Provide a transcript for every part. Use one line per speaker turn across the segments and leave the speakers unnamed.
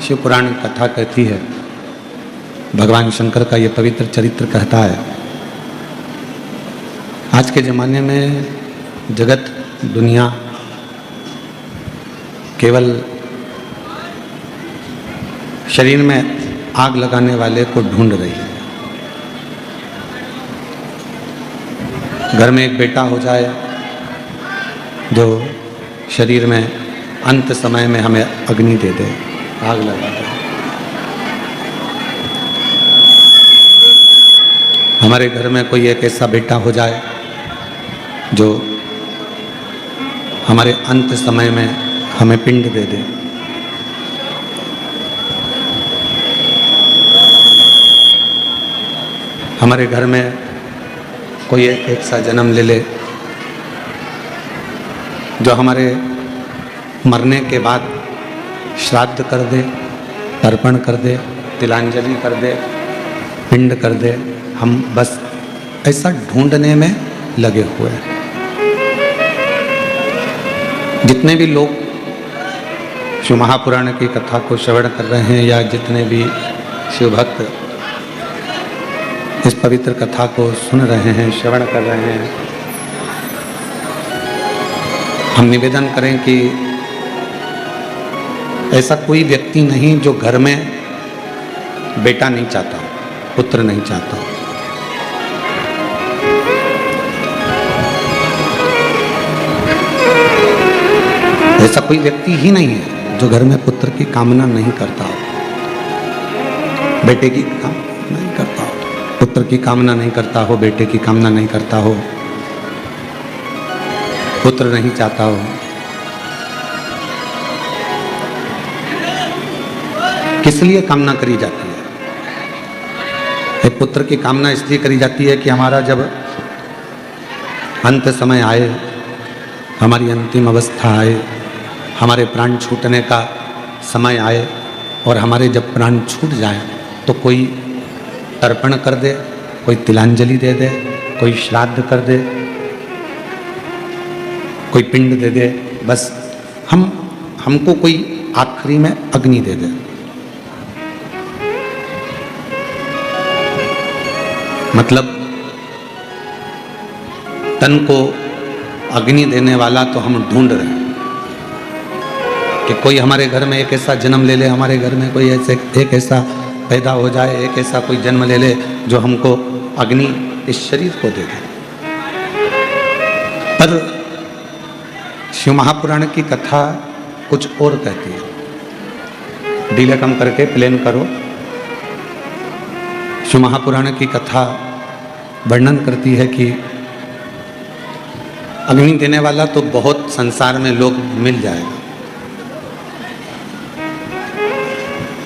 शिव पुराण कथा कहती है, भगवान शंकर का ये पवित्र चरित्र कहता है, आज के ज़माने में जगत दुनिया केवल शरीर में आग लगाने वाले को ढूंढ रही है। घर में एक बेटा हो जाए जो शरीर में अंत समय में हमें अग्नि दे दे, आग लगा दे। हमारे घर में कोई एक ऐसा बेटा हो जाए जो हमारे अंत समय में हमें पिंड दे दे। हमारे घर में कोई एक ऐसा जन्म ले ले जो हमारे मरने के बाद श्राद्ध कर दे, तर्पण कर दे, तिलांजलि कर दे, पिंड कर दे। हम बस ऐसा ढूंढने में लगे हुए हैं। जितने भी लोग शिव महापुराण की कथा को श्रवण कर रहे हैं या जितने भी शिव भक्त इस पवित्र कथा को सुन रहे हैं, श्रवण कर रहे हैं, हम निवेदन करें कि ऐसा कोई व्यक्ति नहीं जो घर में बेटा नहीं चाहता, पुत्र नहीं चाहता। ऐसा कोई व्यक्ति ही नहीं है जो घर में पुत्र की कामना नहीं करता हो, बेटे की कामना नहीं करता हो, पुत्र की कामना नहीं करता हो, बेटे की कामना नहीं करता हो, पुत्र नहीं चाहता हो। किस लिए कामना करी जाती है? एक पुत्र की कामना इसलिए करी जाती है कि हमारा जब अंत समय आए, हमारी अंतिम अवस्था आए, हमारे प्राण छूटने का समय आए और हमारे जब प्राण छूट जाए तो कोई तर्पण कर दे, कोई तिलांजलि दे दे, कोई श्राद्ध कर दे, कोई पिंड दे दे। बस हमको कोई आखिरी में अग्नि दे दे। मतलब तन को अग्नि देने वाला तो हम ढूंढ रहे हैं कि कोई हमारे घर में एक ऐसा जन्म ले ले, हमारे घर में कोई एक ऐसा पैदा हो जाए, एक ऐसा कोई जन्म ले ले जो हमको अग्नि इस शरीर को दे दे। पर शिव महापुराण की कथा कुछ और कहती है। डीले कम करके प्लेन करो। शिव महापुराण की कथा वर्णन करती है कि अग्नि देने वाला तो बहुत संसार में लोग मिल जाएगा,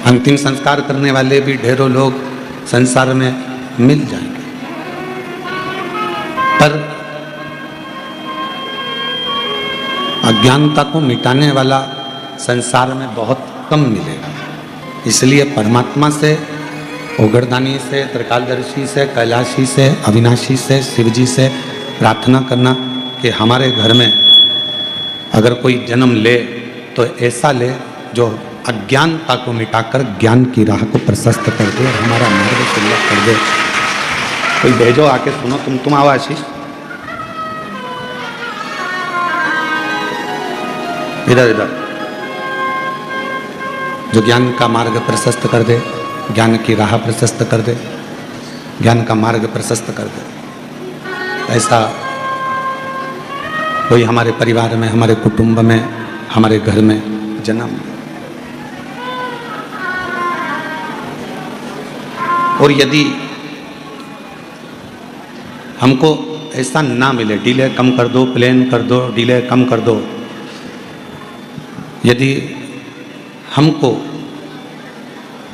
अंतिम संस्कार करने वाले भी ढेरों लोग संसार में मिल जाएंगे, पर अज्ञानता को मिटाने वाला संसार में बहुत कम मिलेगा। इसलिए परमात्मा से, ओगरदानी से, त्रिकालदर्शी से, कैलाशी से, अविनाशी से, शिवजी से प्रार्थना करना कि हमारे घर में अगर कोई जन्म ले तो ऐसा ले जो अज्ञानता को मिटाकर ज्ञान की राह को प्रशस्त कर दे और हमारा मार्ग सुलभ कर दे। कोई भेजो आके सुनो। तुम आओ आशीष, इधर जो ज्ञान का मार्ग प्रशस्त कर दे, ज्ञान की राह प्रशस्त कर दे, ज्ञान का मार्ग प्रशस्त कर दे। ऐसा कोई हमारे परिवार में, हमारे कुटुंब में, हमारे घर में जन्म। और यदि हमको ऐसा ना मिले, डीले कम कर दो, प्लेन कर दो, डीले कम कर दो। यदि हमको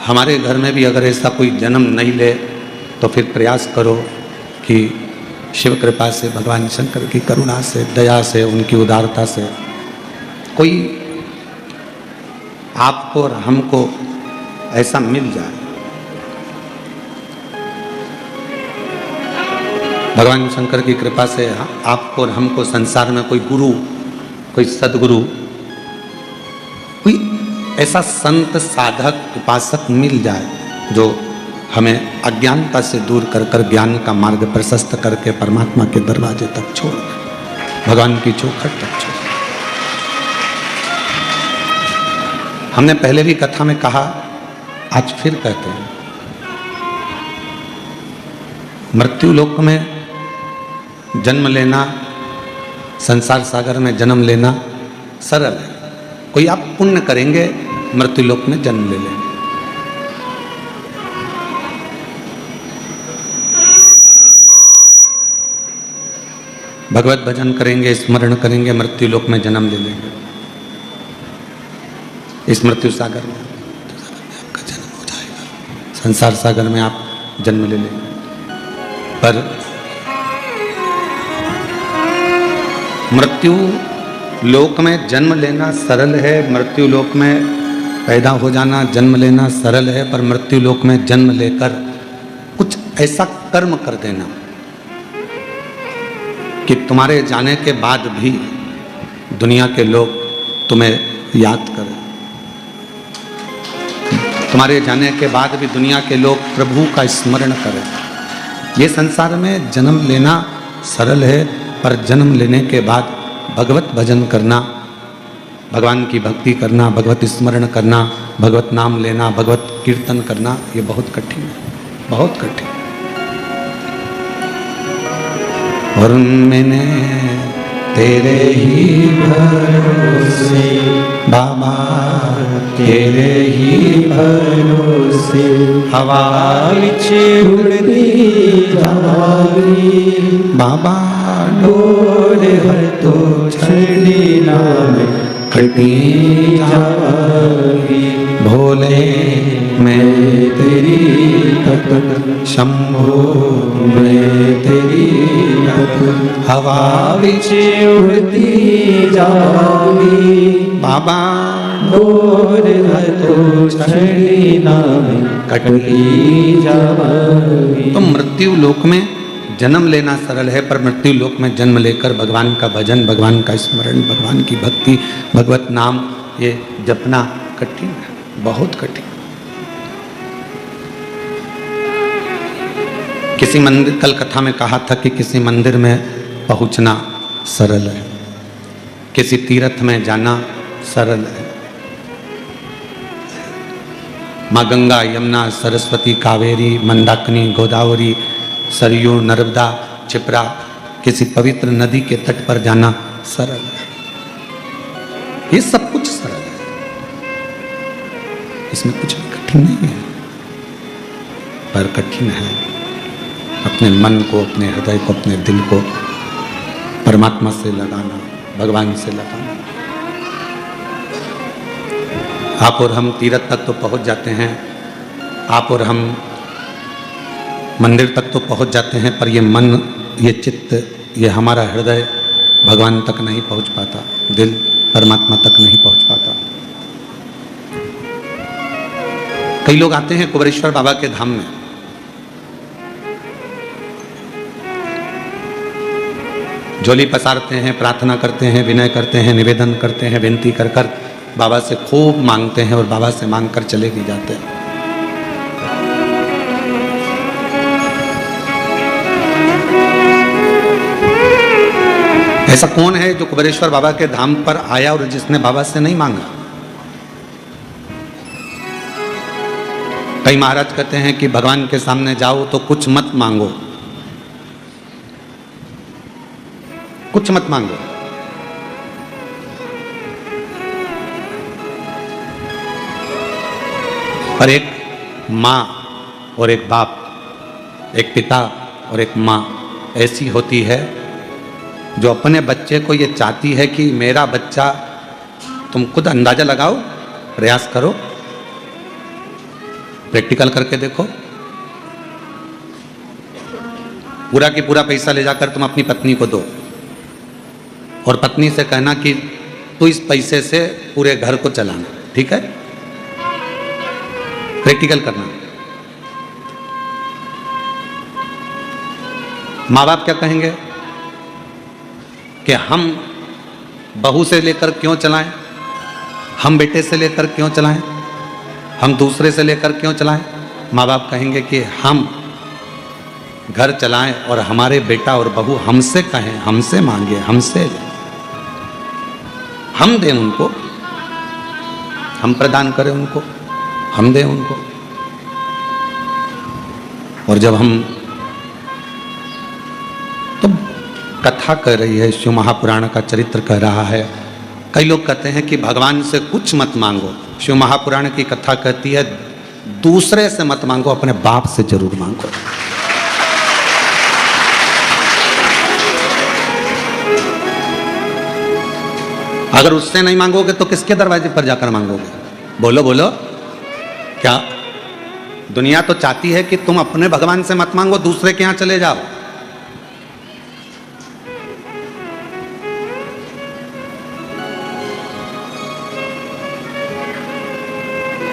हमारे घर में भी अगर ऐसा कोई जन्म नहीं ले तो फिर प्रयास करो कि शिव कृपा से, भगवान शंकर की करुणा से, दया से, उनकी उदारता से कोई आपको और हमको ऐसा मिल जाए। भगवान शंकर की कृपा से आपको और हमको संसार में कोई गुरु, कोई सदगुरु, कोई ऐसा संत साधक उपासक मिल जाए जो हमें अज्ञानता से दूर कर कर ज्ञान का मार्ग प्रशस्त करके परमात्मा के दरवाजे तक छोड़, भगवान की चौखट तक छोड़। हमने पहले भी कथा में कहा, आज फिर कहते हैं, मृत्यु लोक में जन्म लेना, संसार सागर में जन्म लेना सरल है। कोई आप पुण्य करेंगे, मृत्यु लोक में जन्म ले लेंगे। भगवत भजन करेंगे, स्मरण करेंगे, मृत्यु लोक में जन्म ले लेंगे। इस मृत्यु सागर में आपका जन्म हो जाएगा, संसार सागर में आप जन्म ले लेंगे। पर मृत्यु लोक में जन्म लेना सरल है, मृत्यु लोक में पैदा हो जाना, जन्म लेना सरल है, पर मृत्यु लोक में जन्म लेकर कुछ ऐसा कर्म कर देना कि तुम्हारे जाने के बाद भी दुनिया के लोग तुम्हें याद करें, तुम्हारे जाने के बाद भी दुनिया के लोग प्रभु का स्मरण करें। ये संसार में जन्म लेना सरल है, पर जन्म लेने के बाद भगवत भजन करना, भगवान की भक्ति करना, भगवत स्मरण करना, भगवत नाम लेना, भगवत कीर्तन करना, ये बहुत कठिन है, बहुत कठिन। और मैंने तेरे ही भरोसे बाबा, तेरे ही भरोसे हवा विच उड़ती जावी बाबा, डोर हर तो छड़ी नाम कटी जावी। भोले मैं तेरी भक्त, शंभो मैं तेरी भक्त, हवा विच उड़ती जावी बाबा, डोर तो छड़ी नाम कटी जावी। तो मृत्यु लोक में जन्म लेना सरल है, पर मृत्यु लोक में जन्म लेकर भगवान का भजन, भगवान का स्मरण, भगवान की भक्ति, भगवत नाम ये जपना कठिन है, बहुत कठिन। किसी मंदिर, कल कथा में कहा था कि किसी मंदिर में पहुंचना सरल है, किसी तीर्थ में जाना सरल है। माँ गंगा, यमुना, सरस्वती, कावेरी, मंदाकिनी, गोदावरी, सरयू, नर्मदा, क्षिप्रा, किसी पवित्र नदी के तट पर जाना सरल है। ये सब कुछ सरल है, इसमें कुछ भी कठिन नहीं है। पर कठिन है अपने मन को, अपने हृदय को, अपने दिल को परमात्मा से लगाना, भगवान से लगाना। आप और हम तीर्थ तक तो पहुंच जाते हैं, आप और हम मंदिर तक तो पहुंच जाते हैं, पर ये मन, ये चित्त, ये हमारा हृदय भगवान तक नहीं पहुंच पाता, दिल परमात्मा तक नहीं पहुंच पाता। कई लोग आते हैं कुबेरेश्वर बाबा के धाम में, झोली पसारते हैं, प्रार्थना करते हैं, विनय करते हैं, निवेदन करते हैं, विनती कर कर बाबा से खूब मांगते हैं और बाबा से मांग कर चले भी जाते हैं। ऐसा कौन है जो कुबेरेश्वर बाबा के धाम पर आया और जिसने बाबा से नहीं मांगा? कई महाराज कहते हैं कि भगवान के सामने जाओ तो कुछ मत मांगो, कुछ मत मांगो। पर एक माँ और एक बाप, एक पिता और एक माँ ऐसी होती है जो अपने बच्चे को ये चाहती है कि मेरा बच्चा, तुम खुद अंदाजा लगाओ, प्रयास करो, प्रैक्टिकल करके देखो। पूरा की पूरा पैसा ले जाकर तुम अपनी पत्नी को दो और पत्नी से कहना कि तू इस पैसे से पूरे घर को चलाना, ठीक है? प्रैक्टिकल करना। माँ बाप क्या कहेंगे कि हम बहू से लेकर क्यों चलाएं, हम बेटे से लेकर क्यों चलाएं, हम दूसरे से लेकर क्यों चलाएं। माँ बाप कहेंगे कि हम घर चलाएं और हमारे बेटा और बहू हमसे कहें, हमसे मांगे, हमसे लें, हम दें उनको, हम प्रदान करें उनको, हम दें उनको। और जब हम तो कथा कर रही है, शिव महापुराण का चरित्र कह रहा है। कई लोग कहते हैं कि भगवान से कुछ मत मांगो, शिव महापुराण की कथा कहती है दूसरे से मत मांगो, अपने बाप से जरूर मांगो। अगर उससे नहीं मांगोगे तो किसके दरवाजे पर जाकर मांगोगे? बोलो बोलो। क्या दुनिया तो चाहती है कि तुम अपने भगवान से मत मांगो, दूसरे के यहां चले जाओ।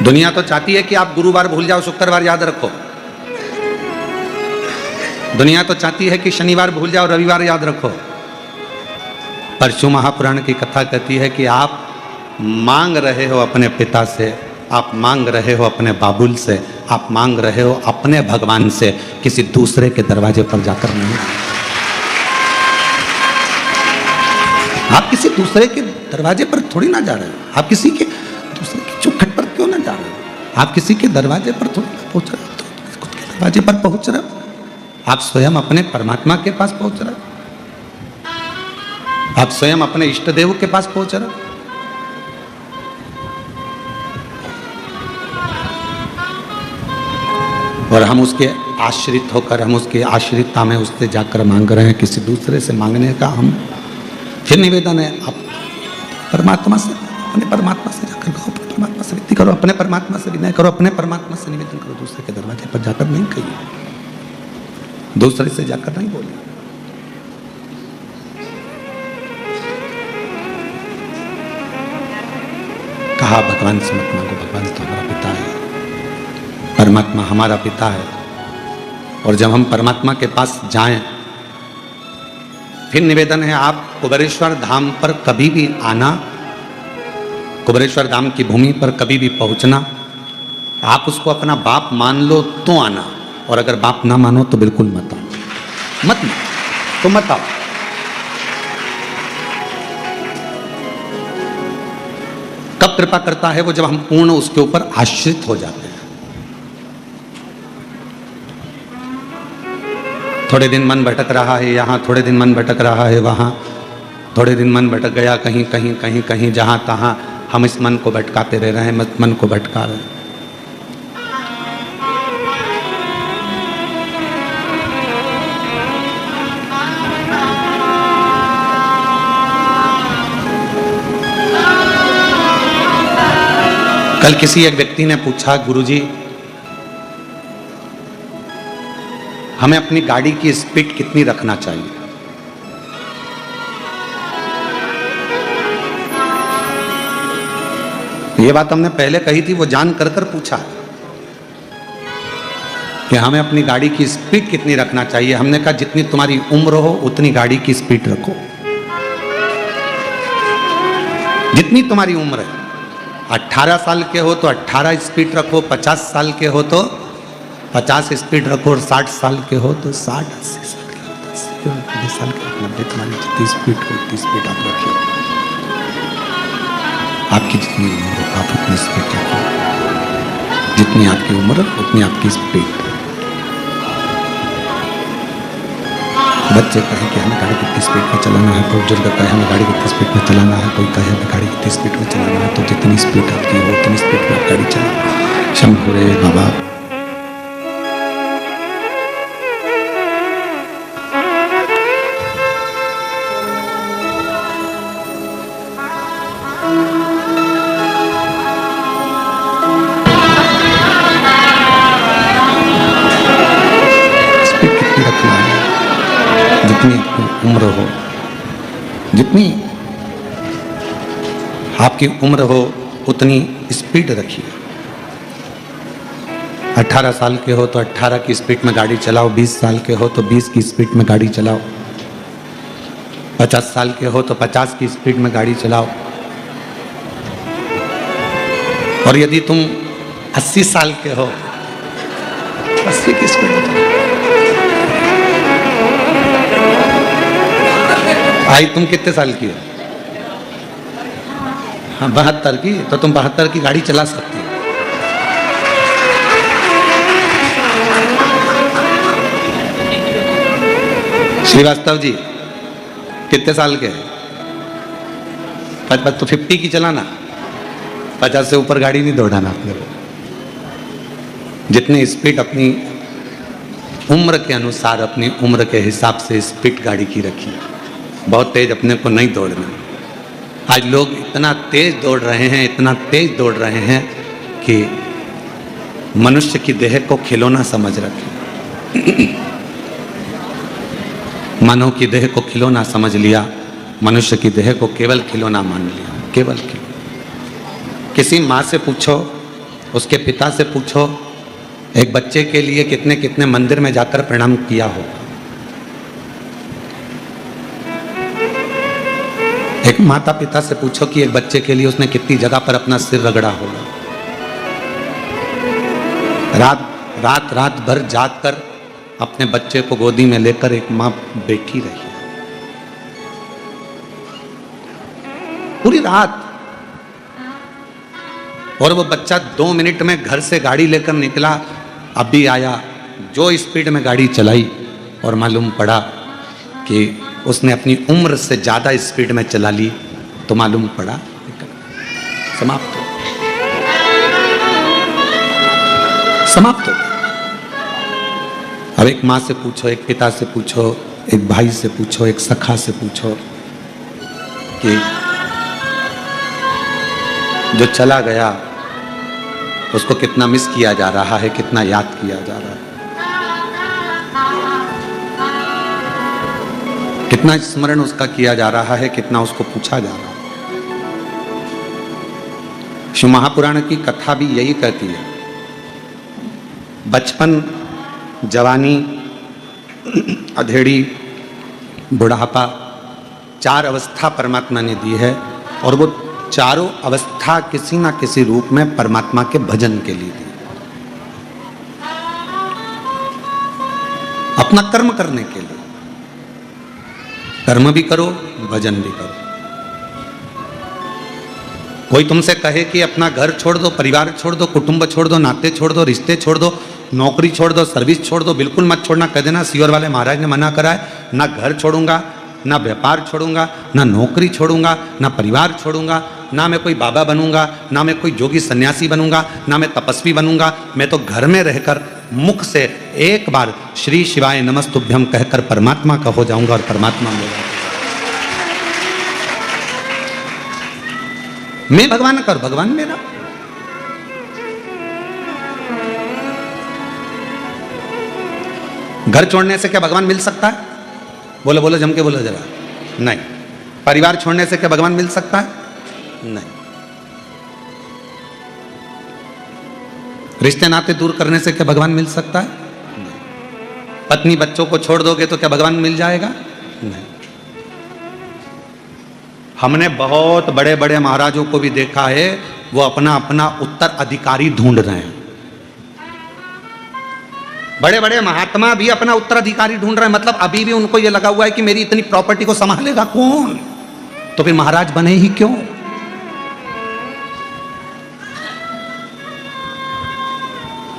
दुनिया तो चाहती है कि आप गुरुवार भूल जाओ, शुक्रवार याद रखो। दुनिया तो चाहती है कि शनिवार भूल जाओ, रविवार याद रखो। पर शिव महापुराण की कथा कहती है कि आप मांग रहे हो अपने पिता से, आप मांग रहे हो अपने बाबुल से, आप मांग रहे हो अपने भगवान से, किसी दूसरे के दरवाजे पर जाकर नहीं। आप किसी दूसरे के दरवाजे पर थोड़ी ना जा रहे हो, आप किसी के दूसरे के चौखट पर क्यों ना जा रहे हो, आप किसी के दरवाजे पर थोड़ी ना पहुंच रहे हो, तो खुद के दरवाजे पर पहुंच रहे हो। आप स्वयं अपने परमात्मा के पास पहुंच रहे हो, आप स्वयं अपने इष्ट देव के पास पहुंच रहे हो। और हम उसके आश्रित होकर, हम उसके आश्रितता में उससे जाकर मांग रहे हैं। किसी दूसरे से मांगने का हम फिर निवेदन है, आप परमात्मा से, अपने परमात्मा से जाकर कहो, अपने परमात्मा से विनती करो, अपने परमात्मा से विनय करो, अपने परमात्मा से निवेदन करो। दूसरे के दरवाजे पर जाकर नहीं कहिए, दूसरे से जाकर नहीं बोलिए। कहा भगवान से मत मांगो, भगवान तो हमारा पिता है, परमात्मा हमारा पिता है। और जब हम परमात्मा के पास जाएं, फिर निवेदन है आप कुबेरेश्वर धाम पर कभी भी आना, कुबेरेश्वर धाम की भूमि पर कभी भी पहुंचना, आप उसको अपना बाप मान लो तो आना, और अगर बाप ना मानो तो बिल्कुल मत आओ, मत तो मत आओ। कब कृपा करता है वो? जब हम पूर्ण उसके ऊपर आश्रित हो जाते हैं। थोड़े दिन मन भटक रहा है यहाँ, थोड़े दिन मन भटक रहा है वहाँ, थोड़े दिन मन भटक गया कहीं कहीं कहीं कहीं, जहाँ तहाँ हम इस मन को भटकाते रह रहे हैं, मन को भटका रहे हैं। कल किसी एक व्यक्ति ने पूछा, गुरुजी हमें अपनी गाड़ी की स्पीड कितनी रखना चाहिए? ये बात हमने पहले कही थी, वो जान कर पूछा कि हमें अपनी गाड़ी की स्पीड कितनी रखना चाहिए। हमने कहा जितनी तुम्हारी उम्र हो उतनी गाड़ी की स्पीड रखो, जितनी तुम्हारी उम्र है। 18 साल के हो तो 18 स्पीड रखो, 50 साल के हो तो 50 स्पीड रखो, और 60 साल के हो तो 60, 80 साल के हो तो 80, और 90 साल के 90, तुम्हारी जितनी स्पीड हो उतनी स्पीड आप रखिए। आपकी जितनी उम्र हो आप उतनी स्पीड रखो, जितनी आपकी उम्र उतनी आपकी स्पीड। बच्चे कहें कि हमें गाड़ी कितनी स्पीड में चलाना है, बुजुर्ग कहे हमें गाड़ी कितनी स्पीड में चलाना है, कोई कहे हमें गाड़ी कितनी स्पीड में चलाना है। तो जितनी स्पीड आपकी हो उतनी स्पीड में आप गाड़ी चलाओ। शंभु रे बाबा। स्पीड कितनी रखना है, जितनी उम्र हो, जितनी आपकी उम्र हो उतनी स्पीड रखिए। 18 साल के हो तो 18 की स्पीड में गाड़ी चलाओ, 20 साल के हो तो 20 की स्पीड में गाड़ी चलाओ, 50 साल के हो तो 50 की स्पीड में गाड़ी चलाओ। और यदि तुम 80 साल के हो, 80 की स्पीड आई, तुम कितने साल की हो? हाँ 72 की, तो तुम 72 की गाड़ी चला सकती हो। श्रीवास्तव जी कितने साल के हैं? तो 50 की चलाना, 50 से ऊपर गाड़ी नहीं दौड़ाना अपने को। जितनी स्पीड अपनी उम्र के अनुसार, अपनी उम्र के हिसाब से स्पीड गाड़ी की रखी, बहुत तेज अपने को नहीं दौड़ना। आज लोग इतना तेज दौड़ रहे हैं, इतना तेज दौड़ रहे हैं कि मनुष्य की देह को खिलौना समझ रखे। मानव की देह को खिलौना समझ लिया, मनुष्य की देह को केवल खिलौना मान लिया, केवल खिलौना। किसी माँ से पूछो, उसके पिता से पूछो, एक बच्चे के लिए कितने कितने मंदिर में जाकर प्रणाम किया हो। एक माता पिता से पूछो कि एक बच्चे के लिए उसने कितनी जगह पर अपना सिर रगड़ा होगा। रात भर जाग कर अपने बच्चे को गोदी में लेकर एक माँ बैठी रही पूरी रात, और वो बच्चा 2 मिनट में घर से गाड़ी लेकर निकला, अभी आया, जो स्पीड में गाड़ी चलाई, और मालूम पड़ा कि उसने अपनी उम्र से ज़्यादा स्पीड में चला ली, तो मालूम पड़ा समाप्त हो, समाप्त हो। अब एक माँ से पूछो, एक पिता से पूछो, एक भाई से पूछो, एक सखा से पूछो कि जो चला गया उसको कितना मिस किया जा रहा है, कितना याद किया जा रहा है, कितना स्मरण उसका किया जा रहा है, कितना उसको पूछा जा रहा है। शिव महापुराण की कथा भी यही कहती है, बचपन, जवानी, अधेड़ी, बुढ़ापा, 4 अवस्था परमात्मा ने दी है, और वो चारों अवस्था किसी ना किसी रूप में परमात्मा के भजन के लिए दी, अपना कर्म करने के लिए। कर्म भी करो, भजन भी करो। कोई तुमसे कहे कि अपना घर छोड़ दो, परिवार छोड़ दो, कुटुंब छोड़ दो, नाते छोड़ दो, रिश्ते छोड़ दो, नौकरी छोड़ दो, सर्विस छोड़ दो, बिल्कुल मत छोड़ना। कह देना सीवर वाले महाराज ने मना करा है, ना घर छोड़ूंगा, ना व्यापार छोड़ूंगा, ना नौकरी छोड़ूंगा, ना परिवार छोड़ूंगा, ना मैं कोई बाबा बनूंगा, ना मैं कोई जोगी सन्यासी बनूंगा, ना मैं तपस्वी बनूंगा। मैं तो घर में रहकर मुख से एक बार श्री शिवाय नमस्तुभ्यम कहकर परमात्मा का हो जाऊंगा, और परमात्मा मेरा। मैं भगवान का और भगवान मेरा। घर छोड़ने से क्या भगवान मिल सकता है? बोलो बोलो, जम के बोलो जरा। नहीं। परिवार छोड़ने से क्या भगवान मिल सकता है? नहीं। रिश्ते नाते दूर करने से क्या भगवान मिल सकता है? नहीं। पत्नी बच्चों को छोड़ दोगे तो क्या भगवान मिल जाएगा? नहीं। हमने बहुत बड़े बड़े महाराजों को भी देखा है, वो अपना अपना उत्तराधिकारी ढूंढ रहे हैं। बड़े बड़े महात्मा भी अपना उत्तराधिकारी ढूंढ रहे हैं, मतलब अभी भी उनको ये लगा हुआ है कि मेरी इतनी प्रॉपर्टी को संभालेगा कौन, तो फिर महाराज बने ही क्यों?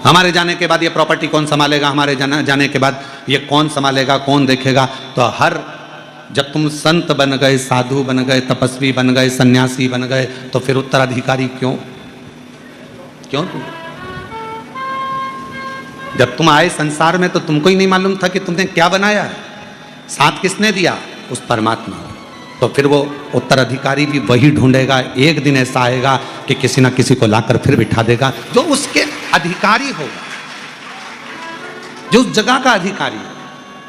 हमारे जाने के बाद ये प्रॉपर्टी कौन संभालेगा, हमारे जाने के बाद ये कौन संभालेगा, कौन देखेगा? तो हर जब तुम संत बन गए, साधु बन गए, तपस्वी बन गए, सन्यासी बन गए, तो फिर उत्तराधिकारी क्यों? क्यों? जब तुम आए संसार में तो तुमको ही नहीं मालूम था कि तुमने क्या बनाया है, साथ किसने दिया? उस परमात्मा। तो फिर वो उत्तराधिकारी भी वही ढूंढेगा। एक दिन ऐसा आएगा कि किसी ना किसी को लाकर फिर बिठा देगा जो उसके अधिकारी होगा, जो उस जगह का अधिकारी है,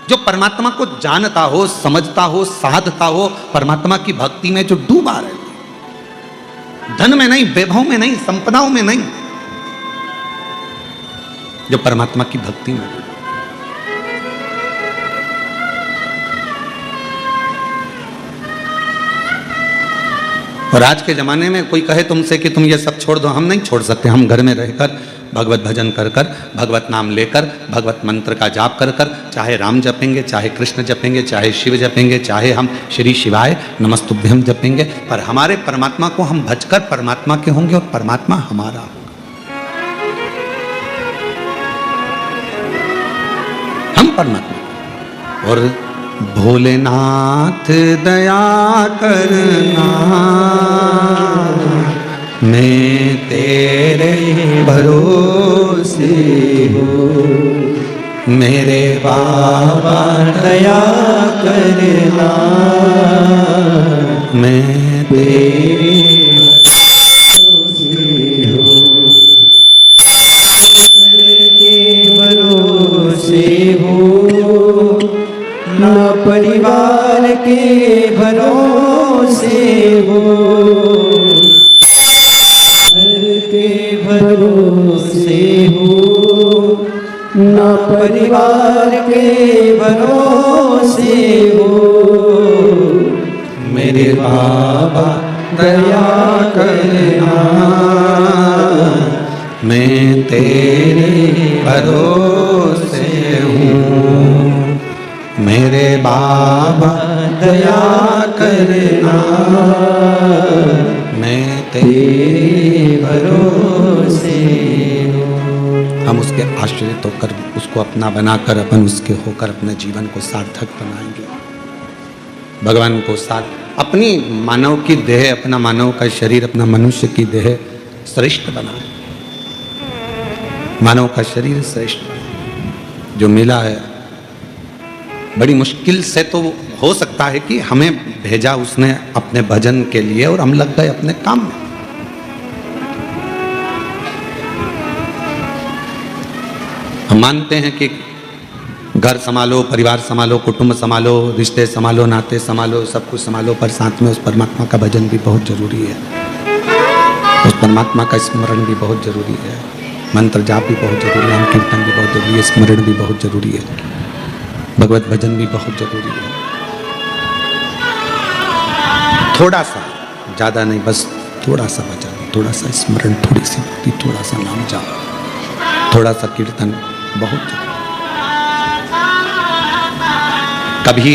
जो परमात्मा को जानता हो, समझता हो, साधता हो, परमात्मा की भक्ति में जो डूबा रहे, धन में नहीं, वैभव में नहीं, संपदाओं में नहीं, जो परमात्मा की भक्ति में। और आज के ज़माने में कोई कहे तुमसे कि तुम ये सब छोड़ दो, हम नहीं छोड़ सकते। हम घर में रहकर भगवत भजन कर कर, भगवत नाम लेकर, भगवत मंत्र का जाप कर कर, चाहे राम जपेंगे, चाहे कृष्ण जपेंगे, चाहे शिव जपेंगे, चाहे हम श्री शिवाय नमस्तुभ्यम जपेंगे, पर हमारे परमात्मा को हम भजकर परमात्मा के होंगे और परमात्मा हमारा होगा। हम परमात्मा। और भोलेनाथ दया करना, मैं तेरे भरोसे हूँ, मेरे बाबा दया करना, मैं तेरे
भरोसे हूँ, ना परिवार के भरोसे हो, घर के भरोसे हो, ना परिवार के भरोसे हो,
मेरे बाबा दया करना, मैं तेरे भरोसे हूँ, मेरे बाबा दया करना, मैं तेरे भरोसे हूँ। हम उसके आश्रित होकर, उसको अपना बनाकर, अपन उसके होकर अपने जीवन को सार्थक बनाएंगे। भगवान को साथ अपनी मानव की देह, अपना मानव का शरीर, अपना मनुष्य की देह श्रेष्ठ बनाए। मानव का शरीर श्रेष्ठ जो मिला है, बड़ी मुश्किल से तो हो सकता है कि हमें भेजा उसने अपने भजन के लिए और हम लग गए अपने काम में। हम मानते हैं कि घर संभालो, परिवार संभालो, कुटुंब संभालो, रिश्ते संभालो, नाते संभालो, सब कुछ संभालो, पर साथ में उस परमात्मा का भजन भी बहुत जरूरी है। उस परमात्मा का स्मरण भी बहुत जरूरी है। मंत्र जाप भी बहुत जरूरी है, कीर्तन भी बहुत जरूरी है, स्मरण भी बहुत जरूरी है, भगवत भजन भी बहुत जरूरी है। थोड़ा सा, ज़्यादा नहीं, बस थोड़ा सा भजन, थोड़ा सा स्मरण, थोड़ी सी भक्ति, थोड़ा सा नाम जाप, थोड़ा सा कीर्तन बहुत जरूरी। कभी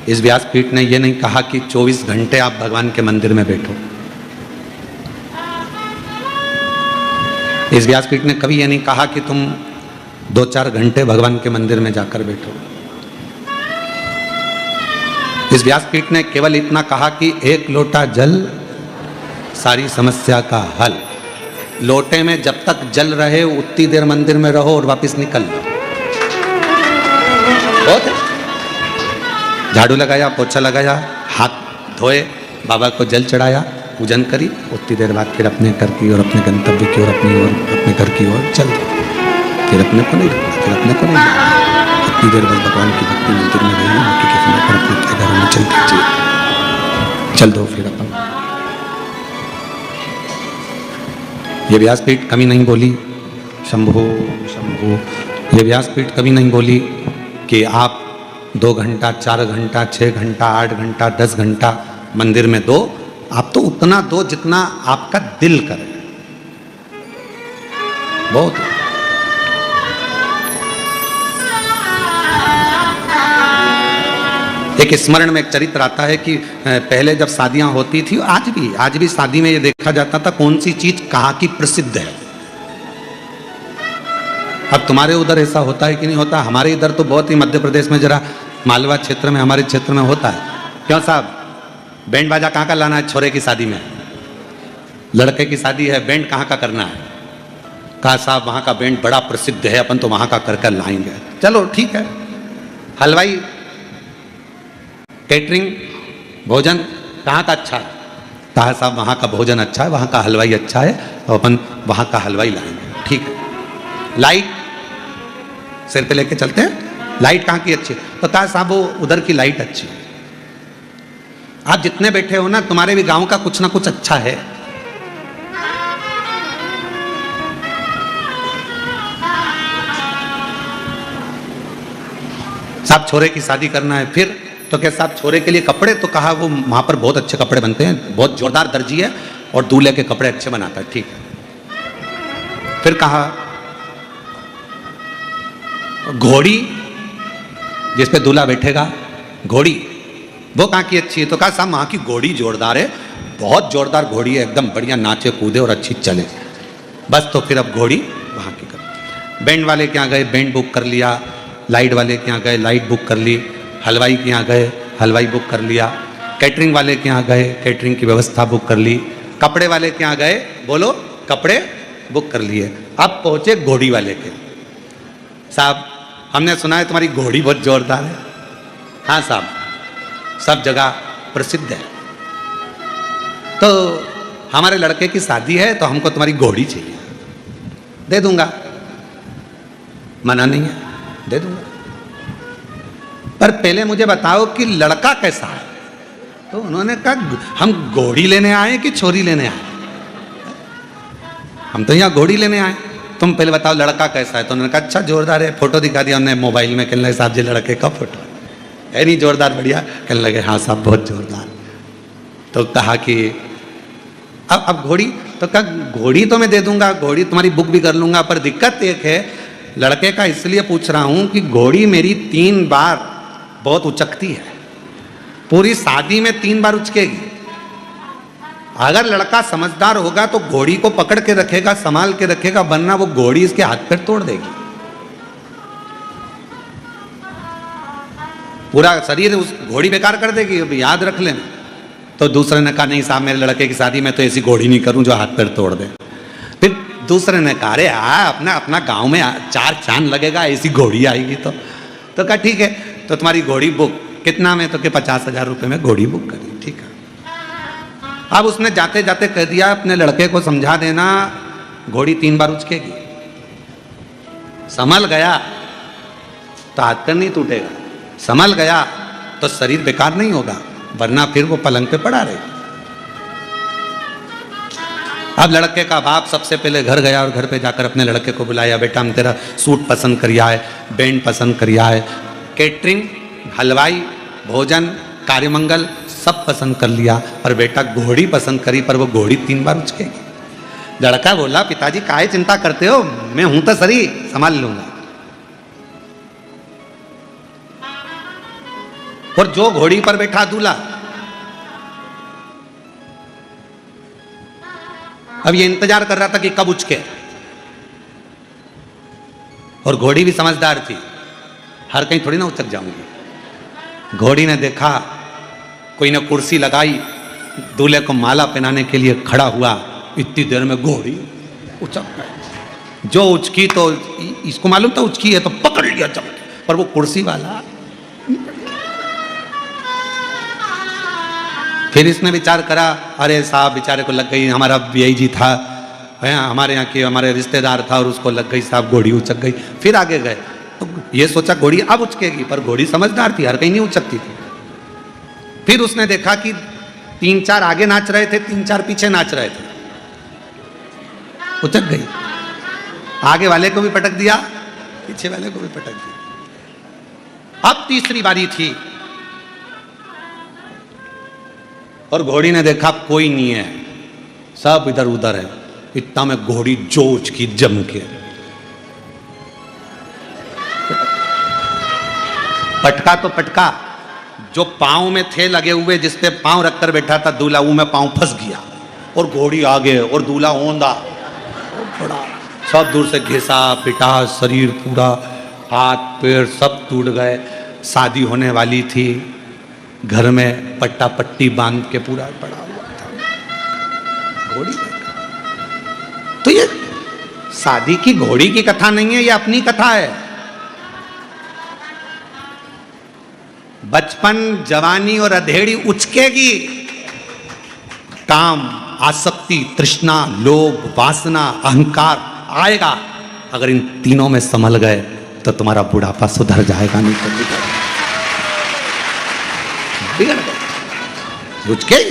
इस व्यासपीठ ने यह नहीं कहा कि 24 घंटे आप भगवान के मंदिर में बैठो। इस व्यासपीठ ने कभी यह नहीं कहा कि तुम 2-4 घंटे भगवान के मंदिर में जाकर बैठो। इस व्यासपीठ ने केवल इतना कहा कि एक लोटा जल सारी समस्या का हल। लोटे में जब तक जल रहे उतनी देर मंदिर में रहो और वापस निकल लो। बहुत है। झाड़ू लगाया, पोछा लगाया, हाथ धोए, बाबा को जल चढ़ाया, पूजन करी, उतनी देर बाद फिर अपने घर की और अपने गंतव्य की ओर, अपने घर की ओर चल दो। फिर अपने को नहीं रुकना, फिर अपने को नहीं रुकना। उतनी देर बस भगवान की भक्ति मंदिर में रही, बाकी के समय पर अपने घरों में चल दीजिए, चल दो फिर अपन। ये व्यासपीठ कभी नहीं बोली शंभो शंभो। ये व्यासपीठ कभी नहीं बोली कि आप 2 घंटा, 4 घंटा, 6 घंटा, 8 घंटा, 10 घंटा मंदिर में दो। आप तो उतना दो जितना आपका दिल करे। बहुत एक स्मरण में एक चरित्र आता है कि पहले जब शादियां होती थी, आज भी शादी में ये देखा जाता था कौन सी चीज कहाँ की प्रसिद्ध है। अब तुम्हारे उधर ऐसा होता है कि नहीं होता? हमारे इधर तो बहुत ही, मध्य प्रदेश में जरा मालवा क्षेत्र में, हमारे क्षेत्र में होता है। क्यों साहब, बैंड बाजा कहाँ का लाना है छोरे की शादी में? लड़के की शादी है, बैंड कहाँ का करना है? कहा साहब वहाँ का बैंड बड़ा प्रसिद्ध है, अपन तो वहाँ का कर कर लाएंगे। चलो ठीक है। हलवाई, कैटरिंग, भोजन कहाँ का अच्छा है? कहा साहब वहाँ का भोजन अच्छा है, वहाँ का हलवाई अच्छा है, तो अपन वहाँ का हलवाई लाएंगे। ठीक है। लाइट सिर पे लेके चलते हैं, लाइट कहाँ की अच्छी है? तो कहा साहब वो उधर की लाइट अच्छी है। आप जितने बैठे हो ना, तुम्हारे भी गांव का कुछ ना कुछ अच्छा है। साहब छोरे की शादी करना है, फिर तो क्या साहब छोरे के लिए कपड़े? तो कहा वो वहाँ पर बहुत अच्छे कपड़े बनते हैं, बहुत जोरदार दर्जी है और दूल्हे के कपड़े अच्छे बनाता है। ठीक है। फिर कहा घोड़ी जिस पे दूल्हा बैठेगा, घोड़ी वो कहाँ की अच्छी है? तो कहा साहब वहाँ की घोड़ी जोरदार है, बहुत जोरदार घोड़ी है, एकदम बढ़िया नाचे कूदे और अच्छी चले। बस तो फिर अब घोड़ी वहाँ की कर। बैंड वाले के यहाँ गए, बैंड बुक कर लिया। लाइट वाले के यहाँ गए, लाइट बुक कर ली। हलवाई के यहाँ गए, हलवाई बुक कर लिया। कैटरिंग वाले के यहाँ गए, कैटरिंग की व्यवस्था बुक कर ली। कपड़े वाले के यहाँ गए, बोलो कपड़े बुक कर लिए। अब पहुँचे घोड़ी वाले के। साहब हमने सुना है तुम्हारी घोड़ी बहुत जोरदार है। हाँ साहब, सब जगह प्रसिद्ध है। तो हमारे लड़के की शादी है तो हमको तुम्हारी घोड़ी चाहिए। दे दूंगा, मना नहीं है, दे दूंगा, पर पहले मुझे बताओ कि लड़का कैसा है। तो उन्होंने कहा हम घोड़ी लेने आए कि छोरी लेने आए? हम तो यहाँ घोड़ी लेने आए, तुम पहले बताओ लड़का कैसा है। तो उन्होंने कहा अच्छा जोरदार है। फोटो दिखा दिया उन्होंने मोबाइल में। कहने लगे साहब जी लड़के का फोटो है नहीं जोरदार बढ़िया? कहने लगे हाँ साहब बहुत जोरदार। तो कहा कि अब घोड़ी? तो कहा घोड़ी तो मैं दे दूंगा, घोड़ी तुम्हारी बुक भी कर लूंगा, पर दिक्कत एक है लड़के का, इसलिए पूछ रहा हूं कि घोड़ी मेरी 3 बार बहुत उचकती है, पूरी शादी में 3 बार उचकेगी। अगर लड़का समझदार होगा तो घोड़ी को पकड़ के रखेगा, संभाल के रखेगा, वरना वो घोड़ी इसके हाथ पैर तोड़ देगी, पूरा शरीर उस घोड़ी बेकार कर देगी। अब याद रख लेना। तो दूसरे ने कहा नहीं साहब मेरे लड़के की शादी में तो ऐसी घोड़ी नहीं करूं जो हाथ पैर तोड़ दे। फिर दूसरे ने कहा अरे अपना अपना गांव में 4 चांद लगेगा, ऐसी घोड़ी आएगी। तो कहा ठीक है, तो तुम्हारी घोड़ी बुक कितना में? तो के 50,000 रुपये में घोड़ी बुक करी। ठीक है। अब उसने जाते जाते कह दिया अपने लड़के को समझा देना घोड़ी 3 बार उचकेगी। संभल गया तो हाथ पैर नहीं टूटेगा, संभल गया तो शरीर बेकार नहीं होगा, वरना फिर वो पलंग पे पड़ा रहे। अब लड़के का बाप सबसे पहले घर गया और घर पे जाकर अपने लड़के को बुलाया, बेटा हम तेरा सूट पसंद करिया है, बैंड पसंद करिया है, कैटरिंग, हलवाई, भोजन, कार्यमंगल सब पसंद कर लिया, पर बेटा घोड़ी पसंद करी, पर वो घोड़ी 3 बार उचकेगी। लड़का बोला पिताजी काहे चिंता करते हो, मैं हूं तो सही, संभाल लूंगा। और जो घोड़ी पर बैठा दूल्हा, अब ये इंतजार कर रहा था कि कब उचके, और घोड़ी भी समझदार थी, हर कहीं थोड़ी ना उचक जाऊंगी। घोड़ी ने देखा, कोई ने कुर्सी लगाई, दूल्हे को माला पहनाने के लिए खड़ा हुआ, इतनी देर में घोड़ी उचक गई। जो उचकी तो इसको मालूम था उचकी है, तो पकड़ लिया चमक, पर वो कुर्सी वाला। फिर इसने विचार करा अरे साहब बेचारे को लग गई, हमारा यही जी था, हमारे यहाँ के हमारे रिश्तेदार था और उसको लग गई साहब घोड़ी उचक गई। फिर आगे गए तो ये सोचा घोड़ी अब उचकेगी, पर घोड़ी समझदार थी, हर कहीं नहीं उचकती थी। फिर उसने देखा कि 3-4 आगे नाच रहे थे, 3-4 पीछे नाच रहे थे, उचक गई। आगे वाले को भी पटक दिया, पीछे वाले को भी पटक दिया। अब तीसरी बारी थी और घोड़ी ने देखा कोई नहीं है, सब इधर उधर है। इतना में घोड़ी जोच की जम के पटका तो पटका, जो पांव में थे लगे हुए, जिस पे पांव रखकर बैठा था दूल्हा, वो में पांव फंस गया और घोड़ी आगे और दूल्हा औंधा, बड़ा सब दूर से घिसा पिटा, शरीर पूरा, हाथ पैर सब टूट गए। शादी होने वाली थी, घर में पट्टा पट्टी बांध के पूरा पड़ा हुआ था घोड़ी। तो ये शादी की घोड़ी की कथा नहीं है, ये अपनी कथा है। बचपन, जवानी और अधेड़ी उचकेगी, काम, आसक्ति, तृष्णा, लोभ, वासना, अहंकार आएगा। अगर इन तीनों में संभल गए तो तुम्हारा बुढ़ापा सुधर जाएगा, नहीं तो बिगड़ गए। उचकेगी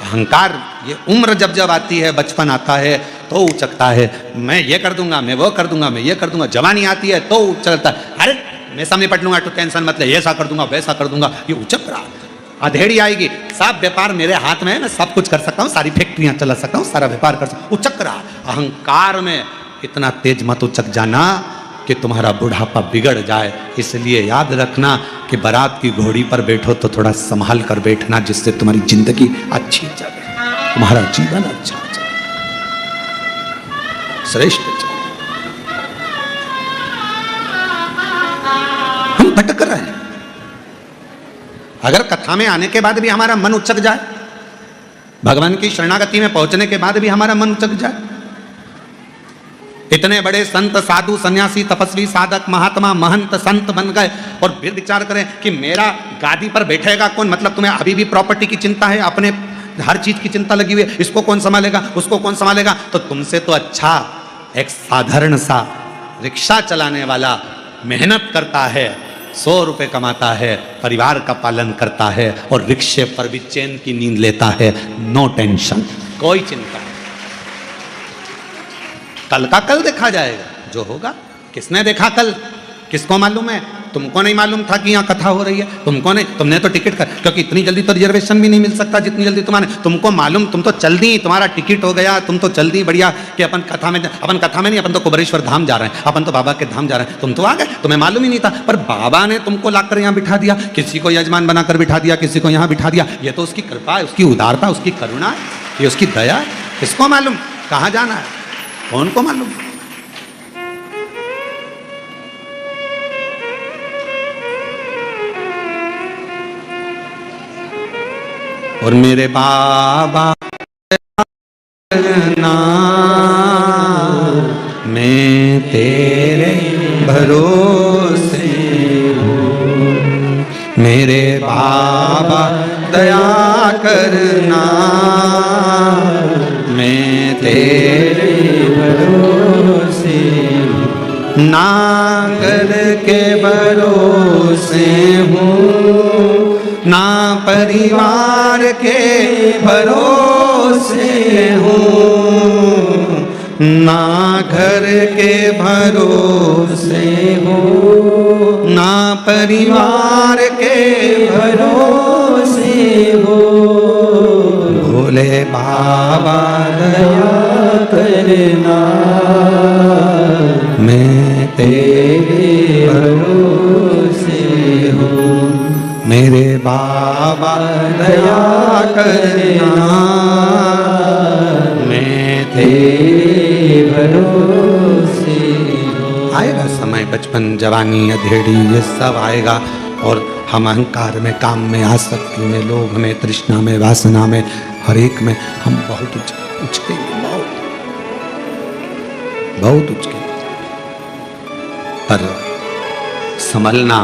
अहंकार, ये उम्र जब जब आती है, बचपन आता है तो उचकता है, मैं ये कर दूंगा, मैं वो कर दूंगा, मैं ये कर दूंगा। जवानी आती है तो उचलता है। अरे मैं सब निपट लूंगा, तू टेंशन मत ले, ऐसा कर दूंगा वैसा कर दूंगा। ये उचक रहा, अधेड़ी आएगी, सब व्यापार मेरे हाथ में है, मैं सब कुछ कर सकता हूँ, सारी फैक्ट्रियां चला सकता हूँ, सारा व्यापार कर सकता हूँ। उचक रहा, अहंकार में इतना तेज मत उचक जाना कि तुम्हारा बुढ़ापा बिगड़ जाए। इसलिए याद रखना कि बारात की घोड़ी पर बैठो तो थोड़ा संभाल कर बैठना, जिससे तुम्हारी जिंदगी अच्छी चले, तुम्हारा जीवन अच्छा चले, श्रेष्ठ चले। हम भटक रहे हैं। अगर कथा में आने के बाद भी हमारा मन उचक जाए, भगवान की शरणागति में पहुंचने के बाद भी हमारा मन उचक जाए, इतने बड़े संत साधु सन्यासी तपस्वी साधक महात्मा महंत संत बन गए और फिर विचार करें कि मेरा गादी पर बैठेगा कौन। मतलब तुम्हें अभी भी प्रॉपर्टी की चिंता है, अपने हर चीज की चिंता लगी हुई है, इसको कौन संभालेगा, उसको कौन संभालेगा। तो तुमसे तो अच्छा एक साधारण सा रिक्शा चलाने वाला मेहनत करता है, 100 रुपए कमाता है, परिवार का पालन करता है और रिक्शे पर भी चैन की नींद लेता है, नो टेंशन, कोई चिंता नहीं। कल का कल देखा जाएगा, जो होगा। किसने देखा कल, किसको मालूम है? तुमको नहीं मालूम था कि यहाँ कथा हो रही है, तुमको नहीं, तुमने तो टिकट कर, क्योंकि इतनी जल्दी तो रिजर्वेशन भी नहीं मिल सकता जितनी जल्दी तुम्हारे, तुमको मालूम, तुम तो चल दी, तुम्हारा टिकट हो गया, तुम तो चल दी बढ़िया कि अपन कथा में नहीं, अपन तो कुबेरेश्वर धाम जा रहे हैं, अपन तो बाबा के धाम जा रहे हैं। तुम तो आ गए, तुम्हें मालूम ही नहीं था, पर बाबा ने तुमको लाकर यहाँ बिठा दिया, किसी को यजमान बनाकर बिठा दिया, किसी को यहाँ बिठा दिया। ये तो उसकी कृपा है, उसकी उदारता, उसकी करुणा है, ये उसकी दया है। किसको मालूम कहाँ जाना है, कौन को मालूम। और मेरे बाबा मैं तेरे भरोसे हूँ, मेरे बाबा दया करना, मैं तेरे भरोसे हूँ, नागर के भरोसे हूँ, ना परिवार के भरोसे हूँ, ना घर के भरोसे हूँ, ना परिवार के भरोसे हूँ। भोले बाबा दया करना, मैं तेरे भरोसे हूँ, मेरे बाबा दया करना, मैं तेरे भरोसे हूँ। आएगा समय, बचपन जवानी अधेड़ी ये सब आएगा और हम अहंकार में, काम में, आसक्ति में, लोभ में, तृष्णा में, वासना में, हर एक में हम बहुत उचकेंगे, बहुत उचकेंगे। पर संभलना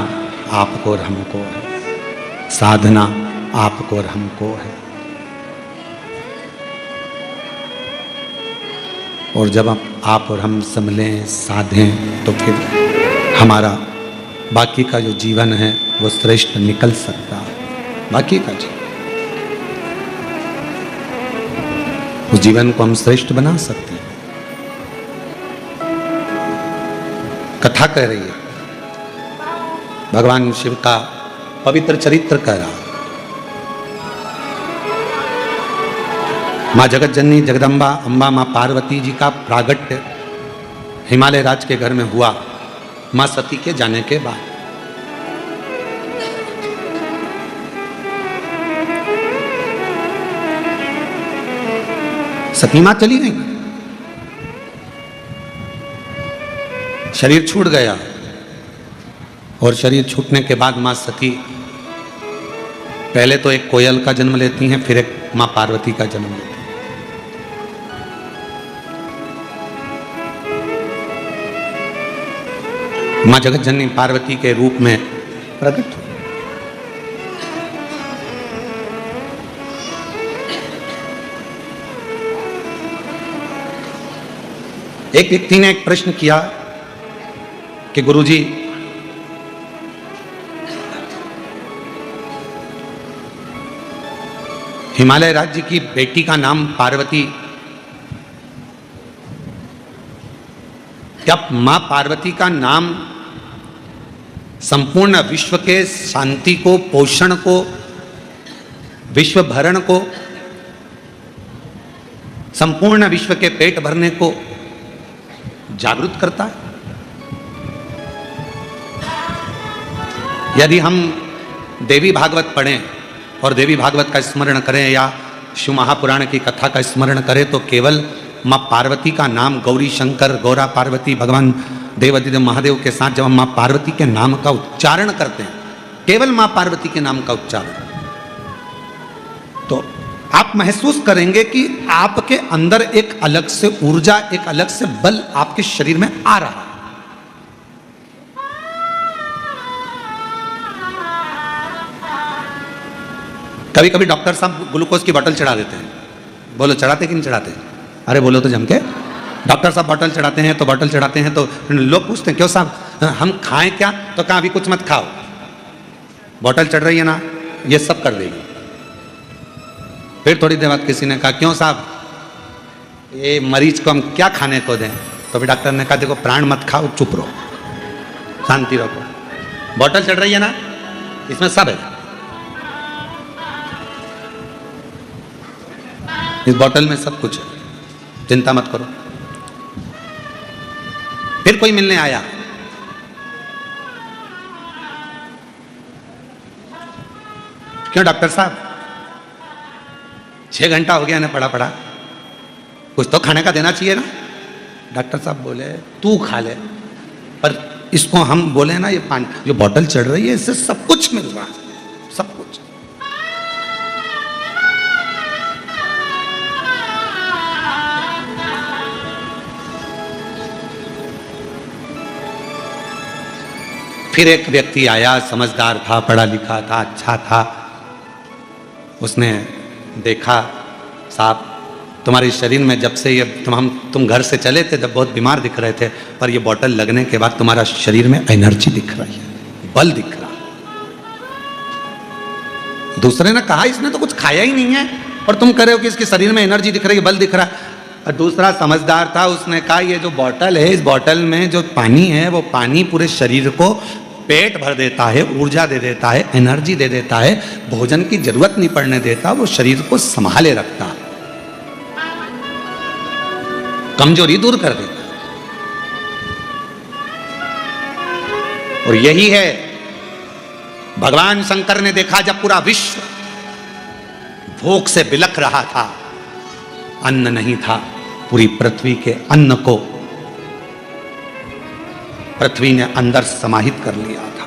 आपको और हमको है, साधना आपको और हमको है। और जब आप और हम संभलें, साधें, तो फिर हमारा बाकी का जो जीवन है वो श्रेष्ठ निकल सकता है। बाकी का जीवन, उस जीवन को हम श्रेष्ठ बना सकते हैं। कथा कह रही है, भगवान शिव का पवित्र चरित्र कह रहा। माँ जगत जननी जगदम्बा अम्बा माँ पार्वती जी का प्रागट्य हिमालय राज के घर में हुआ माँ सती के जाने के बाद। सती माँ चली गई, शरीर छूट गया और शरीर छूटने के बाद माँ सती पहले तो एक कोयल का जन्म लेती हैं, फिर एक माँ पार्वती का जन्म लेती हैं। माँ जगत जननी पार्वती के रूप में प्रकट हुई। एक व्यक्ति ने एक प्रश्न किया कि गुरुजी, हिमालय राज्य की बेटी का नाम पार्वती, क्या मां पार्वती का नाम संपूर्ण विश्व के शांति को, पोषण को, विश्व भरण को, संपूर्ण विश्व के पेट भरने को जागृत करता है। यदि हम देवी भागवत पढ़ें और देवी भागवत का स्मरण करें या शिव महापुराण की कथा का स्मरण करें तो केवल माँ पार्वती का नाम, गौरी शंकर, गौरा पार्वती, भगवान देवादिदेव महादेव के साथ जब हम माँ पार्वती के नाम का उच्चारण करते हैं, केवल माँ पार्वती के नाम का उच्चारण, तो आप महसूस करेंगे कि आपके अंदर एक अलग से ऊर्जा, एक अलग से बल आपके शरीर में आ रहा है। कभी कभी डॉक्टर साहब ग्लूकोज की बोतल चढ़ा देते हैं। बोलो चढ़ाते कि नहीं चढ़ाते? अरे बोलो तो जम के। डॉक्टर साहब बोतल चढ़ाते हैं तो लोग पूछते हैं क्यों साहब हम खाएं क्या? तो कहा अभी कुछ मत खाओ, बोतल चढ़ रही है ना, ये सब कर देगी। फिर थोड़ी देर बाद किसी ने कहा क्यों साहब ये मरीज को हम क्या खाने को दें? तो फिर डॉक्टर ने कहा देखो प्राण मत खाओ, चुप रहो, शांति रखो, बोतल चढ़ रही है ना, इसमें सब है, इस बोतल में सब कुछ है, चिंता मत करो। फिर कोई मिलने आया, क्यों डॉक्टर साहब 6 घंटा हो गया ना पड़ा, कुछ तो खाने का देना चाहिए ना। डॉक्टर साहब बोले तू खा ले, पर इसको हम बोले ना ये पानी, जो बोतल चढ़ रही है इससे सब कुछ मिल रहा है, सब कुछ। फिर एक व्यक्ति आया, समझदार था, पढ़ा लिखा था, अच्छा था। उसने देखा साहब तुम्हारे शरीर में जब से ये तुम घर से चले थे जब बहुत बीमार दिख रहे थे, पर ये बोतल लगने के बाद तुम्हारा शरीर में एनर्जी दिख रही है, बल दिख रहा। दूसरे ने कहा इसने तो कुछ खाया ही नहीं है और तुम कह रहे हो कि इसके शरीर में एनर्जी दिख रही है, बल दिख रहा है। और दूसरा समझदार था, उसने कहा ये जो बोतल है, इस बोतल में जो पानी है वो पानी पूरे शरीर को पेट भर देता है, ऊर्जा दे देता है, एनर्जी दे देता है, भोजन की जरूरत नहीं पड़ने देता, वो शरीर को संभाले रखता है, कमजोरी दूर कर देता है। और यही है भगवान शंकर ने देखा जब पूरा विश्व भूख से बिलख रहा था, अन्न नहीं था, पूरी पृथ्वी के अन्न को पृथ्वी ने अंदर समाहित कर लिया था,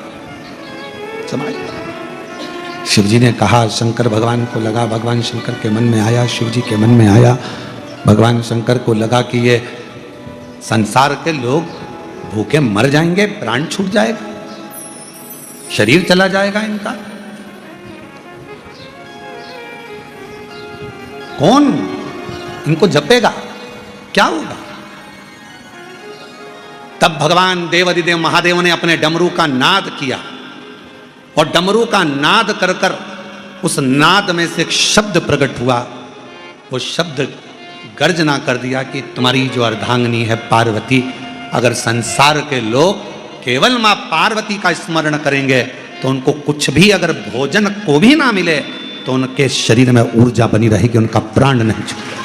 समाहित। शिव जी ने कहा, शंकर भगवान को लगा, भगवान शंकर के मन में आया, शिव जी के मन में आया, भगवान शंकर को लगा कि ये संसार के लोग भूखे मर जाएंगे, प्राण छूट जाएगा, शरीर चला जाएगा इनका, कौन इनको जपेगा, क्या होगा? तब भगवान देवादिदेव महादेव ने अपने डमरू का नाद किया और डमरू का नाद कर कर उस नाद में से एक शब्द प्रकट हुआ। वो शब्द गर्जना कर दिया कि तुम्हारी जो अर्धांगिनी है पार्वती, अगर संसार के लोग केवल मां पार्वती का स्मरण करेंगे तो उनको कुछ भी अगर भोजन को भी ना मिले तो उनके शरीर में ऊर्जा बनी रहेगी, उनका प्राण नहीं छूटेगा।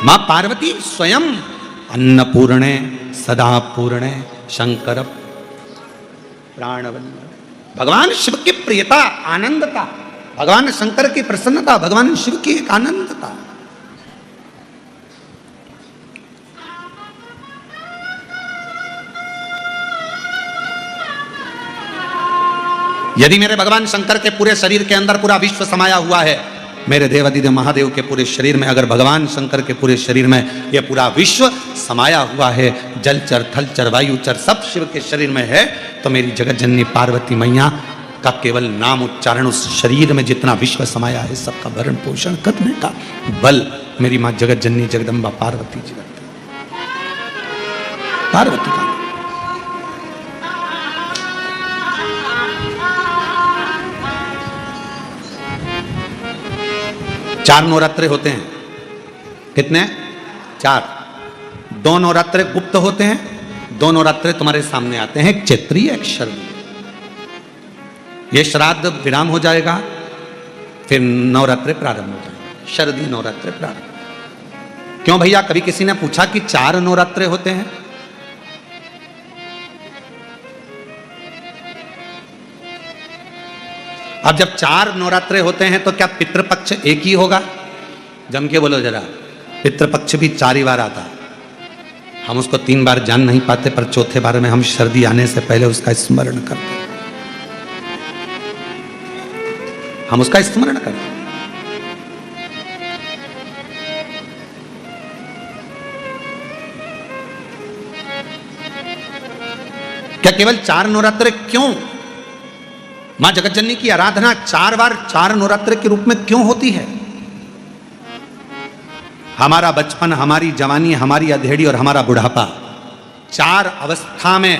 मां पार्वती स्वयं अन्नपूर्णे सदा पूर्णे शंकर प्राणवल्लभ। भगवान शिव की प्रियता, आनंदता, भगवान शंकर की प्रसन्नता, भगवान शिव की एक आनंदता। यदि मेरे भगवान शंकर के पूरे शरीर के अंदर पूरा विश्व समाया हुआ है, मेरे देवादिदेव महादेव के पूरे शरीर में अगर भगवान शंकर के पूरे शरीर में यह पूरा विश्व समाया हुआ है, जलचर थलचर वायुचर सब शिव के शरीर में है, तो मेरी जगत जननी पार्वती मैया का केवल नाम उच्चारण उस शरीर में जितना विश्व समाया है सबका भरण पोषण करने का बल मेरी मां जगत जननी जगदम्बा पार्वती जी करते। पार्वती का 4 नवरात्रे होते हैं। कितने? 4। दो नवरात्रे गुप्त होते हैं, दो नवरात्रे तुम्हारे सामने आते हैं, एक चैत्री एक शरदी। ये श्राद्ध विराम हो जाएगा, फिर नवरात्रे प्रारंभ हो जाएंगे, शरदी नवरात्रे प्रारंभ। क्यों भैया, कभी किसी ने पूछा कि 4 नवरात्रे होते हैं? अब जब 4 नवरात्रे होते हैं तो क्या पितृपक्ष एक ही होगा? जम के बोलो जरा, पितृपक्ष भी 4 ही बार आता। हम उसको 3 बार जान नहीं पाते, पर चौथे बार में हम शरदी आने से पहले उसका स्मरण करते, हम उसका स्मरण करते। क्या केवल 4 नवरात्रे क्यों? मां जगत जननी की आराधना 4 बार 4 नवरात्रे के रूप में क्यों होती है? हमारा बचपन, हमारी जवानी, हमारी अधेड़ी और हमारा बुढ़ापा, 4 अवस्था में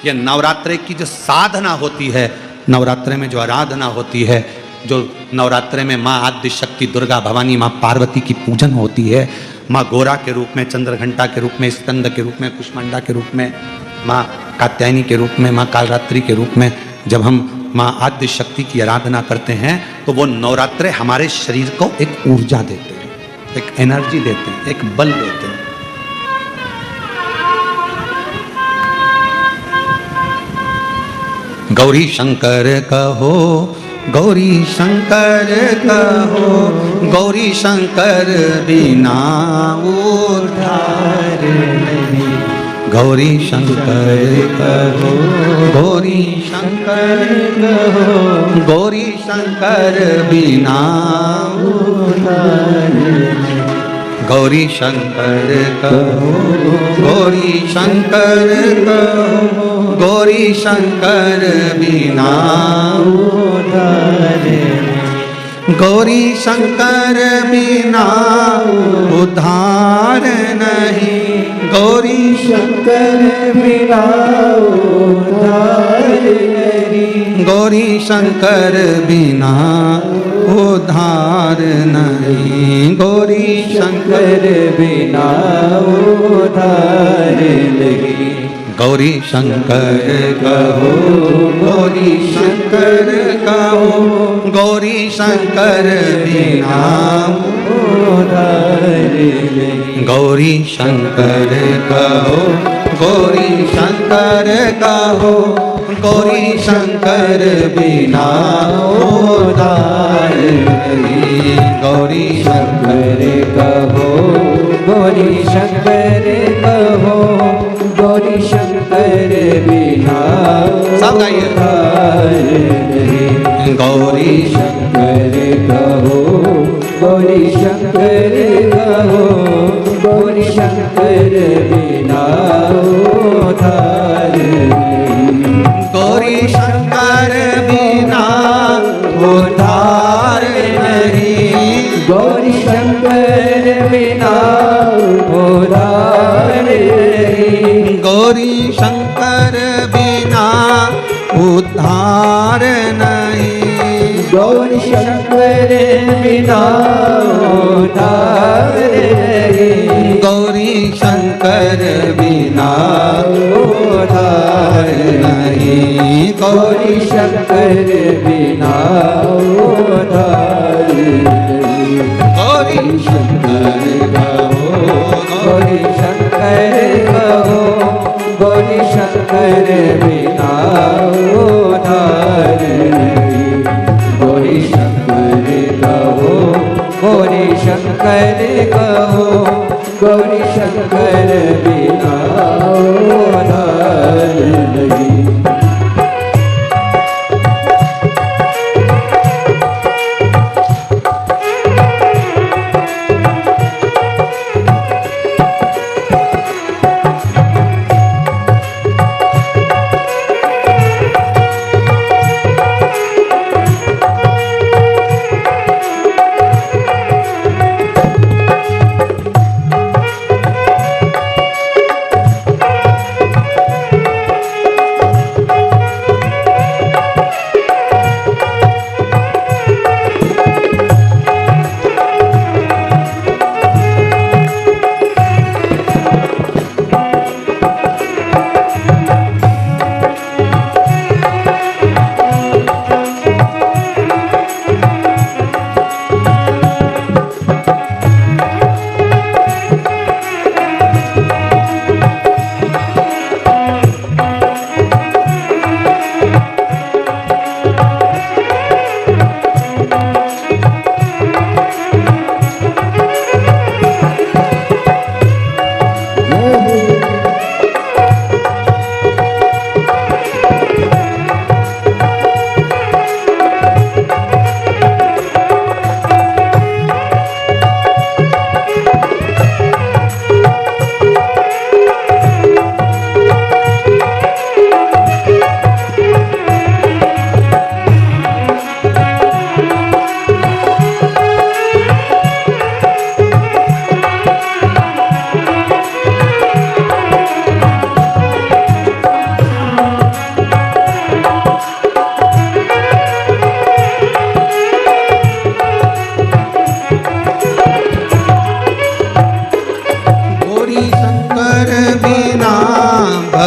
यह नवरात्रे की जो साधना होती है, नवरात्रे में जो आराधना होती है, जो नवरात्रे में माँ आद्य शक्ति दुर्गा भवानी माँ पार्वती की पूजन होती है, माँ गोरा के रूप में, चंद्रघंटा के रूप में, स्कंद के रूप में, कुष्मांडा के रूप में, माँ कात्यायनी के रूप में, माँ कालरात्रि के रूप में, जब हम माँ आद्य शक्ति की आराधना करते हैं तो वो नवरात्रे हमारे शरीर को एक ऊर्जा देते हैं, एक एनर्जी देते हैं, एक बल देते हैं। गौरी शंकर कहो, गौरी शंकर कहो, गौरी शंकर बिना उद्धार नहीं। गौरी शंकर कहो, गौरी शंकर कहो, गौरी शंकर बिना उद्धार नहीं। गौरी शंकर कहो, गौरी शंकर कहो, गौरी शंकर बिना उद्धार नहीं। गौरी शंकर बिना उद्धार नहीं। गौरी शंकर बिना उद्धार नहीं। गौरी शंकर बिना उद्धार नहीं। गौरी शंकर बिना उद्धार नहीं। गौरी शंकर कहो, गौरी शंकर कहो, गौरी शंकर बिना उद्धार नहीं। गौरी शंकर कहो, गौरी शंकर कहो, गौरी शंकर बिना उद्धार नहीं। गौरी शंकर कहो, गौरी शंकर कहो, गौरी शंकर बिना सब उद्धार नहीं। गौरी शंकर कहो, गौरी शंकर कहो, गौरी शंकर बिना उद्धार नहीं। गौरी शंकर बिना उद्धार नहीं। गौरी शंकर बिना उद्धार नहीं। गौरी शंकर बिना उद्धार नहीं। गौरी शंकर बिना उद्धार नहीं। गौरी शंकर बिना उद्धार नहीं। गौरी शंकर बिना उद्धार नहीं। गौरी शंकर कहो, गौरी शंकर कहो, गौरी शंकर बिना उद्धार नहीं। गौरी शंकर कहो, गौरी शंकर कहो, गौरी शंकर बिना उद्धार नहीं।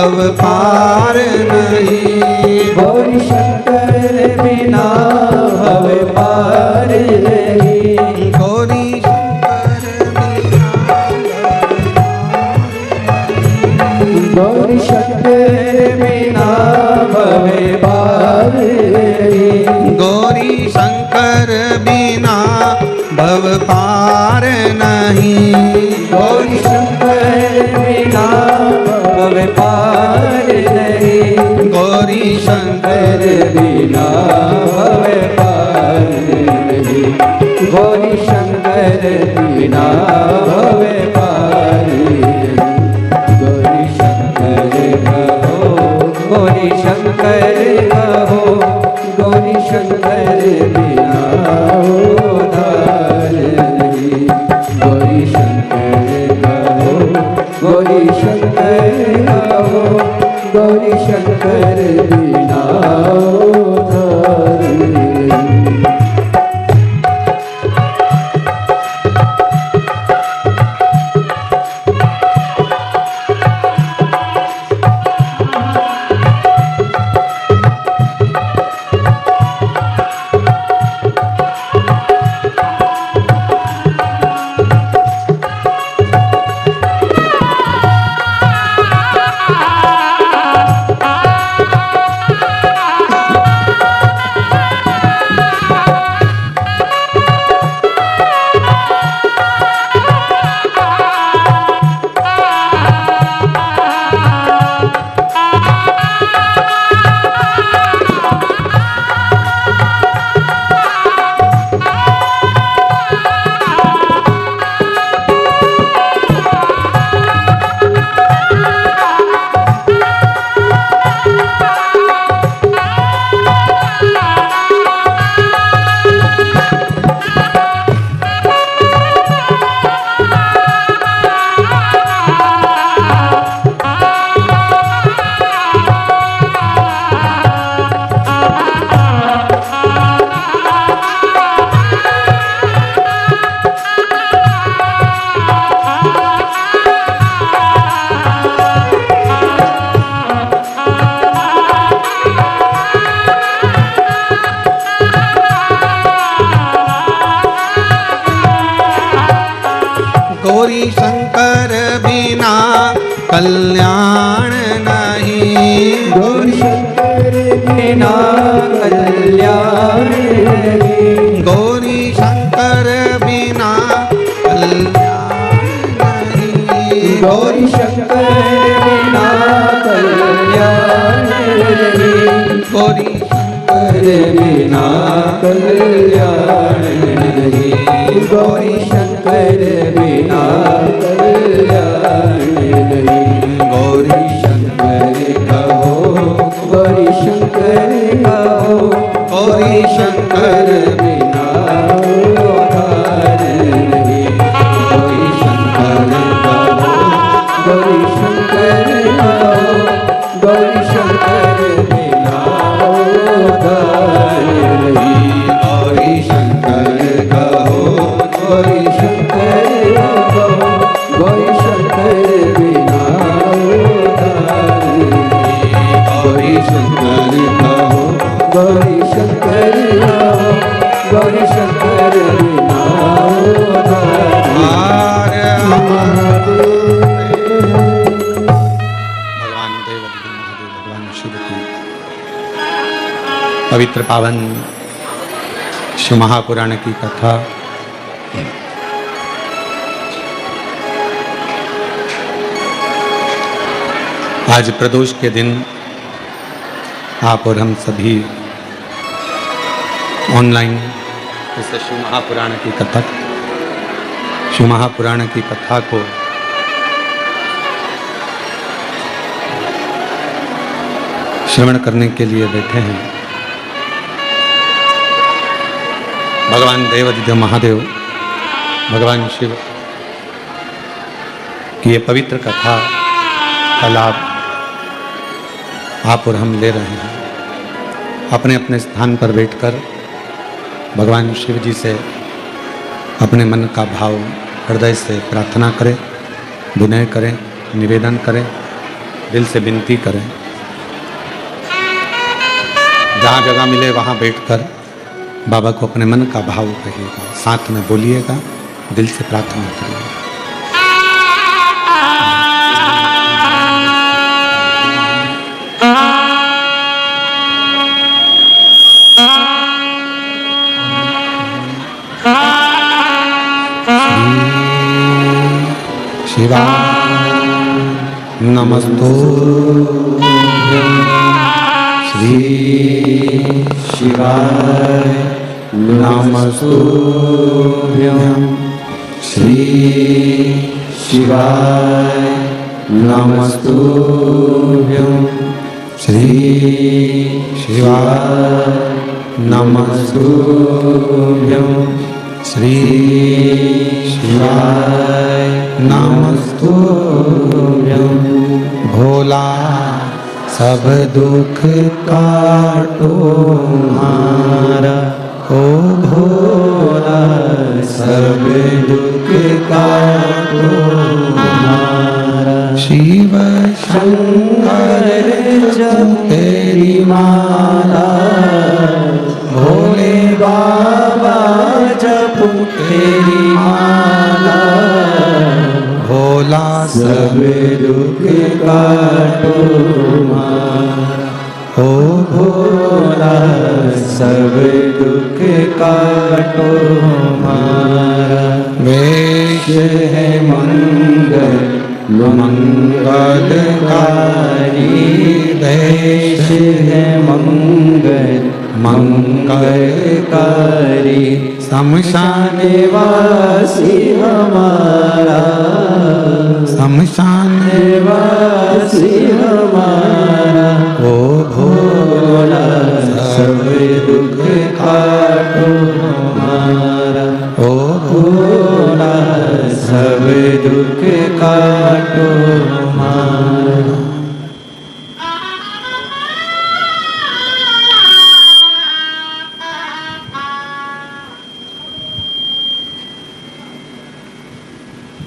भव पार नहीं।
गौरी शंकर बिना भव पार नहीं।
गौरी शंकर बिना
गौरी शंकर बिना भव पार नहीं।
गौरी शंकर बिना भव पार नहीं।
गौरी शंकर बिना भव पार नहीं।
गौरी शंकर
बिना भव पार नहीं। गौरी शंकर बिना भव पार नहीं। गौरी शंकर कहो, गौरी शंकर कहो, गौरी शंकर बिना उद्धार नहीं। गौरी शंकर कहो, गौरी शंकर कहो, गौरी शंकर बिना उद्धार नहीं।
गौरी शंकर बिना कल्याण नहीं।
गौरी शंकर बिना कल्याण नहीं।
गौरी शंकर बिना कल्याण नहीं।
गौरी शंकर बिना कल्याण नहीं।
गौरी शंकर
बिना कल्याण नहीं। गौरी शंकर बिना कल्याण नहीं। गौरी शंकर कहो, गौरी शंकर कहो, गौरी शंकर बिना उद्धार नहीं। गौरी शंकर कहो, गौरी शंकर कहो, गौरी शंकर बिना उद्धार नहीं। गौरी शंकर कहो, गौरी शंकर कहो, गौरी शंकर बिना उद्धार नहीं। गौरी शंकर कहो, गौरी शंकर कहो, गौरी शंकर बिना उद्धार नहीं।
भगवान देव महादेव भगवान शिव की पवित्र पावन शिव महापुराण की कथा आज प्रदोष के दिन आप और हम सभी ऑनलाइन इस शिव महापुराण की कथा शिव महापुराण की कथा को श्रवण करने के लिए बैठे हैं। भगवान देवादिदेव महादेव भगवान शिव की ये पवित्र कथा का लाभ आप और हम ले रहे हैं। अपने अपने स्थान पर बैठकर भगवान शिव जी से अपने मन का भाव हृदय से प्रार्थना करें, विनय करें, निवेदन करें दिल से विनती करें, जहाँ जगह मिले वहाँ बैठकर बाबा को अपने मन का भाव कहिएगा, साथ में बोलिएगा, दिल से प्रार्थना करिएगा। शिवाय नमस्तुभ्यं, श्री शिवाय नमस्तुभ्यं, श्री शिवाय नमस्तुभ्यं, श्री शिवाय नमस्तुभ्यं, श्री शिवाय नमस्तुभ्यं। भोला सब दुख काटो हमारा, ओ भोला सब दुख काटो हमारा। शिव शंकर जप तेरी माला, भोले बाबा जप तेरी माला। भोला सब दुख काटो हमारा, ओ भोला सब दुख काटो हमारा। वेश है मंगल मंगलकारी, वेश है मंगल मंगलकारी। शमशान वासी हमारा, शमशान वासी हमारा। ओ भोला सब दुख काटो हमारा, ओ भोला सब दुख काटो हमारा।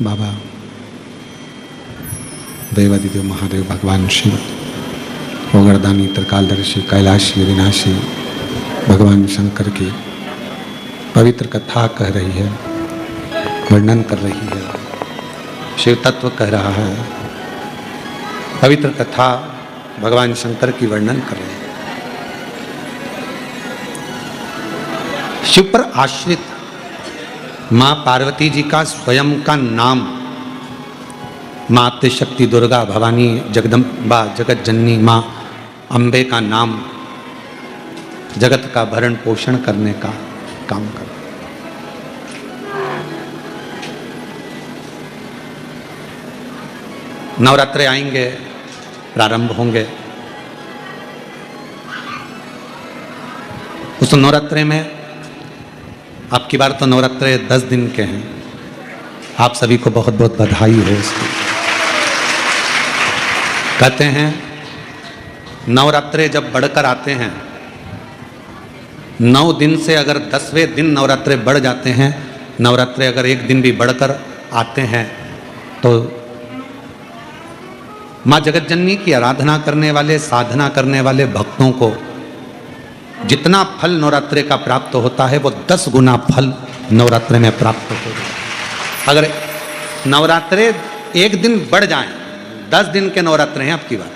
बाबा देवादिदेव महादेव भगवान शिव, ओगरदानी, त्रिकालदर्शी, कैलाशी, अविनाशी भगवान शंकर की पवित्र कथा कह रही है, वर्णन कर रही है, शिव तत्व कह रहा है। पवित्र कथा भगवान शंकर की वर्णन कर रही है। शिव पर आश्रित माँ पार्वती जी का स्वयं का नाम, माँ आद्यशक्ति, दुर्गा, भवानी, जगदम्बा, जगत जननी माँ अम्बे का नाम जगत का भरण पोषण करने का काम कर। नवरात्रे आएंगे, प्रारंभ होंगे। उस नवरात्रे में आपकी बार तो नवरात्रे 10 दिन के हैं। आप सभी को बहुत बहुत बधाई हो इसकी। कहते हैं नवरात्रे जब बढ़कर आते हैं, 9 दिन से अगर 10वें दिन नवरात्रे बढ़ जाते हैं, नवरात्रे अगर एक दिन भी बढ़कर आते हैं, तो माँ जगतजननी की आराधना करने वाले, साधना करने वाले भक्तों को जितना फल नवरात्रे का प्राप्त होता है, वो 10 गुना फल नवरात्रे में प्राप्त होता है। अगर नवरात्रे एक दिन बढ़ जाएं, 10 दिन के नवरात्रे हैं आपकी बात।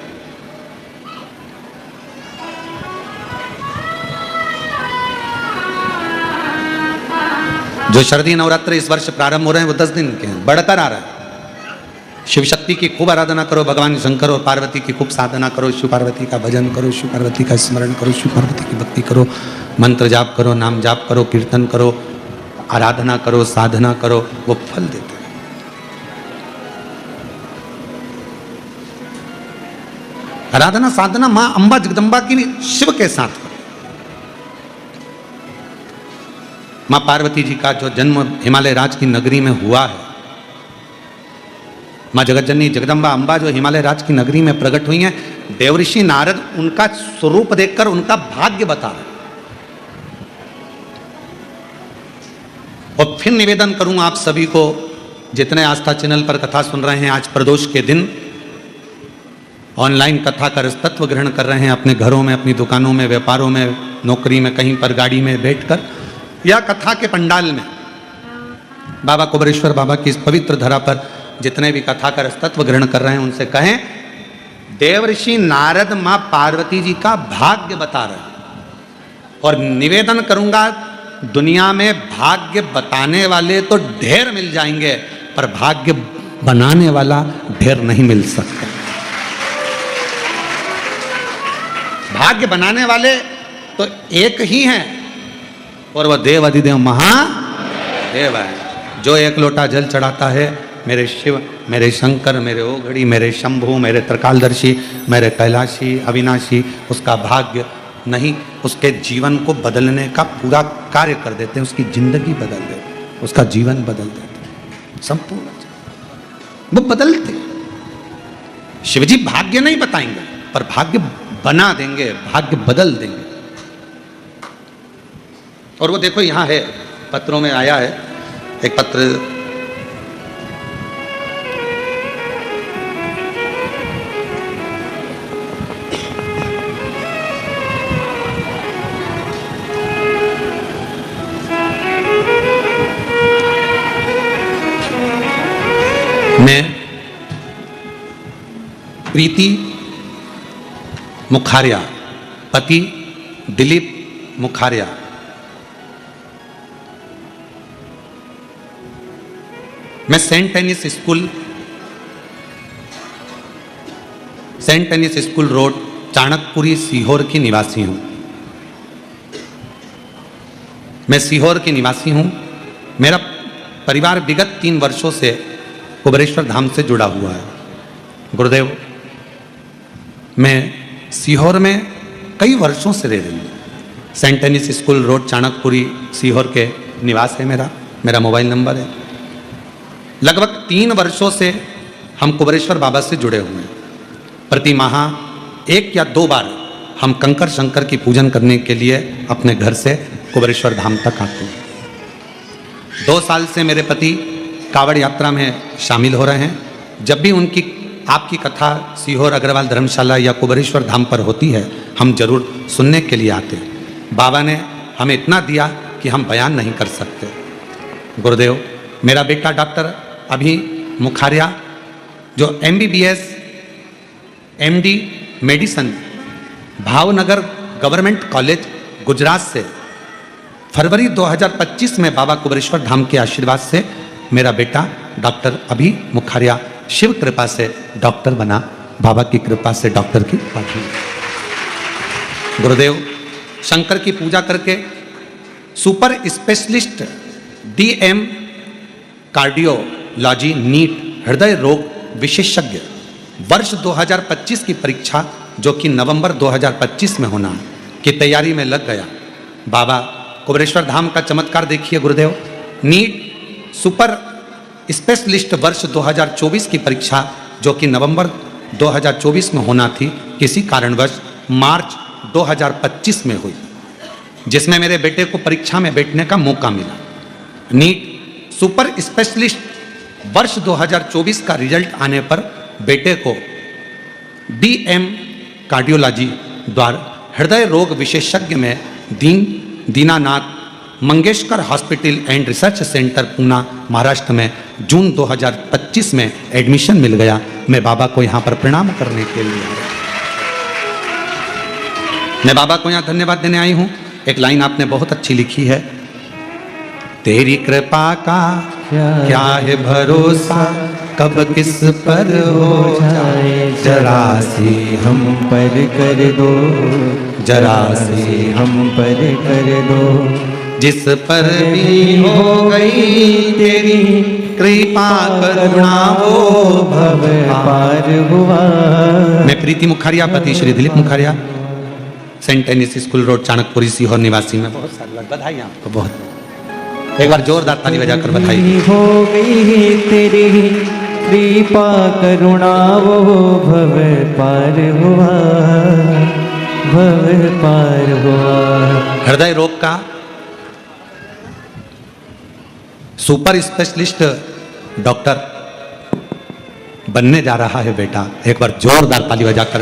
जो शारदीय नवरात्रे इस वर्ष प्रारंभ हो रहे हैं, वो 10 दिन के हैं, बढ़कर आ रहा है। शिव शक्ति की खूब आराधना करो, भगवान शंकर और पार्वती की खूब साधना करो, शिव पार्वती का भजन करो, शिव पार्वती का स्मरण करो, शिव पार्वती की भक्ति करो, मंत्र जाप करो, नाम जाप करो, कीर्तन करो, आराधना करो, साधना करो, वो फल देते हैं। आराधना साधना माँ अम्बा जगदम्बा की शिव के साथ करो। माँ पार्वती जी का जो जन्म हिमालय राज की नगरी में हुआ है, माँ जगतजननी जगदम्बा अम्बा जो हिमालय राज की नगरी में प्रकट हुई हैं, देवऋषि नारद उनका स्वरूप देखकर उनका भाग्य बता रहे। और फिर निवेदन करूं आप सभी को, जितने आस्था चैनल पर कथा सुन रहे हैं, आज प्रदोष के दिन ऑनलाइन कथा का रसतत्व ग्रहण कर रहे हैं अपने घरों में, अपनी दुकानों में, व्यापारों में, नौकरी में, कहीं पर गाड़ी में बैठकर, या कथा के पंडाल में बाबा कुबेरेश्वर बाबा की इस पवित्र धरा पर जितने भी कथा का रसतत्व ग्रहण कर रहे हैं उनसे कहें, देवर्षि नारद माँ पार्वती जी का भाग्य बता रहे हैं। और निवेदन करूंगा, दुनिया में भाग्य बताने वाले तो ढेर मिल जाएंगे, पर भाग्य बनाने वाला ढेर नहीं मिल सकता। भाग्य बनाने वाले तो एक ही हैं, और वह देव अधिदेव महादेव है। जो एक लोटा जल चढ़ाता है, मेरे शिव, मेरे शंकर, मेरे ओघड़ी, मेरे शंभु, मेरे त्रिकालदर्शी, मेरे कैलाशी, अविनाशी, उसका भाग्य नहीं, उसके जीवन को बदलने का पूरा कार्य कर देते हैं, उसकी जिंदगी बदल देते, उसका जीवन बदल देते, संपूर्ण वो बदलते। शिवजी भाग्य नहीं बताएंगे, पर भाग्य बना देंगे, भाग्य बदल देंगे। और वो देखो यहां है, पत्रों में आया है एक पत्र, मैं प्रीति मुखारिया, पति दिलीप मुखारिया, मैं Saint Anne's School Road Chanakpuri Sehore की निवासी हूं। मैं सीहोर की निवासी हूं। मेरा परिवार विगत 3 वर्षों से कुबेरेश्वर धाम से जुड़ा हुआ है। गुरुदेव, मैं सीहोर में कई वर्षों से रह रही हूँ। Saint Anne's School Road Chanakpuri Sehore के निवास है मेरा मोबाइल नंबर है। लगभग 3 वर्षों से हम कुबेरेश्वर बाबा से जुड़े हुए हैं। प्रति माह 1 या 2 बार हम कंकर शंकर की पूजन करने के लिए अपने घर से कुबेरेश्वर धाम तक आते हैं। 2 साल से मेरे पति कावड़ यात्रा में शामिल हो रहे हैं। जब भी आपकी कथा सीहोर अग्रवाल धर्मशाला या कुबेरेश्वर धाम पर होती है, हम जरूर सुनने के लिए आते हैं। बाबा ने हमें इतना दिया कि हम बयान नहीं कर सकते। गुरुदेव, मेरा बेटा डॉक्टर अभी मुखारिया, जो MBBS MD medicine Bhavnagar government college Gujarat से फरवरी 2025 में बाबा कुबेरेश्वर धाम के आशीर्वाद से मेरा बेटा डॉक्टर अभी मुखारिया शिव कृपा से डॉक्टर बना। बाबा की कृपा से डॉक्टर की उपाधि। गुरुदेव, शंकर की पूजा करके super specialist DM cardiology NEET हृदय रोग विशेषज्ञ वर्ष 2025 की परीक्षा, जो कि नवंबर 2025 में होना की तैयारी में लग गया। बाबा कुबेरेश्वर धाम का चमत्कार देखिए गुरुदेव। नीट सुपर स्पेशलिस्ट वर्ष 2024 की परीक्षा, जो कि नवंबर 2024 में होना थी, किसी कारणवश मार्च 2025 में हुई, जिसमें मेरे बेटे को परीक्षा में बैठने का मौका मिला। नीट सुपर स्पेशलिस्ट वर्ष 2024 का रिजल्ट आने पर बेटे को DM कार्डियोलॉजी द्वारा हृदय रोग विशेषज्ञ में Dinanath Mangeshkar hospital and research centre Poona Maharashtra में जून 2025 में एडमिशन मिल गया। मैं बाबा को यहाँ पर प्रणाम करने के लिए आया। मैं बाबा को यहाँ धन्यवाद देने आई हूँ। एक लाइन आपने बहुत अच्छी लिखी है, तेरी कृपा का क्या है भरोसा, कब किस पर हो जाए, जरा सी हम पर कर दो, जरा सी हम पर कर दो, जिस पर भी हो गई तेरी कृपा करुणा वो भव पार हुआ। मैं प्रीति मुखारिया, पति Shri Dilip Mukharia, Saint Anne's School Road Chanakpuri Sehore निवासी में। बहुत सारी बधाई आपको, बहुत एक बार जोरदार ताली बजाकर बधाई।
हो गई तेरी कृपा करुणा वो भव पार हुआ, भव पार हुआ।
हृदय रोग का सुपर स्पेशलिस्ट डॉक्टर बनने जा रहा है बेटा। एक बार जोरदार ताली बजाकर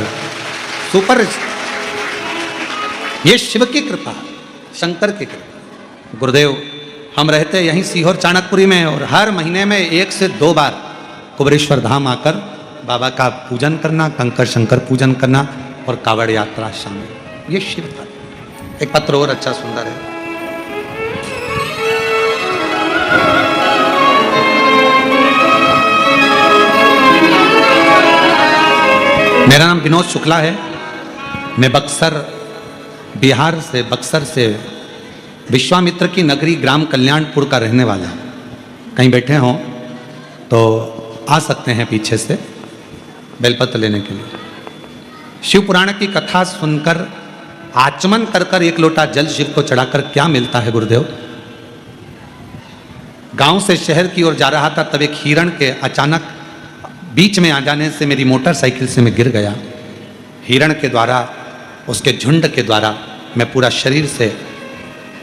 सुपर। ये शिव की कृपा, शंकर की कृपा। गुरुदेव हम रहते यहीं सीहोर चाणकपुरी में, और हर महीने में 1 से 2 बार कुबेरेश्वर धाम आकर बाबा का पूजन करना, कंकर शंकर पूजन करना और कावड़ यात्रा शामिल। ये शिव का एक पत्र और अच्छा सुंदर है। मेरा नाम विनोद शुक्ला है। मैं बक्सर, बिहार से, बक्सर से विश्वामित्र की नगरी ग्राम कल्याणपुर का रहने वाला हूँ। कहीं बैठे हों तो आ सकते हैं पीछे से बेलपत्र लेने के लिए। शिव पुराण की कथा सुनकर आचमन कर कर 1 लोटा जल शिव को चढ़ाकर क्या मिलता है गुरुदेव? गांव से शहर की ओर जा रहा था, तब एक हिरण के अचानक बीच में आ जाने से मेरी मोटरसाइकिल से मैं गिर गया। हिरण के द्वारा, उसके झुंड के द्वारा मैं पूरा शरीर से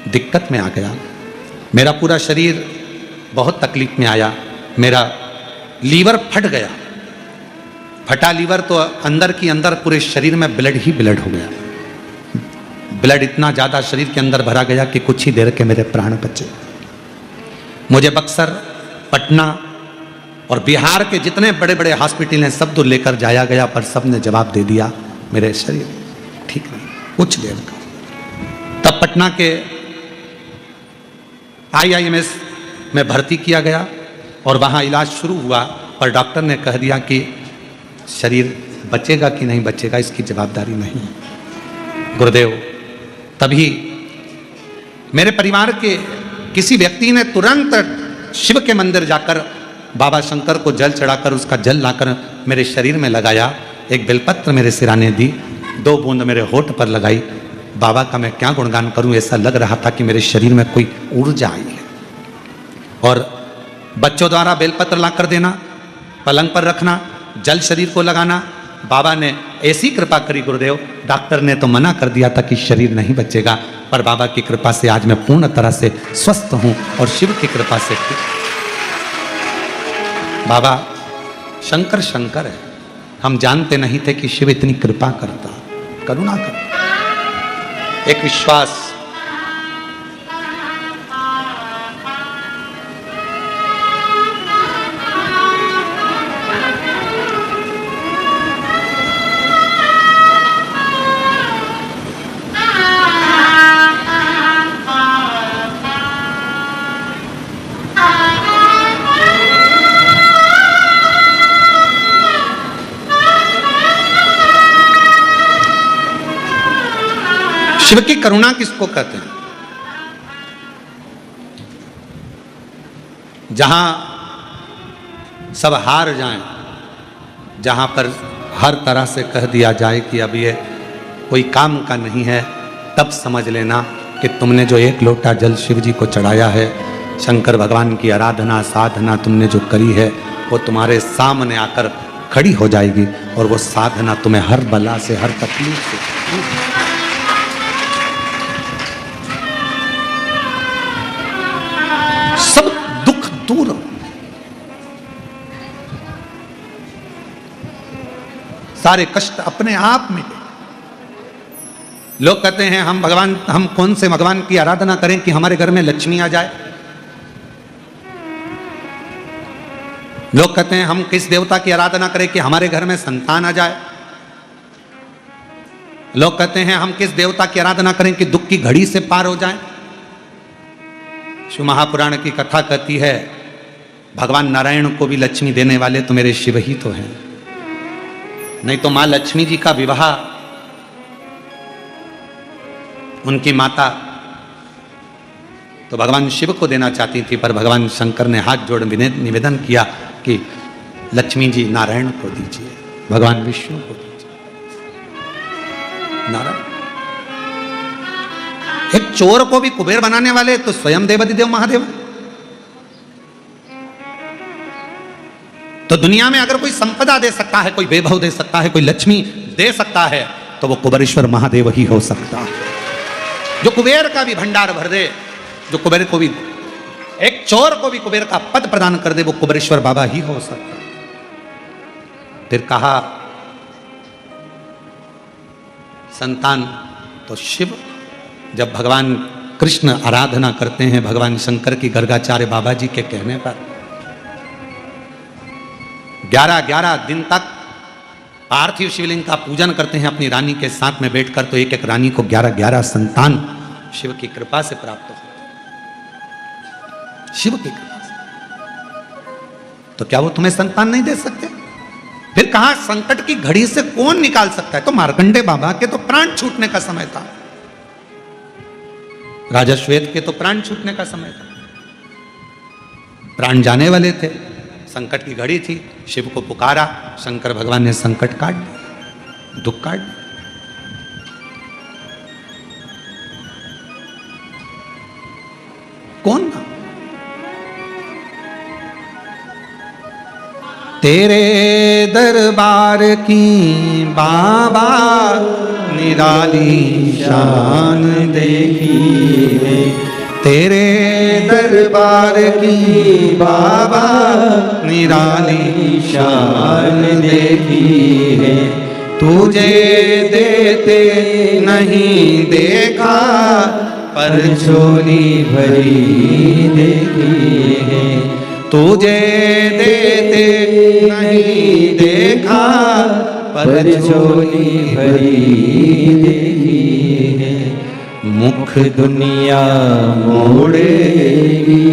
दिक्कत में आ गया। मेरा पूरा शरीर बहुत तकलीफ में आया। मेरा लीवर फट गया। फटा लीवर तो अंदर की अंदर पूरे शरीर में ब्लड ही ब्लड हो गया। ब्लड इतना ज़्यादा शरीर के अंदर भरा गया कि कुछ ही देर के मेरे प्राण बचे। मुझे बक्सर, पटना और बिहार के जितने बड़े बड़े हॉस्पिटल हैं सब तो लेकर जाया गया, पर सब ने जवाब दे दिया मेरे शरीर ठीक नहीं, कुछ देर का। तब पटना के IIMS में भर्ती किया गया और वहाँ इलाज शुरू हुआ, पर डॉक्टर ने कह दिया कि शरीर बचेगा कि नहीं बचेगा इसकी जवाबदारी नहीं। गुरुदेव तभी मेरे परिवार के किसी व्यक्ति ने तुरंत शिव के मंदिर जाकर बाबा शंकर को जल चढ़ाकर उसका जल लाकर मेरे शरीर में लगाया। एक बेलपत्र मेरे सिराने दी, 2 बूंद मेरे होठ पर लगाई। बाबा का मैं क्या गुणगान करूं, ऐसा लग रहा था कि मेरे शरीर में कोई ऊर्जा आई है। और बच्चों द्वारा बेलपत्र लाकर देना, पलंग पर रखना, जल शरीर को लगाना। बाबा ने ऐसी कृपा करी गुरुदेव, डॉक्टर ने तो मना कर दिया था कि शरीर नहीं बचेगा, पर बाबा की कृपा से आज मैं पूर्ण तरह से स्वस्थ हूं और शिव की कृपा से बाबा शंकर शंकर है। हम जानते नहीं थे कि शिव इतनी कृपा करता, करुणा करता। एक विश्वास, शिव की करुणा किसको कहते हैं? जहां सब हार जाएं, जहां पर हर तरह से कह दिया जाए कि अब ये कोई काम का नहीं है, तब समझ लेना कि तुमने जो 1 लोटा जल शिव जी को चढ़ाया है, शंकर भगवान की आराधना साधना तुमने जो करी है, वो तुम्हारे सामने आकर खड़ी हो जाएगी और वो साधना तुम्हें हर बला से, हर तकलीफ से, सब दुख दूर। सारे कष्ट अपने आप मिटे। लोग कहते हैं हम कौन से भगवान की आराधना करें कि हमारे घर में लक्ष्मी आ जाए। लोग कहते हैं हम किस देवता की आराधना करें कि हमारे घर में संतान आ जाए। लोग कहते हैं हम किस देवता की आराधना करें कि दुख की घड़ी से पार हो जाए। शिव महापुराण की कथा कहती है भगवान नारायण को भी लक्ष्मी देने वाले तो मेरे शिव ही तो हैं। नहीं तो मां लक्ष्मी जी का विवाह उनकी माता तो भगवान शिव को देना चाहती थी, पर भगवान शंकर ने हाथ जोड़ निवेदन किया कि लक्ष्मी जी नारायण को दीजिए, भगवान विष्णु को दीजिए। नारायण एक चोर को भी कुबेर बनाने वाले तो स्वयं देवाधिदेव महादेव। तो दुनिया में अगर कोई संपदा दे सकता है, कोई वैभव दे सकता है, कोई लक्ष्मी दे सकता है, तो वो कुबेरेश्वर महादेव ही हो सकता है। जो कुबेर का भी भंडार भर दे, जो कुबेर को भी, एक चोर को भी कुबेर का पद प्रदान कर दे, वो कुबेरेश्वर बाबा ही हो सकता है। फिर कहा संतान तो शिव। जब भगवान कृष्ण आराधना करते हैं भगवान शंकर की गर्गाचार्य बाबा जी के कहने पर 11 दिन तक पार्थिव शिवलिंग का पूजन करते हैं अपनी रानी के साथ में बैठकर, तो एक एक रानी को 11 संतान शिव की कृपा से प्राप्त होते, शिव की कृपा से। तो क्या वो तुम्हें संतान नहीं दे सकते? फिर कहा संकट की घड़ी से कौन निकाल सकता है? तो मार्कंडे बाबा के तो प्राण छूटने का समय था, राजा श्वेत के तो प्राण छूटने का समय था, प्राण जाने वाले थे, संकट की घड़ी थी। शिव को पुकारा, शंकर भगवान ने संकट काट दिया, दुख काट दिया। कौन था? तेरे दरबार की बाबा निराली शान देखी है, तेरे दरबार की बाबा निराली शान देखी है, तुझे देते नहीं देखा पर झोली भरी देखी है, तुझे देते नहीं देखा पर झोली भरी देखी है, मुख दुनिया मोड़ेगी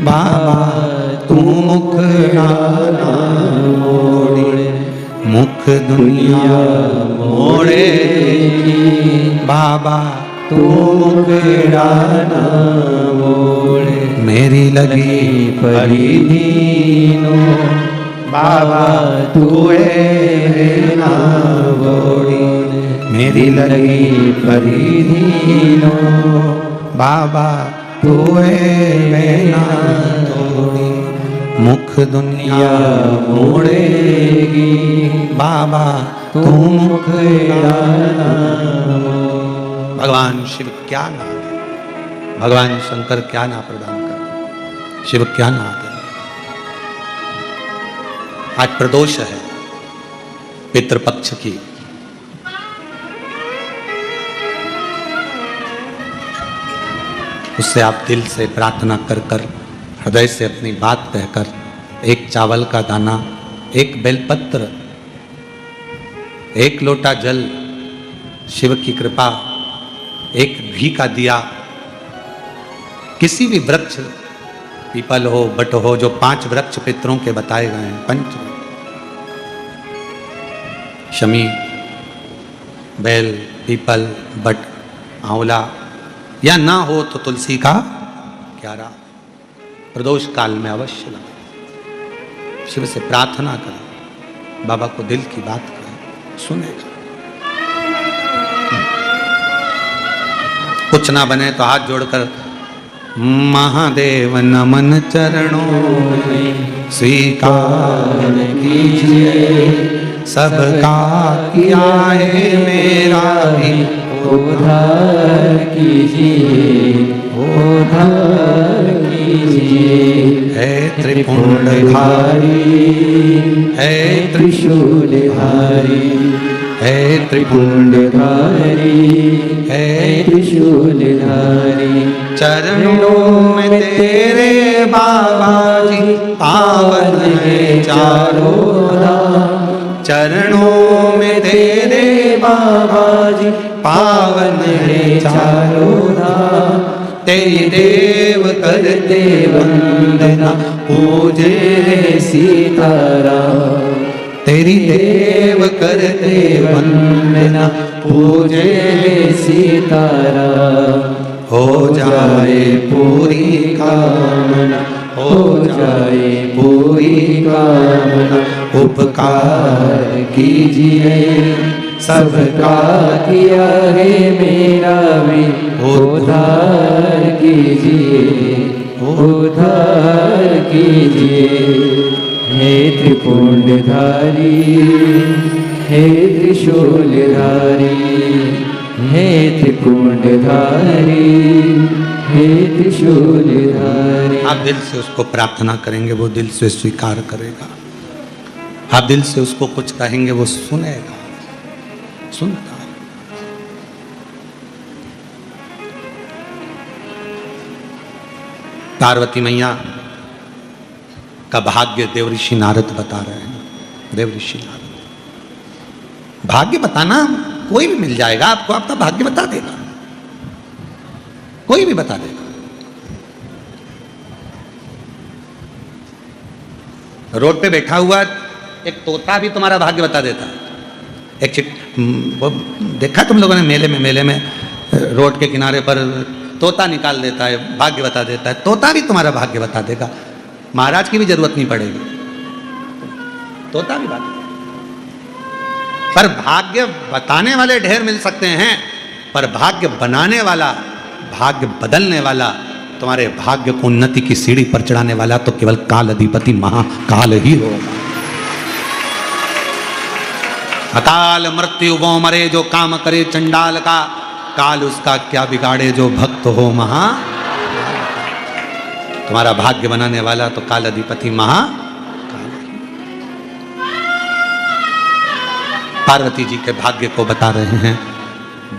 बाबा तू मुख ना मोड़े, मुख दुनिया मोड़ेगी बाबा तू मुख ना मोड़े, मेरी लगी परिधीनो बाबा तू ना मोड़े, मेरी लगी परिधीनो बाबा तू ना तोड़ी, मुख दुनिया मोड़ेगी बाबा तू मुख ना। भगवान शिव क्या नाम है, भगवान शंकर क्या नाम प्रदान कर, शिव क्या नाम है। आज प्रदोष है पितृपक्ष की, उससे आप दिल से प्रार्थना कर कर, हृदय से अपनी बात कहकर, एक चावल का दाना, एक बेलपत्र, एक लोटा जल, शिव की कृपा, एक घी का दिया, किसी भी वृक्ष, पीपल हो, बट हो, जो 5 वृक्ष पितरों के बताए गए हैं, पंच, शमी, बेल, पीपल, बट, आंवला, या ना हो तो तुलसी का क्यारा, प्रदोष काल में अवश्य लगाएं। शिव से प्रार्थना करें, बाबा को दिल की बात करें, सुनेगा। कुछ ना बने तो हाथ जोड़कर महादेव नमन चरणों में स्वीकार कीजिए, सबका किया है मेरा भी उद्धार कीजिए, उद्धार कीजिए। है त्रिपुंडधारी, है त्रिशूलधारी, है त्रिपुंडधारी, है त्रिशूलधारी, चरणों में तेरे बाबा जी पावन है चारों धाम, चरणों में तेरे बाबा जी पावन है चारों धाम, तेरी देव करते वंदना पूजे रे सीताराम, तेरी देव करते वंदना पूजे रे सीताराम, हो जाए पूरी कामना, हो जाए पूरी कामना, उपकार कीजिए सबका किया है मेरा भी उद्धार कीजिए, उद्धार कीजिए। हे त्रिपुंडधारी, हे त्रिशूलधारी, हे त्रिपुंडधारी, हे त्रिशूलधारी। आप दिल से उसको प्रार्थना करेंगे, वो दिल से स्वीकार करेगा। आप दिल से उसको कुछ कहेंगे, वो सुनेगा, सुनता है। पार्वती मैया का भाग्य देवऋषि नारद बता रहे हैं। देवऋषि नारद, भाग्य बताना कोई भी मिल जाएगा आपको, आपका भाग्य बता देगा, कोई भी बता देगा। रोड पे बैठा हुआ एक तोता भी तुम्हारा भाग्य बता देता है। वो देखा तुम लोगों ने मेले में रोड के किनारे पर तोता निकाल देता है, भाग्य बता देता है। तोता भी तुम्हारा भाग्य बता देगा, महाराज की भी जरूरत नहीं पड़ेगी, तोता भी भाग्य। पर भाग्य बताने वाले ढेर मिल सकते हैं, पर भाग्य बनाने वाला, भाग्य बदलने वाला, तुम्हारे भाग्य को उन्नति की सीढ़ी पर चढ़ाने वाला तो केवल काल अधिपति महाकाल ही होगा। अकाल मृत्यु वो मरे जो काम करे चंडाल का, काल उसका क्या बिगाड़े जो भक्त हो महा। तुम्हारा भाग्य बनाने वाला तो काल अधिपति महाकाल। पार्वती जी के भाग्य को बता रहे हैं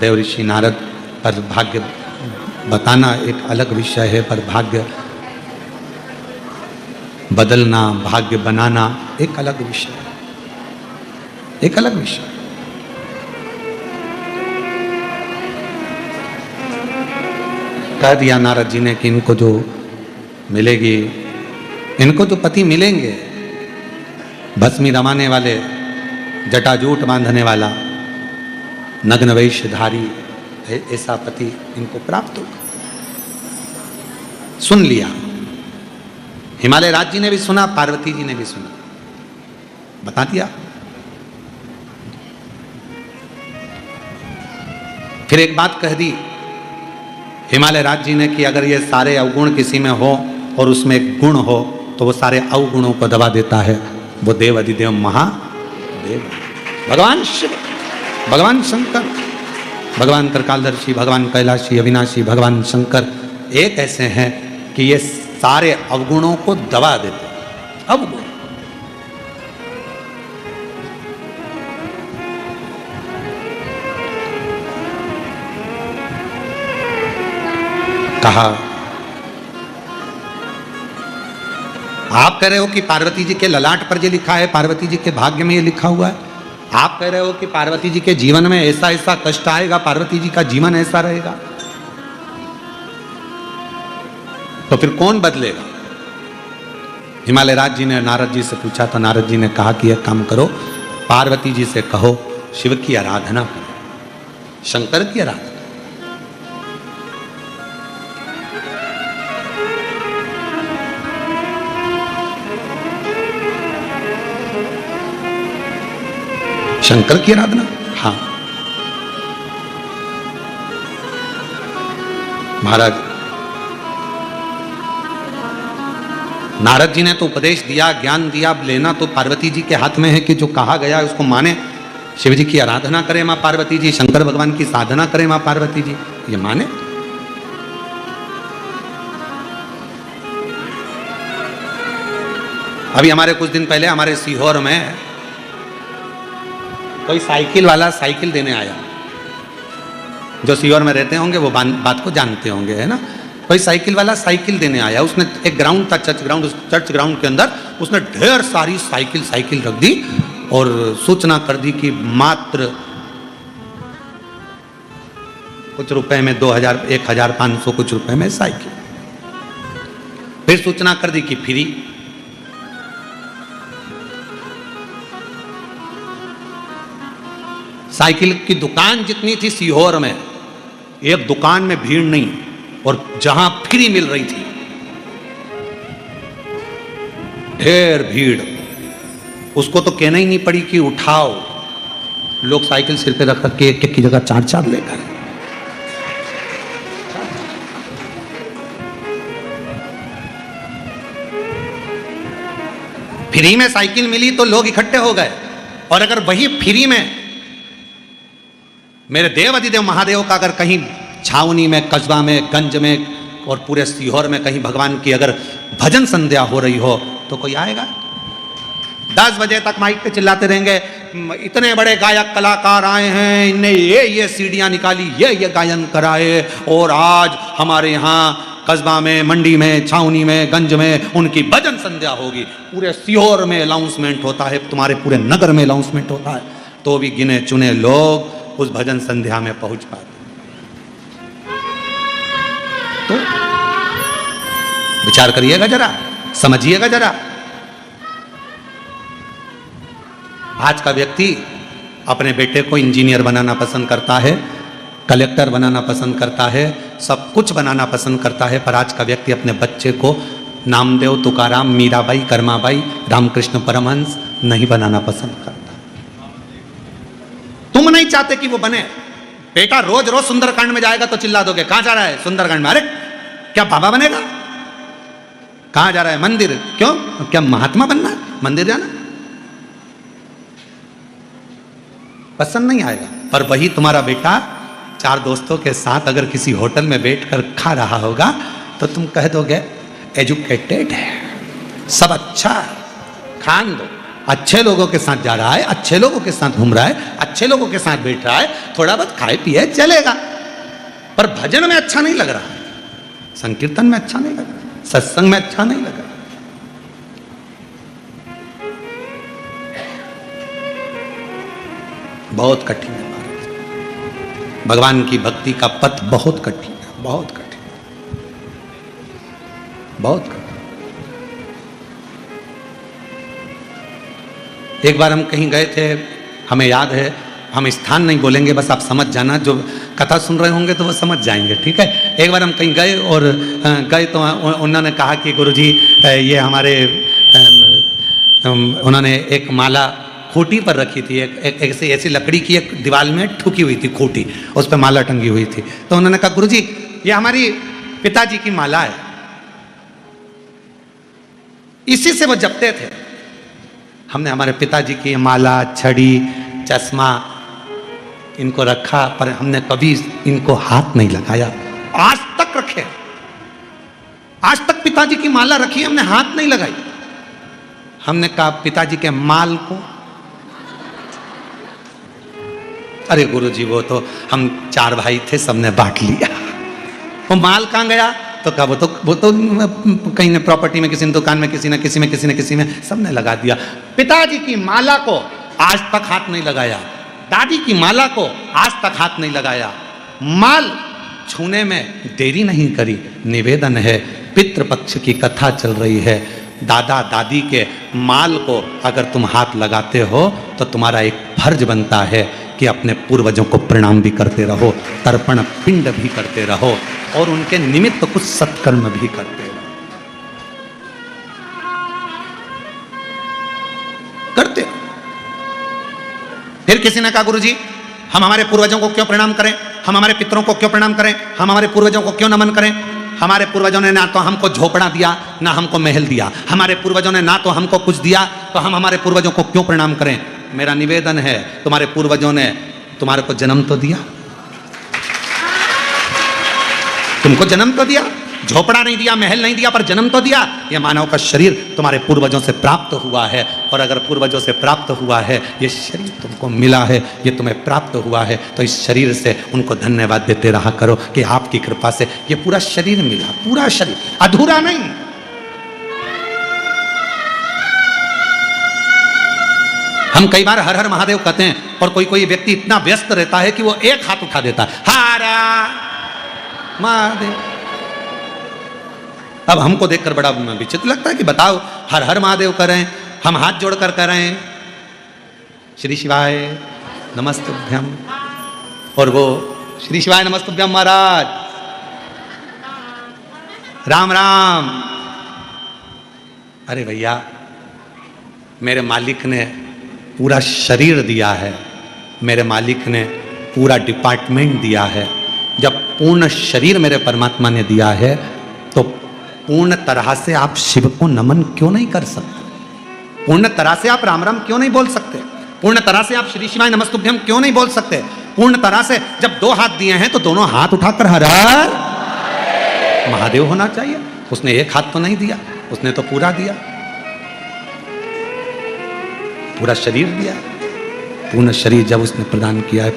देवऋषि नारद। पर भाग्य बताना एक अलग विषय है, पर भाग्य बदलना, भाग्य बनाना एक अलग विषय है, एक अलग विषय। कह दिया नारद जी ने कि इनको जो मिलेगी, इनको जो पति मिलेंगे, भस्मी रमाने वाले, जटाजूट बांधने वाला, नग्न वेशधारी, ऐसा पति इनको प्राप्त होगा। सुन लिया, हिमालय राज जी ने भी सुना, पार्वती जी ने भी सुना, बता दिया। फिर एक बात कह दी हिमालय राज जी ने कि अगर ये सारे अवगुण किसी में हो और उसमें एक गुण हो तो वो सारे अवगुणों को दबा देता है। वो देव अधिदेव महादेव, भगवान शिव, भगवान शंकर, भगवान त्रिकालदर्शी, भगवान कैलाशी, अविनाशी, भगवान शंकर एक ऐसे हैं कि ये सारे अवगुणों को दबा देते हैं। अवगुण कहा, आप कह रहे हो कि पार्वती जी के ललाट पर ये लिखा है, पार्वती जी के भाग्य में ये लिखा हुआ है। आप कह रहे हो कि पार्वती जी के जीवन में ऐसा ऐसा कष्ट आएगा, पार्वती जी का जीवन ऐसा रहेगा, तो फिर कौन बदलेगा? हिमालय राज जी ने नारद जी से पूछा तो नारद जी ने कहा कि एक काम करो, पार्वती जी से कहो शिव की आराधना करो, शंकर की आराधना। शंकर की आराधना, हाँ। महाराज नारद जी ने तो उपदेश दिया, ज्ञान दिया, लेना तो पार्वती जी के हाथ में है कि जो कहा गया उसको माने। शिव जी की आराधना करे मां पार्वती जी, शंकर भगवान की साधना करे मां पार्वती जी, ये माने। अभी हमारे कुछ दिन पहले हमारे सीहोर में कोई साइकिल वाला साइकिल देने आया, जो सीहोर में रहते होंगे वो बात को जानते होंगे, है ना। कोई साइकिल वाला साइकिल देने आया, उसने एक ग्राउंड था, चर्च ग्राउंड, उस चर्च ग्राउंड के अंदर उसने ढेर सारी साइकिल रख दी और सूचना कर दी कि मात्र कुछ रुपए में 2000, 1500 कुछ रुपए में साइकिल। फिर सूचना कर दी कि फ्री। साइकिल की दुकान जितनी थी सीहोर में, एक दुकान में भीड़ नहीं, और जहां फ्री मिल रही थी ढेर भीड़। उसको तो कहना ही नहीं पड़ी कि उठाओ, लोग साइकिल सिर पे रख के एक की जगह 4-4 लेकर। फ्री में साइकिल मिली तो लोग इकट्ठे हो गए, और अगर वही फ्री में मेरे देव अधिदेव महादेव का अगर कहीं छावनी में, कस्बा में, गंज में और पूरे सीहोर में कहीं भगवान की अगर भजन संध्या हो रही हो तो कोई आएगा? 10 बजे तक माइक पे चिल्लाते रहेंगे, इतने बड़े गायक कलाकार आए हैं, इनने ये सीढ़ियाँ निकाली, ये गायन कराए, और आज हमारे यहाँ कस्बा में, मंडी में, छावनी में, गंज में उनकी भजन संध्या होगी। पूरे सीहोर में अनाउंसमेंट होता है, तुम्हारे पूरे नगर में अनाउंसमेंट होता है, तो भी गिने चुने लोग उस भजन संध्या में पहुंच पाते। तो विचार करिएगा जरा, समझिएगा जरा। आज का व्यक्ति अपने बेटे को इंजीनियर बनाना पसंद करता है, कलेक्टर बनाना पसंद करता है, सब कुछ बनाना पसंद करता है, पर आज का व्यक्ति अपने बच्चे को नामदेव, तुकाराम, मीराबाई, कर्माबाई, रामकृष्ण परमहंस नहीं बनाना पसंद करता। तुम नहीं चाहते कि वो बने। बेटा रोज रोज सुंदरकांड में जाएगा तो चिल्ला दोगे, कहां जा रहा है सुंदरकांड में? अरे क्या बाबा बनेगा? कहां जा रहा है? मंदिर। क्यों? क्या महात्मा बनना है? मंदिर जाना पसंद नहीं आएगा। पर वही तुम्हारा बेटा 4 दोस्तों के साथ अगर किसी होटल में बैठकर खा रहा होगा तो तुम कह दोगे एजुकेटेड है, सब अच्छा है, खान दो। अच्छे लोगों के साथ जा रहा है, अच्छे लोगों के साथ घूम रहा है, अच्छे लोगों के साथ बैठ रहा है, थोड़ा बहुत खाए पिए चलेगा। पर भजन में अच्छा नहीं लग रहा है, संकीर्तन में अच्छा नहीं लग रहा, सत्संग में अच्छा नहीं लग रहा। बहुत कठिन है भगवान की भक्ति का पथ, बहुत कठिन है, बहुत कठिन, बहुत कठिन। एक बार हम कहीं गए थे, हमें याद है, हम स्थान नहीं बोलेंगे, बस आप समझ जाना, जो कथा सुन रहे होंगे तो वो समझ जाएंगे, ठीक है। एक बार हम कहीं गए और गए तो उन्होंने कहा कि गुरुजी ये हमारे उन्होंने एक माला खूंटी पर रखी थी, एक ऐसी लकड़ी की एक दीवार में ठुकी हुई थी खूंटी, उस पर माला टंगी हुई थी। तो उन्होंने कहा गुरुजी ये हमारी पिताजी की माला है, इसी से वो जपते थे। हमने हमारे पिताजी की माला, छड़ी, चश्मा इनको रखा, पर हमने कभी इनको हाथ नहीं लगाया, आज तक रखे, आज तक पिताजी की माला रखी, हमने हाथ नहीं लगाई। हमने कहा पिताजी के माल को, अरे गुरुजी वो तो हम 4 भाई थे, सबने बांट लिया। वो माल कहाँ गया? तो कहा वो तो कहीं न प्रॉपर्टी में, किसी ने दुकान में, किसी ने किसी में सबने लगा दिया। पिताजी की माला को आज तक हाथ नहीं लगाया, दादी की माला को आज तक हाथ नहीं लगाया, माल छूने में देरी नहीं करी। निवेदन है, पितृपक्ष की कथा चल रही है, दादा दादी के माल को अगर तुम हाथ लगाते हो तो तुम्हारा एक फर्ज बनता है कि अपने पूर्वजों को प्रणाम भी करते रहो, तर्पण पिंड भी करते रहो, और उनके निमित्त कुछ सत्कर्म भी करते रहो, करते रहो। फिर किसी ने कहा गुरुजी हम हमारे पूर्वजों को क्यों प्रणाम करें, हम हमारे पितरों को क्यों प्रणाम करें, हम हमारे पूर्वजों को क्यों नमन करें? हमारे पूर्वजों ने ना तो हमको झोपड़ा दिया, ना हमको महल दिया, हमारे पूर्वजों ने ना तो हमको कुछ दिया, तो हम हमारे पूर्वजों को क्यों प्रणाम करें? मेरा निवेदन है, तुम्हारे पूर्वजों ने तुम्हारे को जन्म तो दिया, तुमको जन्म तो दिया, झोपड़ा नहीं दिया, महल नहीं दिया, पर जन्म तो दिया। यह मानव का शरीर तुम्हारे पूर्वजों से प्राप्त हुआ है, और अगर पूर्वजों से प्राप्त हुआ है, ये शरीर तुमको मिला है, ये तुम्हें प्राप्त हुआ है, तो इस शरीर से उनको धन्यवाद देते रहा करो कि आपकी कृपा से ये पूरा शरीर मिला, पूरा शरीर, अधूरा नहीं। हम कई बार हर हर महादेव कहते हैं, और कोई व्यक्ति इतना व्यस्त रहता है कि वो एक हाथ उठा देता है, हर महादेव। अब हमको देखकर बड़ा विचित्र लगता है कि बताओ हर हर महादेव करें, हम हाथ जोड़कर करें श्री शिवाय नमस्तुभ्यम, और वो श्री शिवाय नमस्तुभ्यम महाराज, राम राम। अरे भैया, मेरे मालिक ने पूरा शरीर दिया है, मेरे मालिक ने पूरा डिपार्टमेंट दिया है। जब पूर्ण शरीर मेरे परमात्मा ने दिया है, तो पूर्ण तरह से आप शिव को नमन क्यों नहीं कर सकते? पूर्ण तरह से आप राम राम क्यों नहीं बोल सकते? पूर्ण तरह से आप श्री शिवाय नमस्तुभ्यम क्यों नहीं बोल सकते? पूर्ण तरह से जब 2 हाथ दिए हैं तो दोनों हाथ उठाकर हर हर महादेव होना चाहिए। उसने एक हाथ तो नहीं दिया, उसने तो पूरा दिया। पूरा शरीर दिया, पूर्ण शरीर जब उसने प्रदान किया है,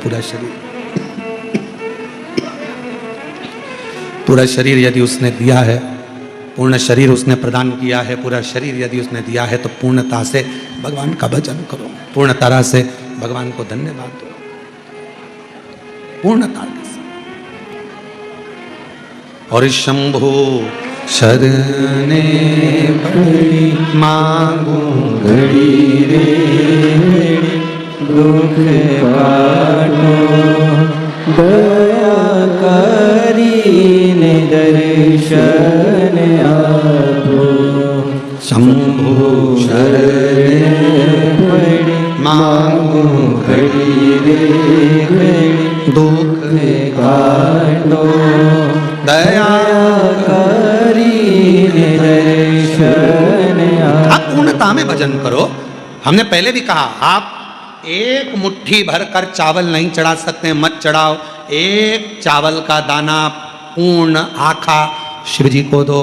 पूरा शरीर यदि उसने दिया है, पूर्ण शरीर उसने प्रदान किया है, पूरा शरीर यदि उसने दिया है, तो पूर्णता से भगवान का भजन करो, पूर्ण तरह से भगवान को धन्यवाद दो, पूर्णता के साथ। और शंभो शरणे पड़ी मांगू
घड़ी रे दुख काटो, दया करीने दर्शन आपो।
शंभो शरणे
पड़ी
मांगू
घड़ी रे घड़ी
दुख
काटो,
दया
करीने दर्शन
आप पूर्णता में भजन करो। हमने पहले भी कहा, आप एक मुट्ठी भरकर चावल नहीं चढ़ा सकते, मत चढ़ाओ। एक चावल का दाना पूर्ण आखा शिव जी को दो।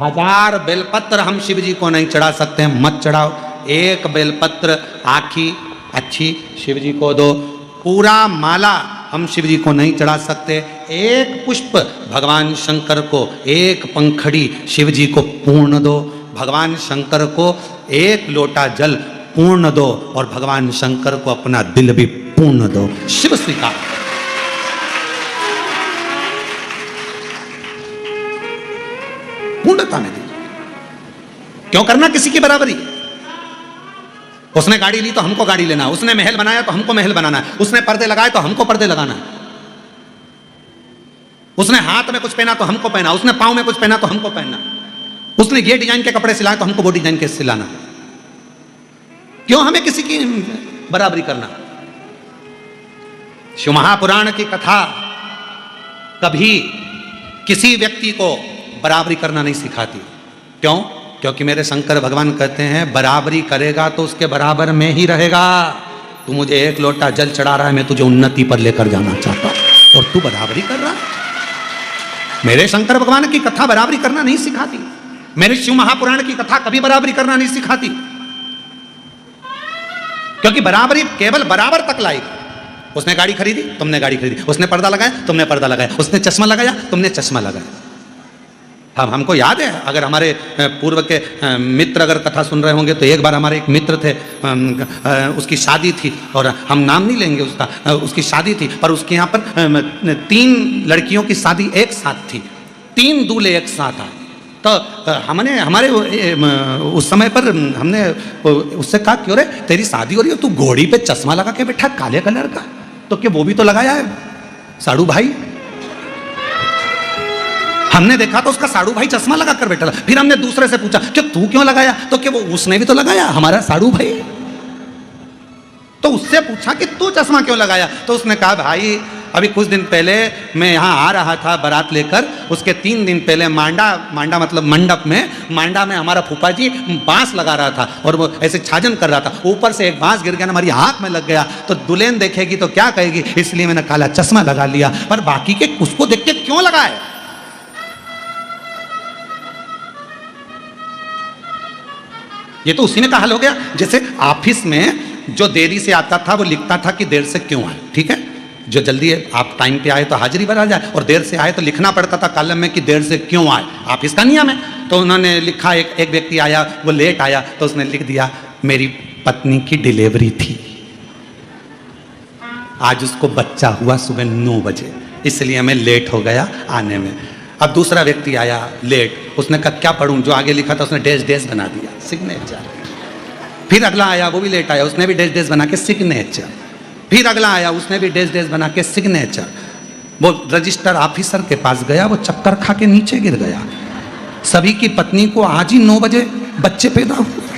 1000 बेलपत्र हम शिव जी को नहीं चढ़ा सकते, मत चढ़ाओ। एक बेलपत्र आखी अच्छी शिव जी को दो। पूरा माला हम शिव जी को नहीं चढ़ा सकते। एक पुष्प भगवान शंकर को, एक पंखड़ी शिव जी को पूर्ण दो। भगवान शंकर को एक लोटा जल पूर्ण दो और भगवान शंकर को अपना दिल भी पूर्ण दो। शिव स्वीकार। पूर्णता में दीजिए। क्यों करना किसी की बराबरी? उसने गाड़ी ली तो हमको गाड़ी लेना, उसने महल बनाया तो हमको महल बनाना है, उसने पर्दे लगाए तो हमको पर्दे लगाना है, उसने हाथ में कुछ पहना तो हमको पहना, उसने पांव में कुछ पहना तो हमको पहनना, उसने ये डिजाइन के कपड़े सिलाए तो हमको वो डिजाइन के सिलाना। क्यों हमें किसी की बराबरी करना? शिव महापुराण की कथा कभी किसी व्यक्ति को बराबरी करना नहीं सिखाती। क्यों? क्योंकि मेरे शंकर भगवान कहते हैं बराबरी करेगा तो उसके बराबर में ही रहेगा। तू मुझे एक लोटा जल चढ़ा रहा है, मैं तुझे उन्नति पर लेकर जाना चाहता हूं और तू बराबरी कर रहा है। मेरे शंकर भगवान की कथा बराबरी करना नहीं सिखाती। मेरे शिव महापुराण की कथा कभी बराबरी करना नहीं सिखाती, क्योंकि बराबरी केवल बराबर तक लाएगी। उसने गाड़ी खरीदी, तुमने गाड़ी खरीदी, उसने पर्दा लगाया, तुमने पर्दा लगाया, उसने चश्मा लगाया, तुमने चश्मा लगाया। हमको याद है, अगर हमारे पूर्व के मित्र अगर कथा सुन रहे होंगे तो एक बार हमारे एक मित्र थे, उसकी शादी थी और हम नाम नहीं लेंगे उसका, उसकी शादी थी पर उसके यहाँ पर 3 लड़कियों की शादी एक साथ थी, 3 दूल्हे एक साथ आए। तो हमने हमारे उस समय पर हमने उससे कहा, क्यों रे तेरी शादी हो रही है, तू घोड़ी पे चश्मा लगा के बैठा काले कलर का, तो क्या वो भी तो लगाया है साड़ू भाई? हमने देखा तो उसका साड़ू भाई चश्मा लगा कर बैठा था। फिर हमने दूसरे से पूछा कि तू क्यों लगाया, तो क्या वो उसने भी तो लगाया हमारा साड़ू भाई। तो उससे पूछा कि तू चश्मा क्यों लगाया, तो उसने कहा भाई अभी कुछ दिन पहले मैं यहाँ आ रहा था बारात लेकर, उसके 3 दिन पहले मांडा मतलब मंडप में, मांडा में हमारा फूफा जी बांस लगा रहा था और वो ऐसे छाजन कर रहा था, ऊपर से एक बांस गिर गया ना, हमारी आंख में लग गया, तो दुल्हन देखेगी तो क्या कहेगी, इसलिए मैंने काला चश्मा लगा लिया। पर बाकी के उसको देख के क्यों लगाए? ये तो उसी ने का हाल हो गया। जैसे ऑफिस में जो देरी से आता था वो लिखता था कि देर से क्यों आए, ठीक है, जो जल्दी आप टाइम पे आए तो हाजिरी भरा जाए, और देर से आए तो लिखना पड़ता था कॉलम में कि देर से क्यों आए, ऑफिस का नियम है। तो उन्होंने लिखा, एक व्यक्ति आया, वो लेट आया तो उसने लिख दिया मेरी पत्नी की डिलीवरी थी, आज उसको बच्चा हुआ सुबह 9 बजे, इसलिए मैं लेट हो गया आने में। अब दूसरा व्यक्ति आया लेट, उसने कहा क्या पढ़ूं, जो आगे लिखा था उसने डैश बना दिया, सिग्नेचर। फिर अगला आया, वो भी लेट आया, उसने भी डैश बना के सिग्नेचर। फिर अगला आया, उसने भी डैश बना के सिग्नेचर। वो रजिस्टर ऑफिसर के पास गया, वो चक्कर खा के नीचे गिर गया। सभी की पत्नी को आज ही 9 बजे बच्चे पैदा हुए,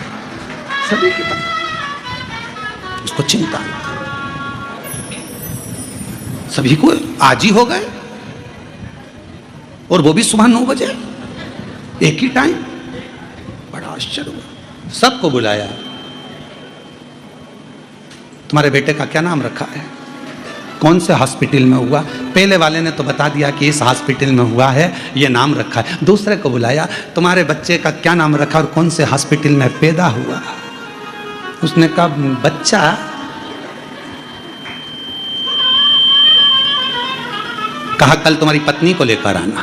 सभी की पत्नी, उसको चिंता, सभी को आज ही हो गए, और वो भी सुबह 9 बजे, एक ही टाइम। बड़ा आश्चर्य हुआ। सबको बुलाया, तुम्हारे बेटे का क्या नाम रखा है, कौन से हॉस्पिटल में हुआ? पहले वाले ने तो बता दिया कि इस हॉस्पिटल में हुआ है, ये नाम रखा है। दूसरे को बुलाया, तुम्हारे बच्चे का क्या नाम रखा और कौन से हॉस्पिटल में पैदा हुआ? उसने कहा बच्चा, कहा कल तुम्हारी पत्नी को लेकर आना।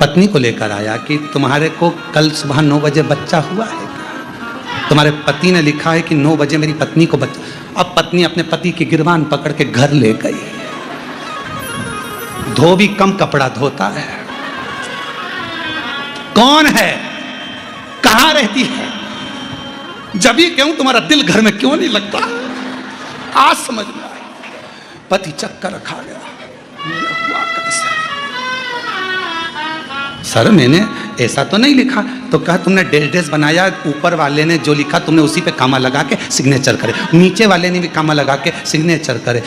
पत्नी को लेकर आया कि तुम्हारे को कल सुबह 9 बजे बच्चा हुआ है क्या? तुम्हारे पति ने लिखा है कि 9 बजे मेरी पत्नी को बच्चा। अब पत्नी अपने पति की गिरबान पकड़ के घर ले गई। धोबी कम कपड़ा धोता है। कौन है, कहां रहती है, जब ये क्यों तुम्हारा दिल घर में क्यों नहीं लगता? आज समझ में आया। पति चक्कर खा गया, हुआ कैसे? सर मैंने ऐसा तो नहीं लिखा। तो कहा तुमने डेस बनाया, ऊपर वाले ने जो लिखा तुमने उसी पे कामा लगा के सिग्नेचर करे, नीचे वाले ने भी कामा लगा के सिग्नेचर करे,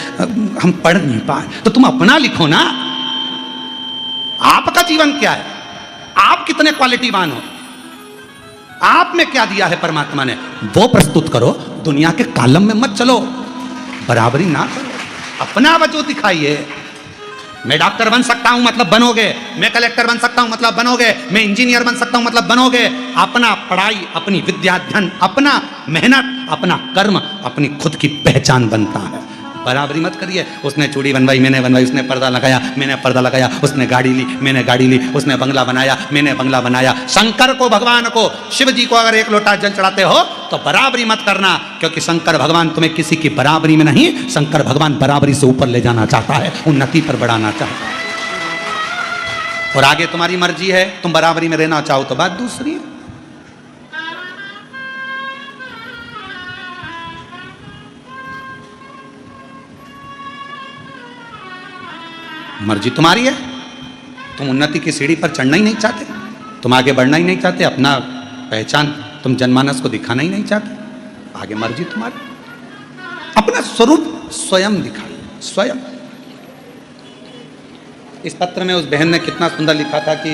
हम पढ़ नहीं पाए। तो तुम अपना लिखो ना, आपका जीवन क्या है, आप कितने क्वालिटीवान हो, आप में क्या दिया है परमात्मा ने, वो प्रस्तुत करो। दुनिया के कॉलम में मत चलो, बराबरी ना करो, अपना वजूद दिखाइए। मैं डॉक्टर बन सकता हूं मतलब बनोगे, मैं कलेक्टर बन सकता हूं मतलब बनोगे, मैं इंजीनियर बन सकता हूं मतलब बनोगे। अपना पढ़ाई, अपनी विद्या अध्ययन, अपना मेहनत, अपना कर्म, अपनी खुद की पहचान बनता है। बराबरी मत करिए। उसने चूड़ी बनवाई, मैंने बनवाई, उसने पर्दा लगाया, मैंने पर्दा लगाया, उसने गाड़ी ली, मैंने गाड़ी ली, उसने बंगला बनाया, मैंने बंगला बनाया। शंकर को, भगवान को, शिव जी को अगर 1 लोटा जल चढ़ाते हो तो बराबरी मत करना, क्योंकि शंकर भगवान तुम्हें किसी की बराबरी में नहीं, शंकर भगवान बराबरी से ऊपर ले जाना चाहता है, उन्नति पर बढ़ाना चाहता है। और आगे तुम्हारी मर्जी है, तुम बराबरी में रहना चाहो तो बात दूसरी है। मर्जी तुम्हारी है। तुम उन्नति की सीढ़ी पर चढ़ना ही नहीं चाहते, तुम आगे बढ़ना ही नहीं चाहते, अपना पहचान तुम जनमानस को दिखाना ही नहीं चाहते, आगे मर्जी तुम्हारी। अपना स्वरूप स्वयं दिखाइए, स्वयं। इस पत्र में उस बहन ने कितना सुंदर लिखा था कि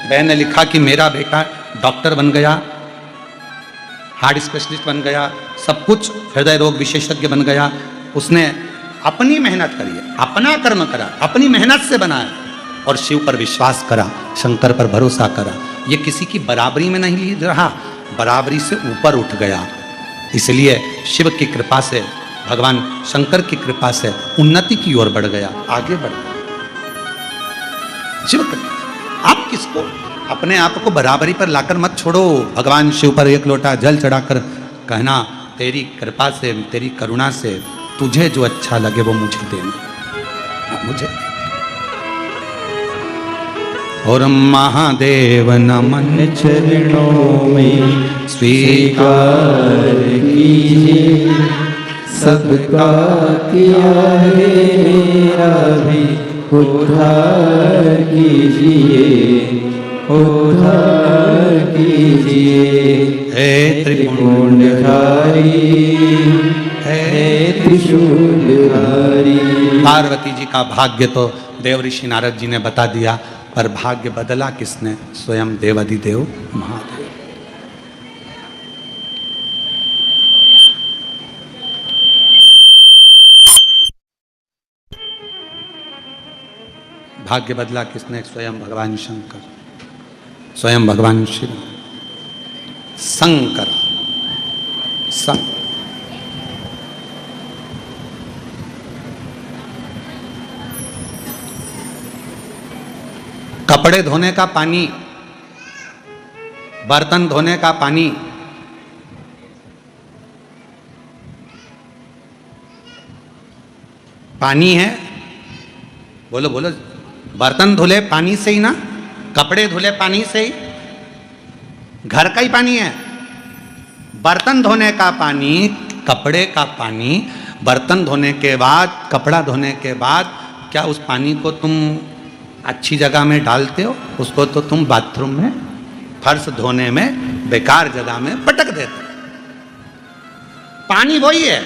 बहन ने लिखा कि मेरा बेटा डॉक्टर बन गया, हार्ट स्पेशलिस्ट बन गया, सब कुछ, हृदय रोग विशेषज्ञ बन गया। उसने अपनी मेहनत करी है, अपना कर्म करा, अपनी मेहनत से बनाया और शिव पर विश्वास करा, शंकर पर भरोसा करा। ये किसी की बराबरी में नहीं रहा, बराबरी से ऊपर उठ गया। इसलिए शिव की कृपा से, भगवान शंकर की कृपा से उन्नति की ओर बढ़ गया, आगे बढ़ गया। शिव कृपा। आप किसको, अपने आप को बराबरी पर लाकर मत छोड़ो। भगवान शिव पर 1 लोटा जल चढ़ाकर कहना, तेरी कृपा से, तेरी करुणा से तुझे जो अच्छा लगे वो मुझे देना, मुझे। और महादेव नमन
चरणों में स्वीकार कीजिए, सबका किया है मेरा भी उद्धार कीजिए, उद्धार कीजिए।
हे
त्रिपुंडधारी, हे त्रिशूलधारी।
पार्वती जी का भाग्य तो देव ऋषि नारद जी ने बता दिया, पर भाग्य बदला किसने? स्वयं देवाधिदेव महादेव। भाग्य बदला किसने? स्वयं भगवान शंकर, स्वयं भगवान शिव। शंकर कपड़े धोने का पानी, बर्तन धोने का पानी, पानी है। बोलो बोलो, बर्तन धुले पानी से ही ना, कपड़े धुले पानी से ही, घर का ही पानी है। बर्तन धोने का पानी, कपड़े का पानी, बर्तन धोने के बाद, कपड़ा धोने के बाद, क्या उस पानी को तुम अच्छी जगह में डालते हो? उसको तो तुम बाथरूम में, फर्श धोने में, बेकार जगह में पटक देते हो। पानी वही है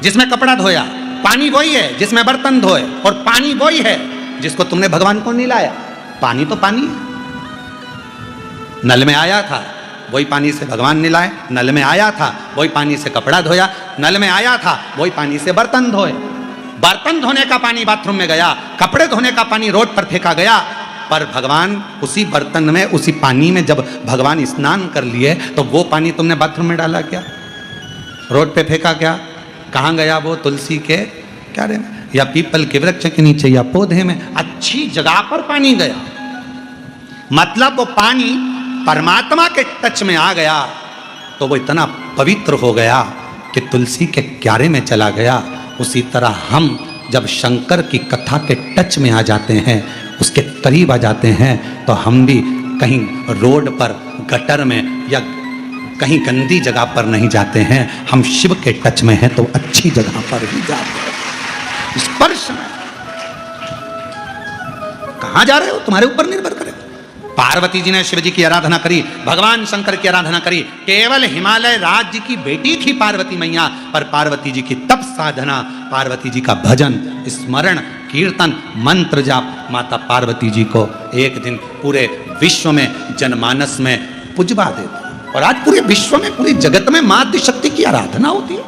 जिसमें कपड़ा धोया, पानी वही है जिसमें बर्तन धोए, और पानी वही है जिसको तुमने भगवान को नहलाया। पानी तो पानी है। नल में आया था, वही पानी से भगवान नहलाए। नल में आया था, वही पानी से कपड़ा धोया। नल में आया था, वही पानी से बर्तन धोए। बर्तन धोने का पानी बाथरूम में गया, कपड़े धोने का पानी रोड पर फेंका गया, पर भगवान उसी बर्तन में, उसी पानी में जब भगवान स्नान कर लिए, तो वो पानी तुमने बाथरूम में डाला क्या? रोड पे फेंका क्या? कहाँ गया वो? तुलसी के क्यारे में या पीपल के वृक्ष के नीचे या पौधे में। अच्छी जगह पर पानी गया, मतलब वो पानी परमात्मा के टच में आ गया तो वो इतना पवित्र हो गया कि तुलसी के क्यारे में चला गया। उसी तरह हम जब शंकर की कथा के टच में आ जाते हैं, उसके करीब आ जाते हैं, तो हम भी कहीं रोड पर, गटर में या कहीं गंदी जगह पर नहीं जाते हैं। हम शिव के टच में हैं तो अच्छी जगह पर ही जाते हैं। स्पर्श में कहां जा रहे हो तुम्हारे ऊपर निर्भर करेगा। पार्वती जी ने शिव जी की आराधना करी, भगवान शंकर की आराधना करी। केवल हिमालय राज्य की बेटी थी पार्वती मैया, पर पार्वती जी की तप साधना, पार्वती जी का भजन, स्मरण, कीर्तन, मंत्र जाप माता पार्वती जी को एक दिन पूरे विश्व में, जनमानस में पुजवा देते। और आज पूरे विश्व में, पूरे जगत में मां आदिशक्ति की आराधना होती है।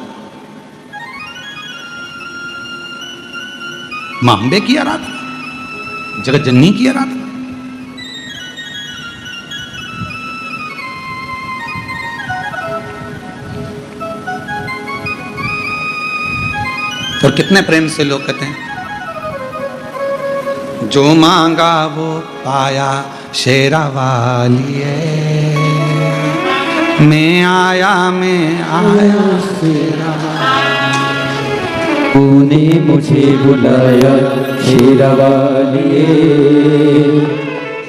मां अंबे की आराधना, जगत जननी की आराधना। और कितने प्रेम से लोग कहते हैं, जो मांगा वो पाया शेरा वालिए, मैं आया शेरा।
तूने मुझे बुलाया शेरा वालिए,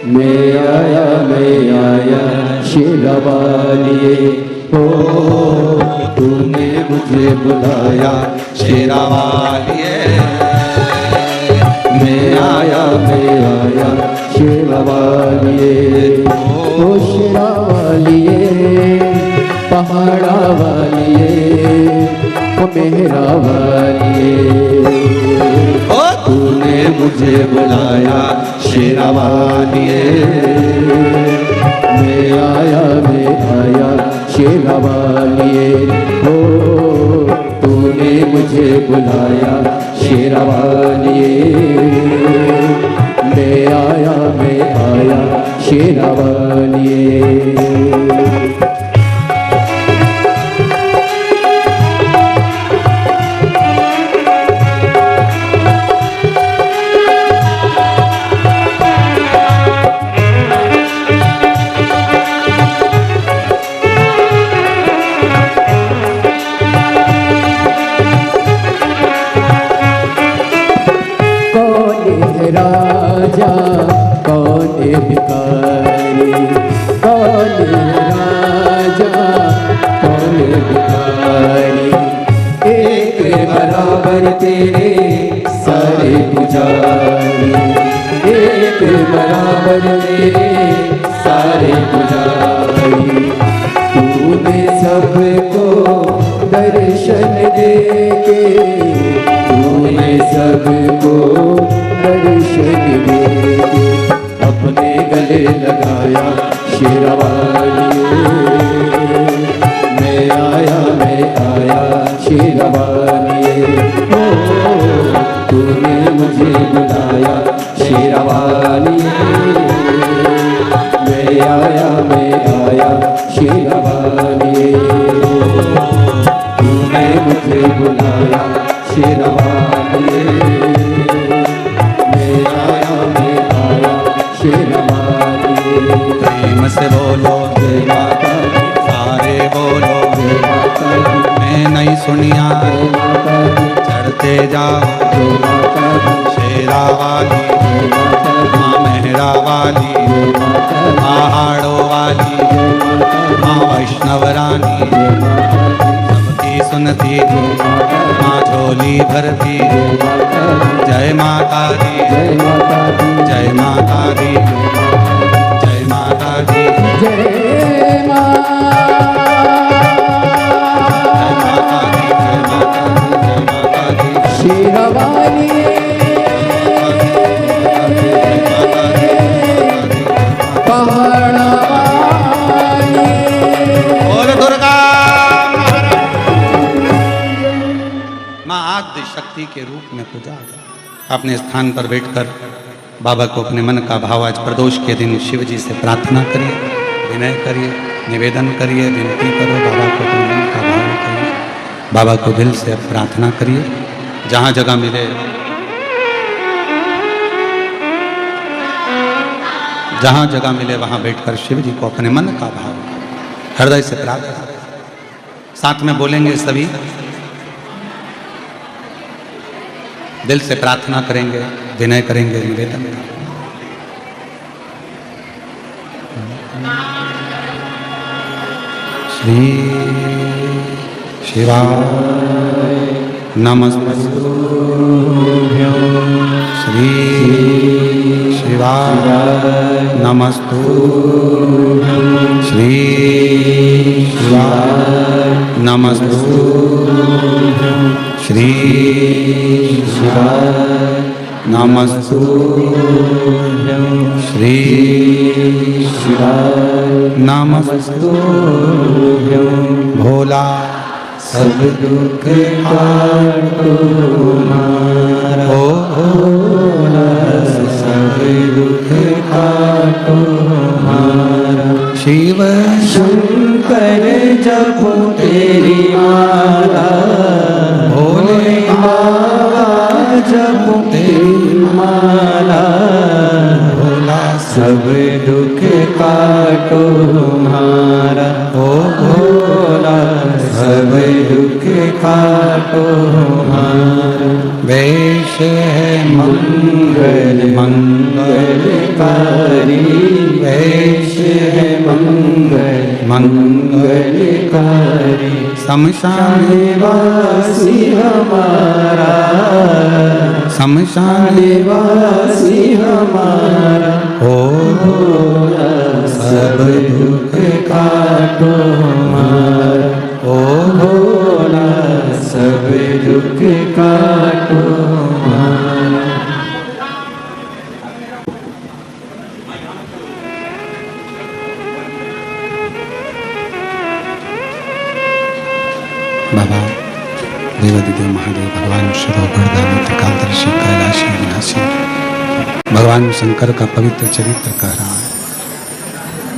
मैं आया शेरा वालिए। ओ तूने मुझे बुलाया
शेरा वालिए,
मैं आया शेरा वालिए। ओ शेरा वालिए, पहाड़ा वालिए, ओ मेहरा वालिए।
ओ तूने मुझे बुलाया शेरा वालिए,
मैं आया शेरा वालिए। ओ तूने मुझे बुलाया शेरा वालिए, मैं आया शेरा वालिए। राजा कौन भिखारी, कौन राजा कौन भिखारी। एक बराबर तेरे सारे पुजारी, एक बराबर तेरे सारे पुजारी। तूने सबको दर्शन दे के, तूने सबको दर्शन दे के अपने गले लगाया शेरा वालिए। मैं आया शेरा वालिए। ओ तूने मुझे बुलाया शेरा वालिए, मैं आया शेरा वालिए। तूने मुझे बुलाया शेरा वालिए, मैं आया शेरा वालिए।
प्रेम से बोलो
जय माता दी,
सारे बोलो
जय माता दी,
मैं नहीं सुनिया
जय माता दी,
चढ़ते जाओ
जय माता दी,
शेरा वाली,
जय माता दी,
माँ मेहरा वाली,
जय माता दी,
पहाड़ों वाली,
जय माता दी,
माँ वैष्णव रानी,
जय माता दी,
सबकी सुनती
जय माता दी,
माँ झोली भरती।
जय माता दी,
जय माता दी,
जय माता दी,
जय माता दी,
जय माता दी।
जय माता दी, जय माता दी, जय माता दी, जय माता दी।
शेरा वालिए, पहाड़ा वालिए।
बोल दुर्गा माँ आद्य शक्ति के रूप में पूजा। अपने स्थान पर बैठकर बाबा को अपने मन का भाव आज प्रदोष के दिन शिव जी से प्रार्थना करिए, विनय करिए, निवेदन करिए, विनती करो, बाबा को अपने मन का भाव करिए। बाबा को दिल से अब प्रार्थना करिए, जहाँ जगह मिले जहाँ जगह मिले वहाँ बैठकर शिव जी को अपने मन का भाव हृदय से प्रार्थना, साथ में बोलेंगे सभी, दिल से प्रार्थना करेंगे, विनय करेंगे, निवेदन करेंगे। श्री शिवाय नमस्तुभ्यं, श्री शिवाय नमस्तुभ्यं, श्री शिवाय नमस्तुभ्यं, श्री शिवाय नमस्तुभ्यं, श्री शिवाय नमस्तुभ्यं। भोला सब दुख काटो हमारा, ओ भोला सब दुख काटो हमारा। शिव शंकर जपो तेरी माला, भोले बाबा जपो तेरी माला। भोला सब दुख काटो हमारा, ओ भोला सब दुख काटो हमारा। वेश है मंगल मंगलकारी, वेश है मंगल मंगलकारी। शमशान वासी हमारा, शमशान वासी हमारा। ओ भोला सब दुख काटो हमारा, ओ भोला सब दुख काटो हमारा। बाबा देवादिदेव महादेव भगवान शिव गर्दानी त्रिकालदर्शी कैलाशी अविनाशी भगवान शंकर का पवित्र चरित्र कह रहा है।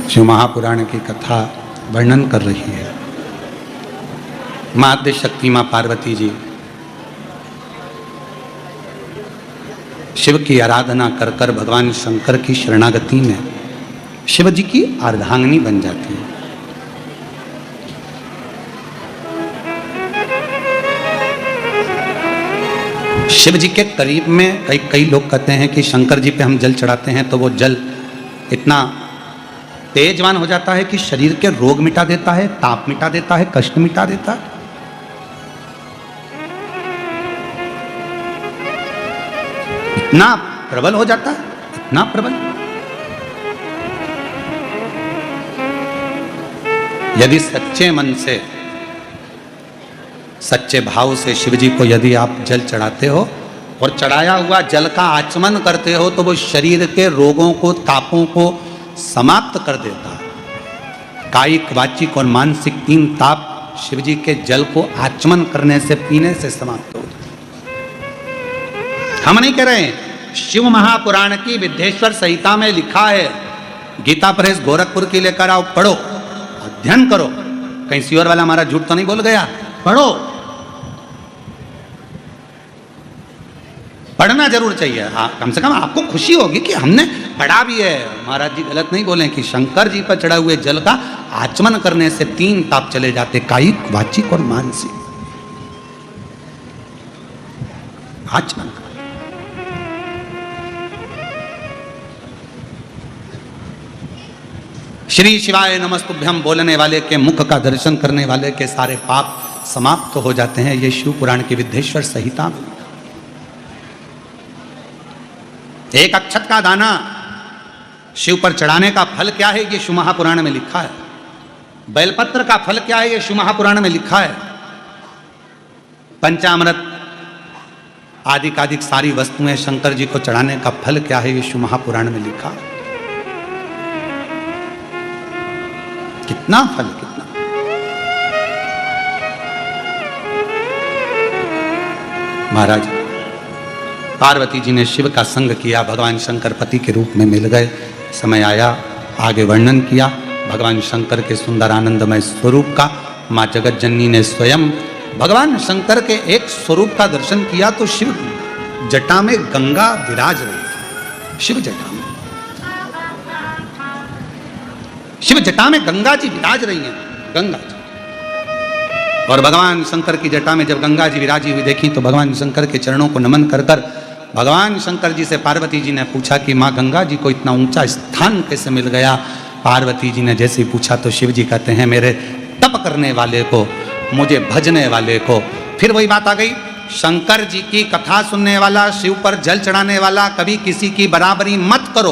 शिव महापुराण की कथा वर्णन कर रही है। माँ आद्य शक्ति माँ पार्वती जी शिव की आराधना कर कर भगवान शंकर की शरणागति में शिव जी की अर्धांगिनी बन जाती है। शिव जी के करीब में कई लोग कहते हैं कि शंकर जी पे हम जल चढ़ाते हैं तो वो जल इतना तेजवान हो जाता है कि शरीर के रोग मिटा देता है, ताप मिटा देता है, कष्ट मिटा देता है। इतना प्रबल हो जाता है, इतना प्रबल। यदि सच्चे मन से, सच्चे भाव से शिव जी को यदि आप जल चढ़ाते हो और चढ़ाया हुआ जल का आचमन करते हो तो वो शरीर के रोगों को, तापों को समाप्त कर देता है। कायिक, वाचिक और मानसिक 3 ताप शिव जी के जल को आचमन करने से, पीने से समाप्त हो जाते। हम नहीं कह रहे हैं, शिव महापुराण की विद्येश्वर संहिता में लिखा है। गीता प्रेस गोरखपुर की लेकर आओ, पढ़ो, अध्ययन करो। कहीं सीवर वाला हमारा झूठ तो नहीं बोल गया? पढ़ो, पढ़ना जरूर चाहिए। हाँ, कम से कम आपको खुशी होगी कि हमने पढ़ा भी है। महाराज जी गलत नहीं बोले कि शंकर जी पर चढ़ा हुए जल का आचमन करने से 3 ताप चले जाते, कायिक, वाचिक और मानसिक। आचमन श्री शिवाय नमस्तुभ्यम बोलने वाले के मुख का दर्शन करने वाले के सारे पाप समाप्त हो जाते हैं। ये शिव पुराण की विद्येश्वर संहिता में। एक अक्षत का दाना शिव पर चढ़ाने का फल क्या है, ये शिव महापुराण में लिखा है। बेलपत्र का फल क्या है, ये शिव महापुराण में लिखा है। पंचामृत आदि सारी वस्तुएं शंकर जी को चढ़ाने का फल क्या है, ये शिव महापुराण में लिखा है। कितना फल, कितना। महाराज पार्वती जी ने शिव का संग किया, भगवान शंकर पति के रूप में मिल गए। समय आया, आगे वर्णन किया भगवान शंकर के सुंदर आनंदमय स्वरूप का। माँ जगत जननी ने स्वयं भगवान शंकर के एक स्वरूप का दर्शन किया तो शिव जटा में गंगा विराज रही थी। शिव जटा में, शिव जटा में गंगा जी विराज रही हैं, गंगा जी। और भगवान शंकर की जटा में जब गंगा जी विराजी हुई देखी तो भगवान शंकर के चरणों को नमन कर कर भगवान शंकर जी से पार्वती जी ने पूछा कि माँ गंगा जी को इतना ऊंचा स्थान कैसे मिल गया। पार्वती जी ने जैसे ही पूछा तो शिव जी कहते हैं मेरे तप करने वाले को, मुझे भजने वाले को। फिर वही बात आ गई, शंकर जी की कथा सुनने वाला, शिव पर जल चढ़ाने वाला, कभी किसी की बराबरी मत करो।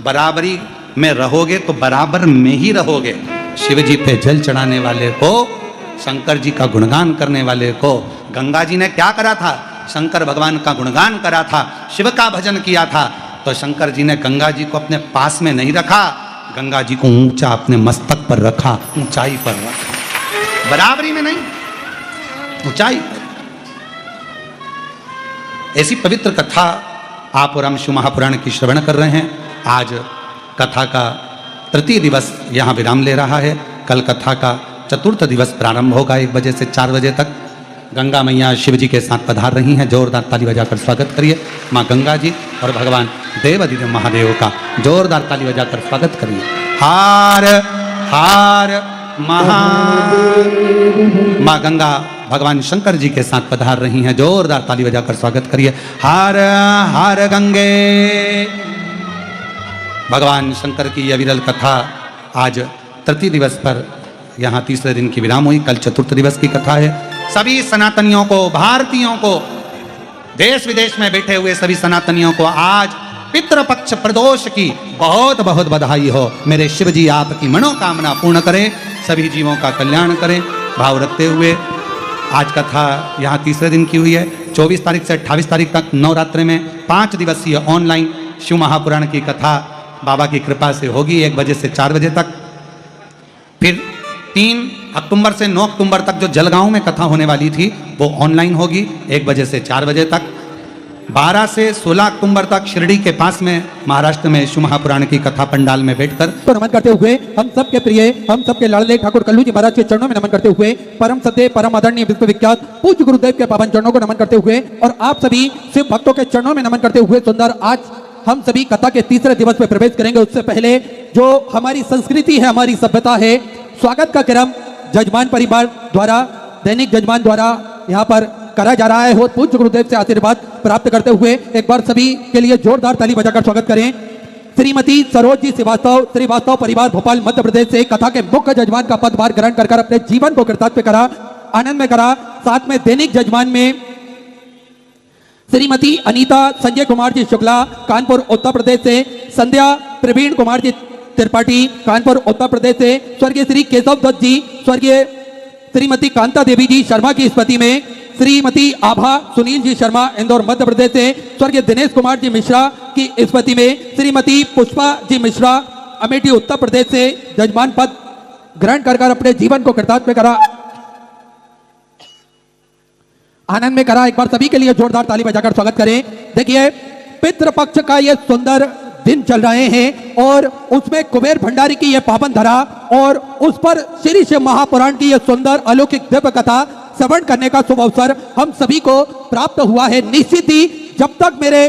बराबरी में रहोगे तो बराबर में ही रहोगे। शिव जी पे जल चढ़ाने वाले को, शंकर जी का गुणगान करने वाले को, गंगा जी ने क्या करा था? शंकर भगवान का गुणगान करा था, शिव का भजन किया था। तो शंकर जी ने गंगा जी को अपने पास में नहीं रखा, गंगा जी को ऊंचा अपने मस्तक पर रखा, ऊंचाई पर रखा, बराबरी में नहीं, ऊंचाई पर। ऐसी पवित्र कथा आप और हम शिव महापुराण की श्रवण कर रहे हैं। आज कथा का तृतीय दिवस यहाँ विराम ले रहा है। कल कथा का चतुर्थ दिवस प्रारंभ होगा 1 बजे से 4 बजे तक। गंगा मैया शिव जी के साथ पधार रही हैं। जोरदार ताली बजाकर स्वागत करिए माँ गंगा जी और भगवान देवाधिदेव महादेव का जोरदार ताली बजाकर स्वागत करिए। हार हार महादेव। माँ गंगा भगवान शंकर जी के साथ पधार रही हैं। जोरदार ताली बजाकर स्वागत करिए। हार हार गंगे। भगवान शंकर की यह विरल कथा आज तृतीय दिवस पर यहाँ तीसरे दिन की विराम हुई। कल चतुर्थ दिवस की कथा है। सभी सनातनियों को, भारतीयों को, देश विदेश में बैठे हुए सभी सनातनियों को आज पितृपक्ष प्रदोष की बहुत बहुत बधाई हो। मेरे शिव जी आपकी मनोकामना पूर्ण करें, सभी जीवों का कल्याण करें। भाव रखते हुए आज कथा यहाँ तीसरे दिन की हुई है। 24 तारीख से 28 तारीख तक नवरात्रि में 5 दिवसीय ऑनलाइन शिव महापुराण की कथा बाबा की कृपा से होगी 1 बजे से 4 बजे तक। फिर 3 अक्टूबर से 9 अक्टूबर तक जो जलगांव में कथा होने वाली थी वो ऑनलाइन होगी 1 बजे से 4 बजे तक। 12 से 16 अक्टूबर तक शिरडी के पास में महाराष्ट्र में शिव महापुराण की कथा पंडाल में बैठकर
तो नमन करते हुए हम सबके प्रिय, हम सबके लाडले ठाकुर कल्लू जी महाराज के चरणों में नमन करते हुए परम सत्य, परम आदरणीय, विश्वविख्यात पूज्य गुरुदेव के पावन चरणों को नमन करते हुए और आप सभी शिव भक्तों के चरणों में नमन करते हुए सुंदर आज हम सभी कथा के तीसरे दिवस में प्रवेश करेंगे। उससे पहले जो हमारी संस्कृति है, हमारी सभ्यता है, स्वागत का क्रम जजमान परिवार द्वारा, दैनिक जजमान द्वारा यहाँ पर करा जा रहा है। और पूज्य गुरुदेव से आशीर्वाद प्राप्त करते हुए एक बार सभी के लिए जोरदार ताली बजाकर स्वागत करें। श्रीमती सरोज जी श्रीवास्तव परिवार भोपाल मध्य प्रदेश से कथा के मुख्य जजमान का पदभार ग्रहण कर अपने जीवन को कृतार्थ करा, आनंद में करा। साथ में दैनिक जजमान में श्रीमती अनीता संजय कुमार जी शुक्ला कानपुर उत्तर प्रदेश से, संध्या प्रवीण कुमार जी त्रिपाठी कानपुर उत्तर प्रदेश से, स्वर्गीय श्री केशव दत्त जी, स्वर्गीय श्रीमती कांता देवी जी शर्मा की स्मृति में, श्रीमती आभा सुनील जी शर्मा इंदौर मध्य प्रदेश से, स्वर्गीय दिनेश कुमार जी मिश्रा की स्मृति में, श्रीमती पुष्पा जी मिश्रा अमेठी उत्तर प्रदेश से जजमान पद ग्रहण कर अपने जीवन को कृतार्थ में करा, आनंद में करा। एक बार सभी के लिए जोरदार ताली बजाकर स्वागत करें। देखिए पितृपक्ष का ये सुंदर दिन चल रहे हैं और उसमें कुबेर भंडारी की यह पावन धरा और उस पर श्री शिव महापुराण की यह सुंदर अलौकिक दिव्य कथा श्रवण करने का शुभ अवसर हम सभी को प्राप्त हुआ है। निश्चित ही जब तक मेरे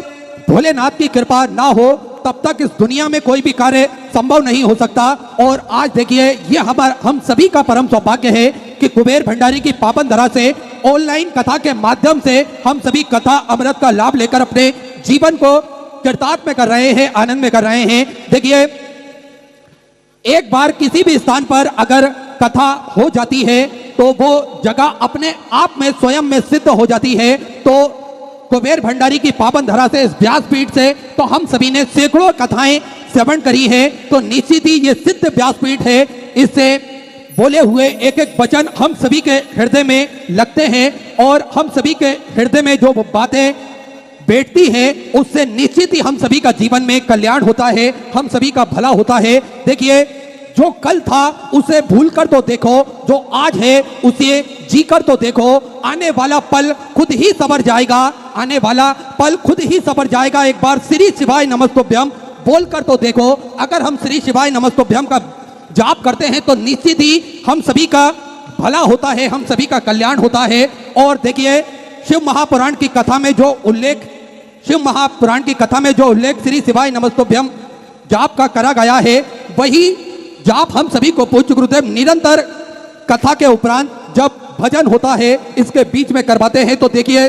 भोलेनाथ की कृपा ना हो तब तक इस दुनिया में कोई भी कार्य संभव नहीं हो सकता। और आज देखिए ये हम सभी का परम सौभाग्य है कि कुबेर भंडारी की पावन धरा से ऑनलाइन कथा के माध्यम से हम सभी कथा अमृत का लाभ लेकर अपने जीवन को कृतार्थ में कर रहे हैं, आनंद में कर रहे हैं। देखिए एक बार किसी भी स्थान पर अगर कथा हो जाती है तो वो जगह अपने आप में स्वयं में सिद्ध हो जाती है। तो कुबेर भंडारी की पावन धरा से, इस व्यासपीठ से तो हम सभी ने सैकड़ों कथाएं श्रवण करी है। तो निश्चित ही ये सिद्ध व्यासपीठ है, इससे बोले हुए एक एक वचन हम सभी के हृदय में लगते हैं और हम सभी के हृदय में जो बातें बैठती है उससे निश्चित ही हम सभी का जीवन में कल्याण होता है, हम सभी का भला होता है। देखिए जो कल था उसे भूल कर तो देखो, जो आज है उसे जी कर तो देखो। आने वाला पल खुद ही सवर जाएगा, आने वाला पल खुद ही सवर जाएगा। एक बार श्री शिवाय नमस्तुभ्यम बोल कर तो देखो। अगर हम श्री शिवाय नमस्तुभ्यम का जाप करते हैं तो निश्चित ही हम सभी का भला होता है, हम सभी का कल्याण होता है। और देखिए शिव महापुराण की कथा में जो उल्लेख श्री शिवाय नमस्तुभ्यम जाप का करा गया है, वही जाप हम सभी को पूज्य गुरुदेव निरंतर कथा के उपरांत जब भजन होता है इसके बीच में करवाते हैं। तो देखिए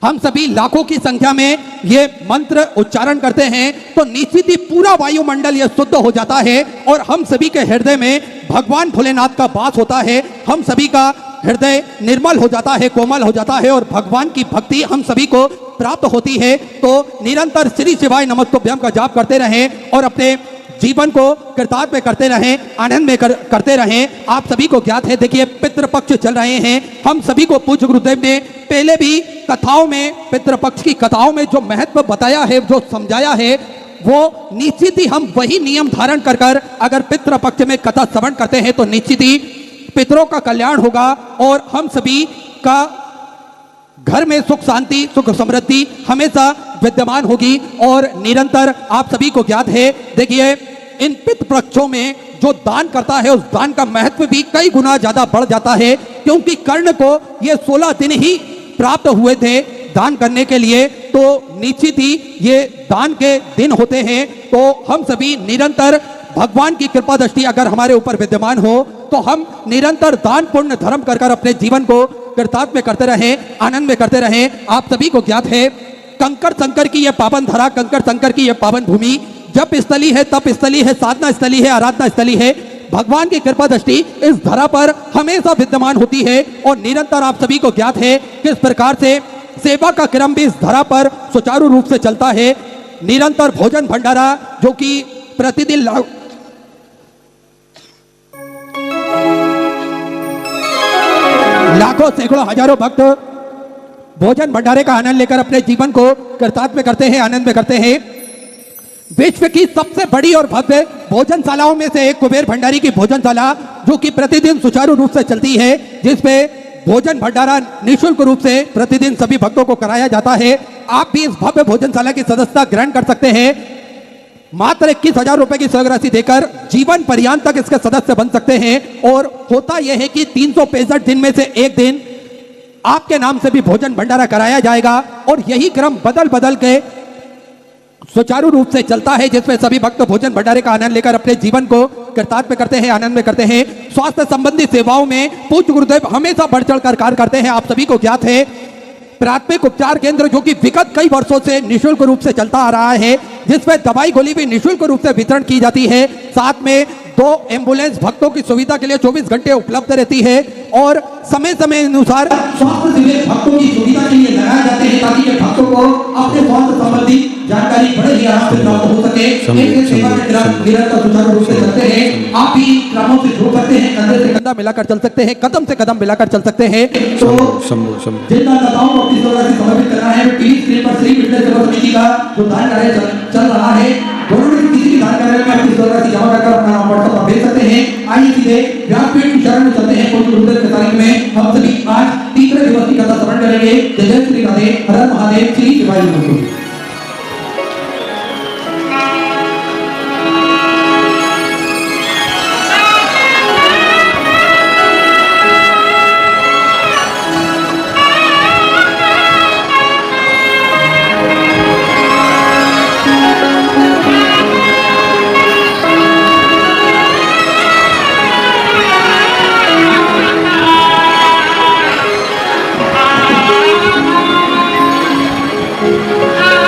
हम सभी लाखों की संख्या में ये मंत्र उच्चारण करते हैं तो निश्चित ही पूरा वायुमंडल ये शुद्ध हो जाता है और हम सभी के हृदय में भगवान भोलेनाथ का वास होता है। हम सभी का हृदय निर्मल हो जाता है, कोमल हो जाता है और भगवान की भक्ति हम सभी को प्राप्त होती है। तो निरंतर श्री शिवाय नमस्तुभ्यम का जाप करते रहें और अपने जीवन को कृतार्थ में करते रहें, आनंद में करते रहें। आप सभी को ज्ञात है, देखिए पितृपक्ष चल रहे हैं। हम सभी को पूज्य गुरुदेव ने पहले भी कथाओं में, पितृपक्ष की कथाओं में जो महत्व बताया है, जो समझाया है, वो निश्चित ही हम वही नियम धारण कर अगर पितृपक्ष में कथा श्रवण करते हैं तो निश्चित ही पितरों का कल्याण होगा और हम सभी का घर में सुख शांति, सुख समृद्धि हमेशा विद्यमान होगी। और निरंतर आप सभी को ज्ञात है, देखिए इन पितृपक्षों में जो दान करता है उस दान का महत्व भी कई गुना ज्यादा बढ़ जाता है, क्योंकि कर्ण को ये 16 दिन ही प्राप्त हुए थे दान करने के लिए। तो निश्चित ही ये दान के दिन होते हैं। तो हम सभी निरंतर भगवान की कृपा दृष्टि अगर हमारे ऊपर विद्यमान हो तो हम निरंतर दान पुण्य धर्म कर अपने जीवन को कृतार्थ में करते रहें, आनंद में करते रहें। आप सभी को ज्ञात है कंकर शंकर की यह पावन धरा, कंकर शंकर की यह पावन भूमि जप स्थली है, तप स्थली है, साधना स्थली है, आराधना स्थली है। भगवान की कृपा दृष्टि इस धरा पर हमेशा विद्यमान होती है और निरंतर आप सभी को ज्ञात है किस प्रकार से सेवा का क्रम भी इस धरा पर सुचारू रूप से चलता है। निरंतर भोजन भंडारा जो कि प्रतिदिन लाखों सैकड़ों हजारों भक्त भोजन भंडारे का आनंद लेकर अपने जीवन को कृतार्थ में करते हैं, आनंद में करते हैं। विश्व की सबसे बड़ी और भव्य भोजनशालाओं में से एक कुबेर भंडारी की भोजनशाला जो कि प्रतिदिन सुचारू रूप से चलती है, जिसपे भोजन भंडारा निःशुल्क रूप से प्रतिदिन सभी भक्तों को कराया जाता है। आप भी इस भव्य भोजनशाला की सदस्यता ग्रहण कर सकते हैं। मात्र 21,000 रुपए की सहयोग राशि देकर जीवन पर्यंत तक इसके सदस्य बन सकते हैं। और होता यह है कि 365 दिन में से एक दिन आपके नाम से भी भोजन भंडारा कराया जाएगा और यही क्रम बदल बदल के सुचारू रूप से चलता है, जिसमें सभी भक्त भोजन भंडारे का आनंद लेकर अपने जीवन को कृतार्थ में करते हैं, आनंद में करते हैं। स्वास्थ्य संबंधी सेवाओं में पूज्य गुरुदेव हमेशा बढ़ चढ़ कर कार्य करते हैं। आप सभी को ज्ञात है प्राथमिक उपचार केंद्र जो कि विगत कई वर्षों से निःशुल्क रूप से चलता आ रहा है, जिसमें दवाई गोली भी निःशुल्क रूप से वितरण की जाती है। साथ में 2 एम्बुलेंस भक्तों की सुविधा के लिए 24 घंटे उपलब्ध रहती है और समय समय अनुसार स्वास्थ्य शिविर भक्तों की सुविधा के लिए लगाए जाते हैं ताकि ये भक्तों को अपने स्वास्थ्य संबंधी जानकारी बड़े ही आराम से प्राप्त हो सके। एक सेवा के क्रम निरंतर सुचारू रूप से चलते हैं। आप भी क्रमों से जुड़ सकते हैं, कंधे से कंधा मिलाकर चल सकते हैं, कदम से कदम मिलाकर चल सकते हैं। तो जिन दाताओं को अपनी सेवा से समर्पित करना है, टीवी स्क्रीन पर श्री विद्या सेवा समिति का जो दान कार्य चल रहा है, दोनों में किसी भी दान कार्य में अपनी सेवा राशि जमा कर अपना नाम व्हाट्सएप पर भेज सकते हैं। आइए सीधे व्यासपीठ की शरण में चलते हैं। पूज्य गुरुदेव के तारीख में हम सभी आज तीसरे दिवस की कथा श्रवण करेंगे। जय श्री राधे, हर महादेव, श्री शिवाय नमः।
Ah!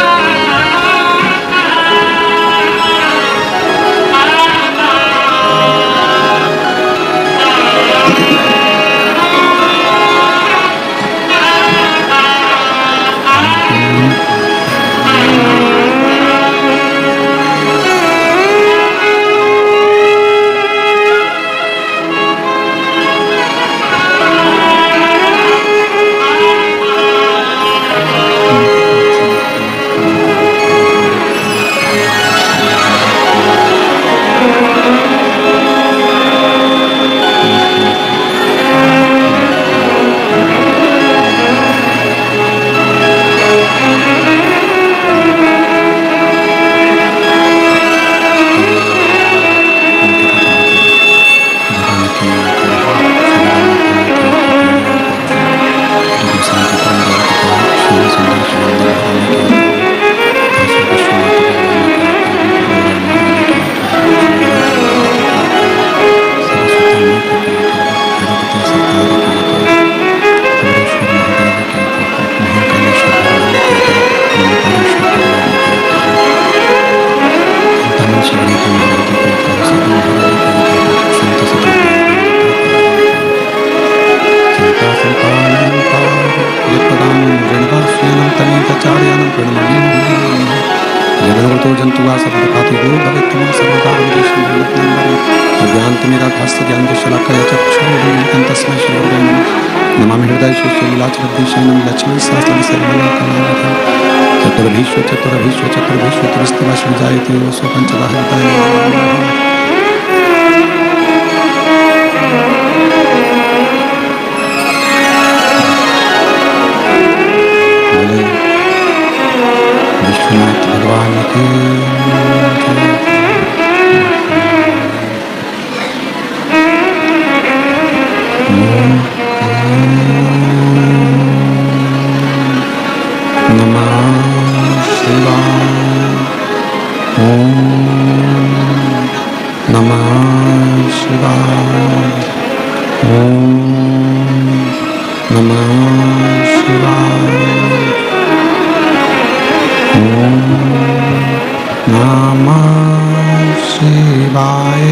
जंतो जंतुआ सर्वपाति दूर भवेत् तमः सर्वदा अज्ञानतिमिरा भास्य ज्ञानदशलाकया चक्षुरुन्मिलितं तस्मै श्रीगुरवे नमः। नमामि हृदये श्रीशैलाचलद्विषाणं लक्ष्मीसहस्रसर्वलोकनाथं चतुर्भीष्व चतुर्भीष्व चतुर्भीष्व त्रिस्तवा श्रीजायते वसो पञ्चदा हृदये। विश्वनाथ भगवान की नमः शिवाय। ओम नमः शिवाय। ओम नमः शिवाय। ओम नमः शिवाय।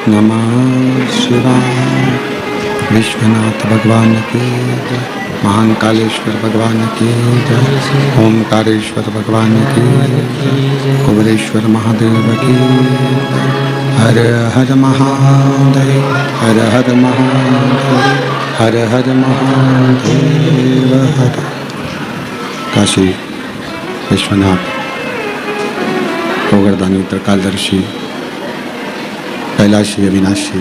नमः शिवाय। विश्वनाथ भगवान की जय। महाकालेश्वर भगवान की जय। ओमकारेश्वर भगवान की जय। कुबेरेश्वर महादेव की जय। हर हर महादेव हर हर महादेव हर हर महादेव हर। काशी विश्वनाथ गोवर्धनी त्रिकालदर्शी कैलाशी अविनाशी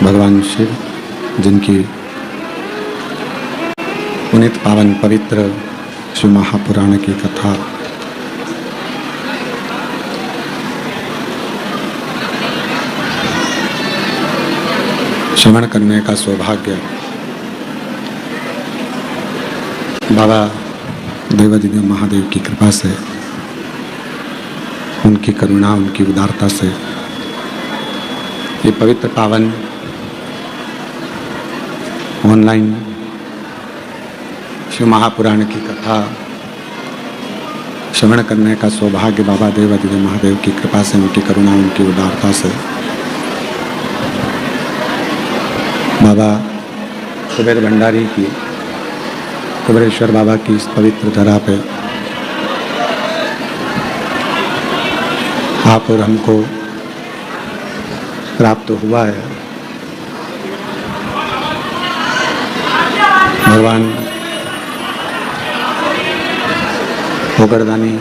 भगवान शिव, जिनकी पुनित पावन पवित्र शिव महापुराण की कथा श्रवण करने का सौभाग्य बाबा देवादिदेव महादेव की कृपा से उनकी करुणा, उनकी उदारता से ये पवित्र पावन ऑनलाइन शिव महापुराण की कथा श्रवण करने का सौभाग्य बाबा देव अधिदेव महादेव की कृपा से, उनकी करुणा, उनकी उदारता से बाबा कुबेर भंडारी की, कुबेरेश्वर बाबा की इस पवित्र धरा पे आप और हमको प्राप्त हुआ है। भगवान ओगरदानी,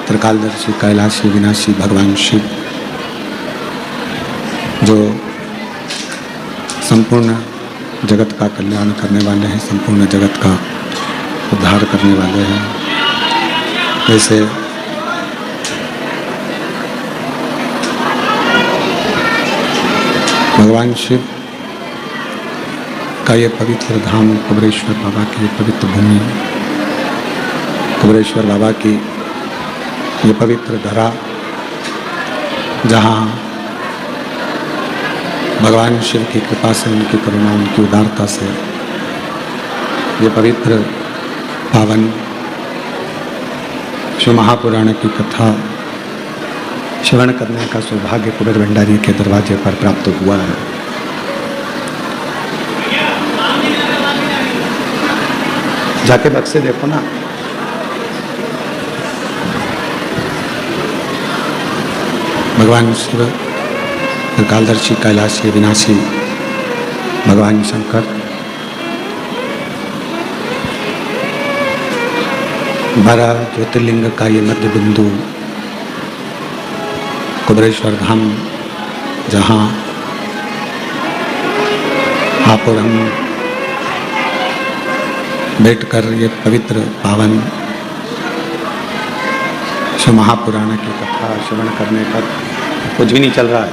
त्रिकालदर्शी, कैलाशी, विनाशी भगवान शिव जो संपूर्ण जगत का कल्याण करने वाले हैं, संपूर्ण जगत का उद्धार करने वाले हैं। ऐसे भगवान शिव का ये पवित्र धाम, कुबेरेश्वर बाबा की पवित्र भूमि, कुबेरेश्वर बाबा की ये पवित्र धरा, जहाँ भगवान शिव की कृपा से, उनकी करुणा, उनकी उदारता से ये पवित्र पावन शिव महापुराण की कथा श्रवण करने का सौभाग्य कुबेर भंडारी के दरवाजे पर प्राप्त हुआ है। जाके बक्से देखो ना, भगवान शिव, त्रिकालदर्शी, कैलाशी, विनाशी भगवान शंकर, 12 ज्योतिर्लिंग का ये मध्य बिंदु कुबेरेश्वर धाम, जहाँ आप और हम बैठकर ये पवित्र पावन शिव महापुराण की कथा श्रवण करने का कुछ भी नहीं चल रहा है।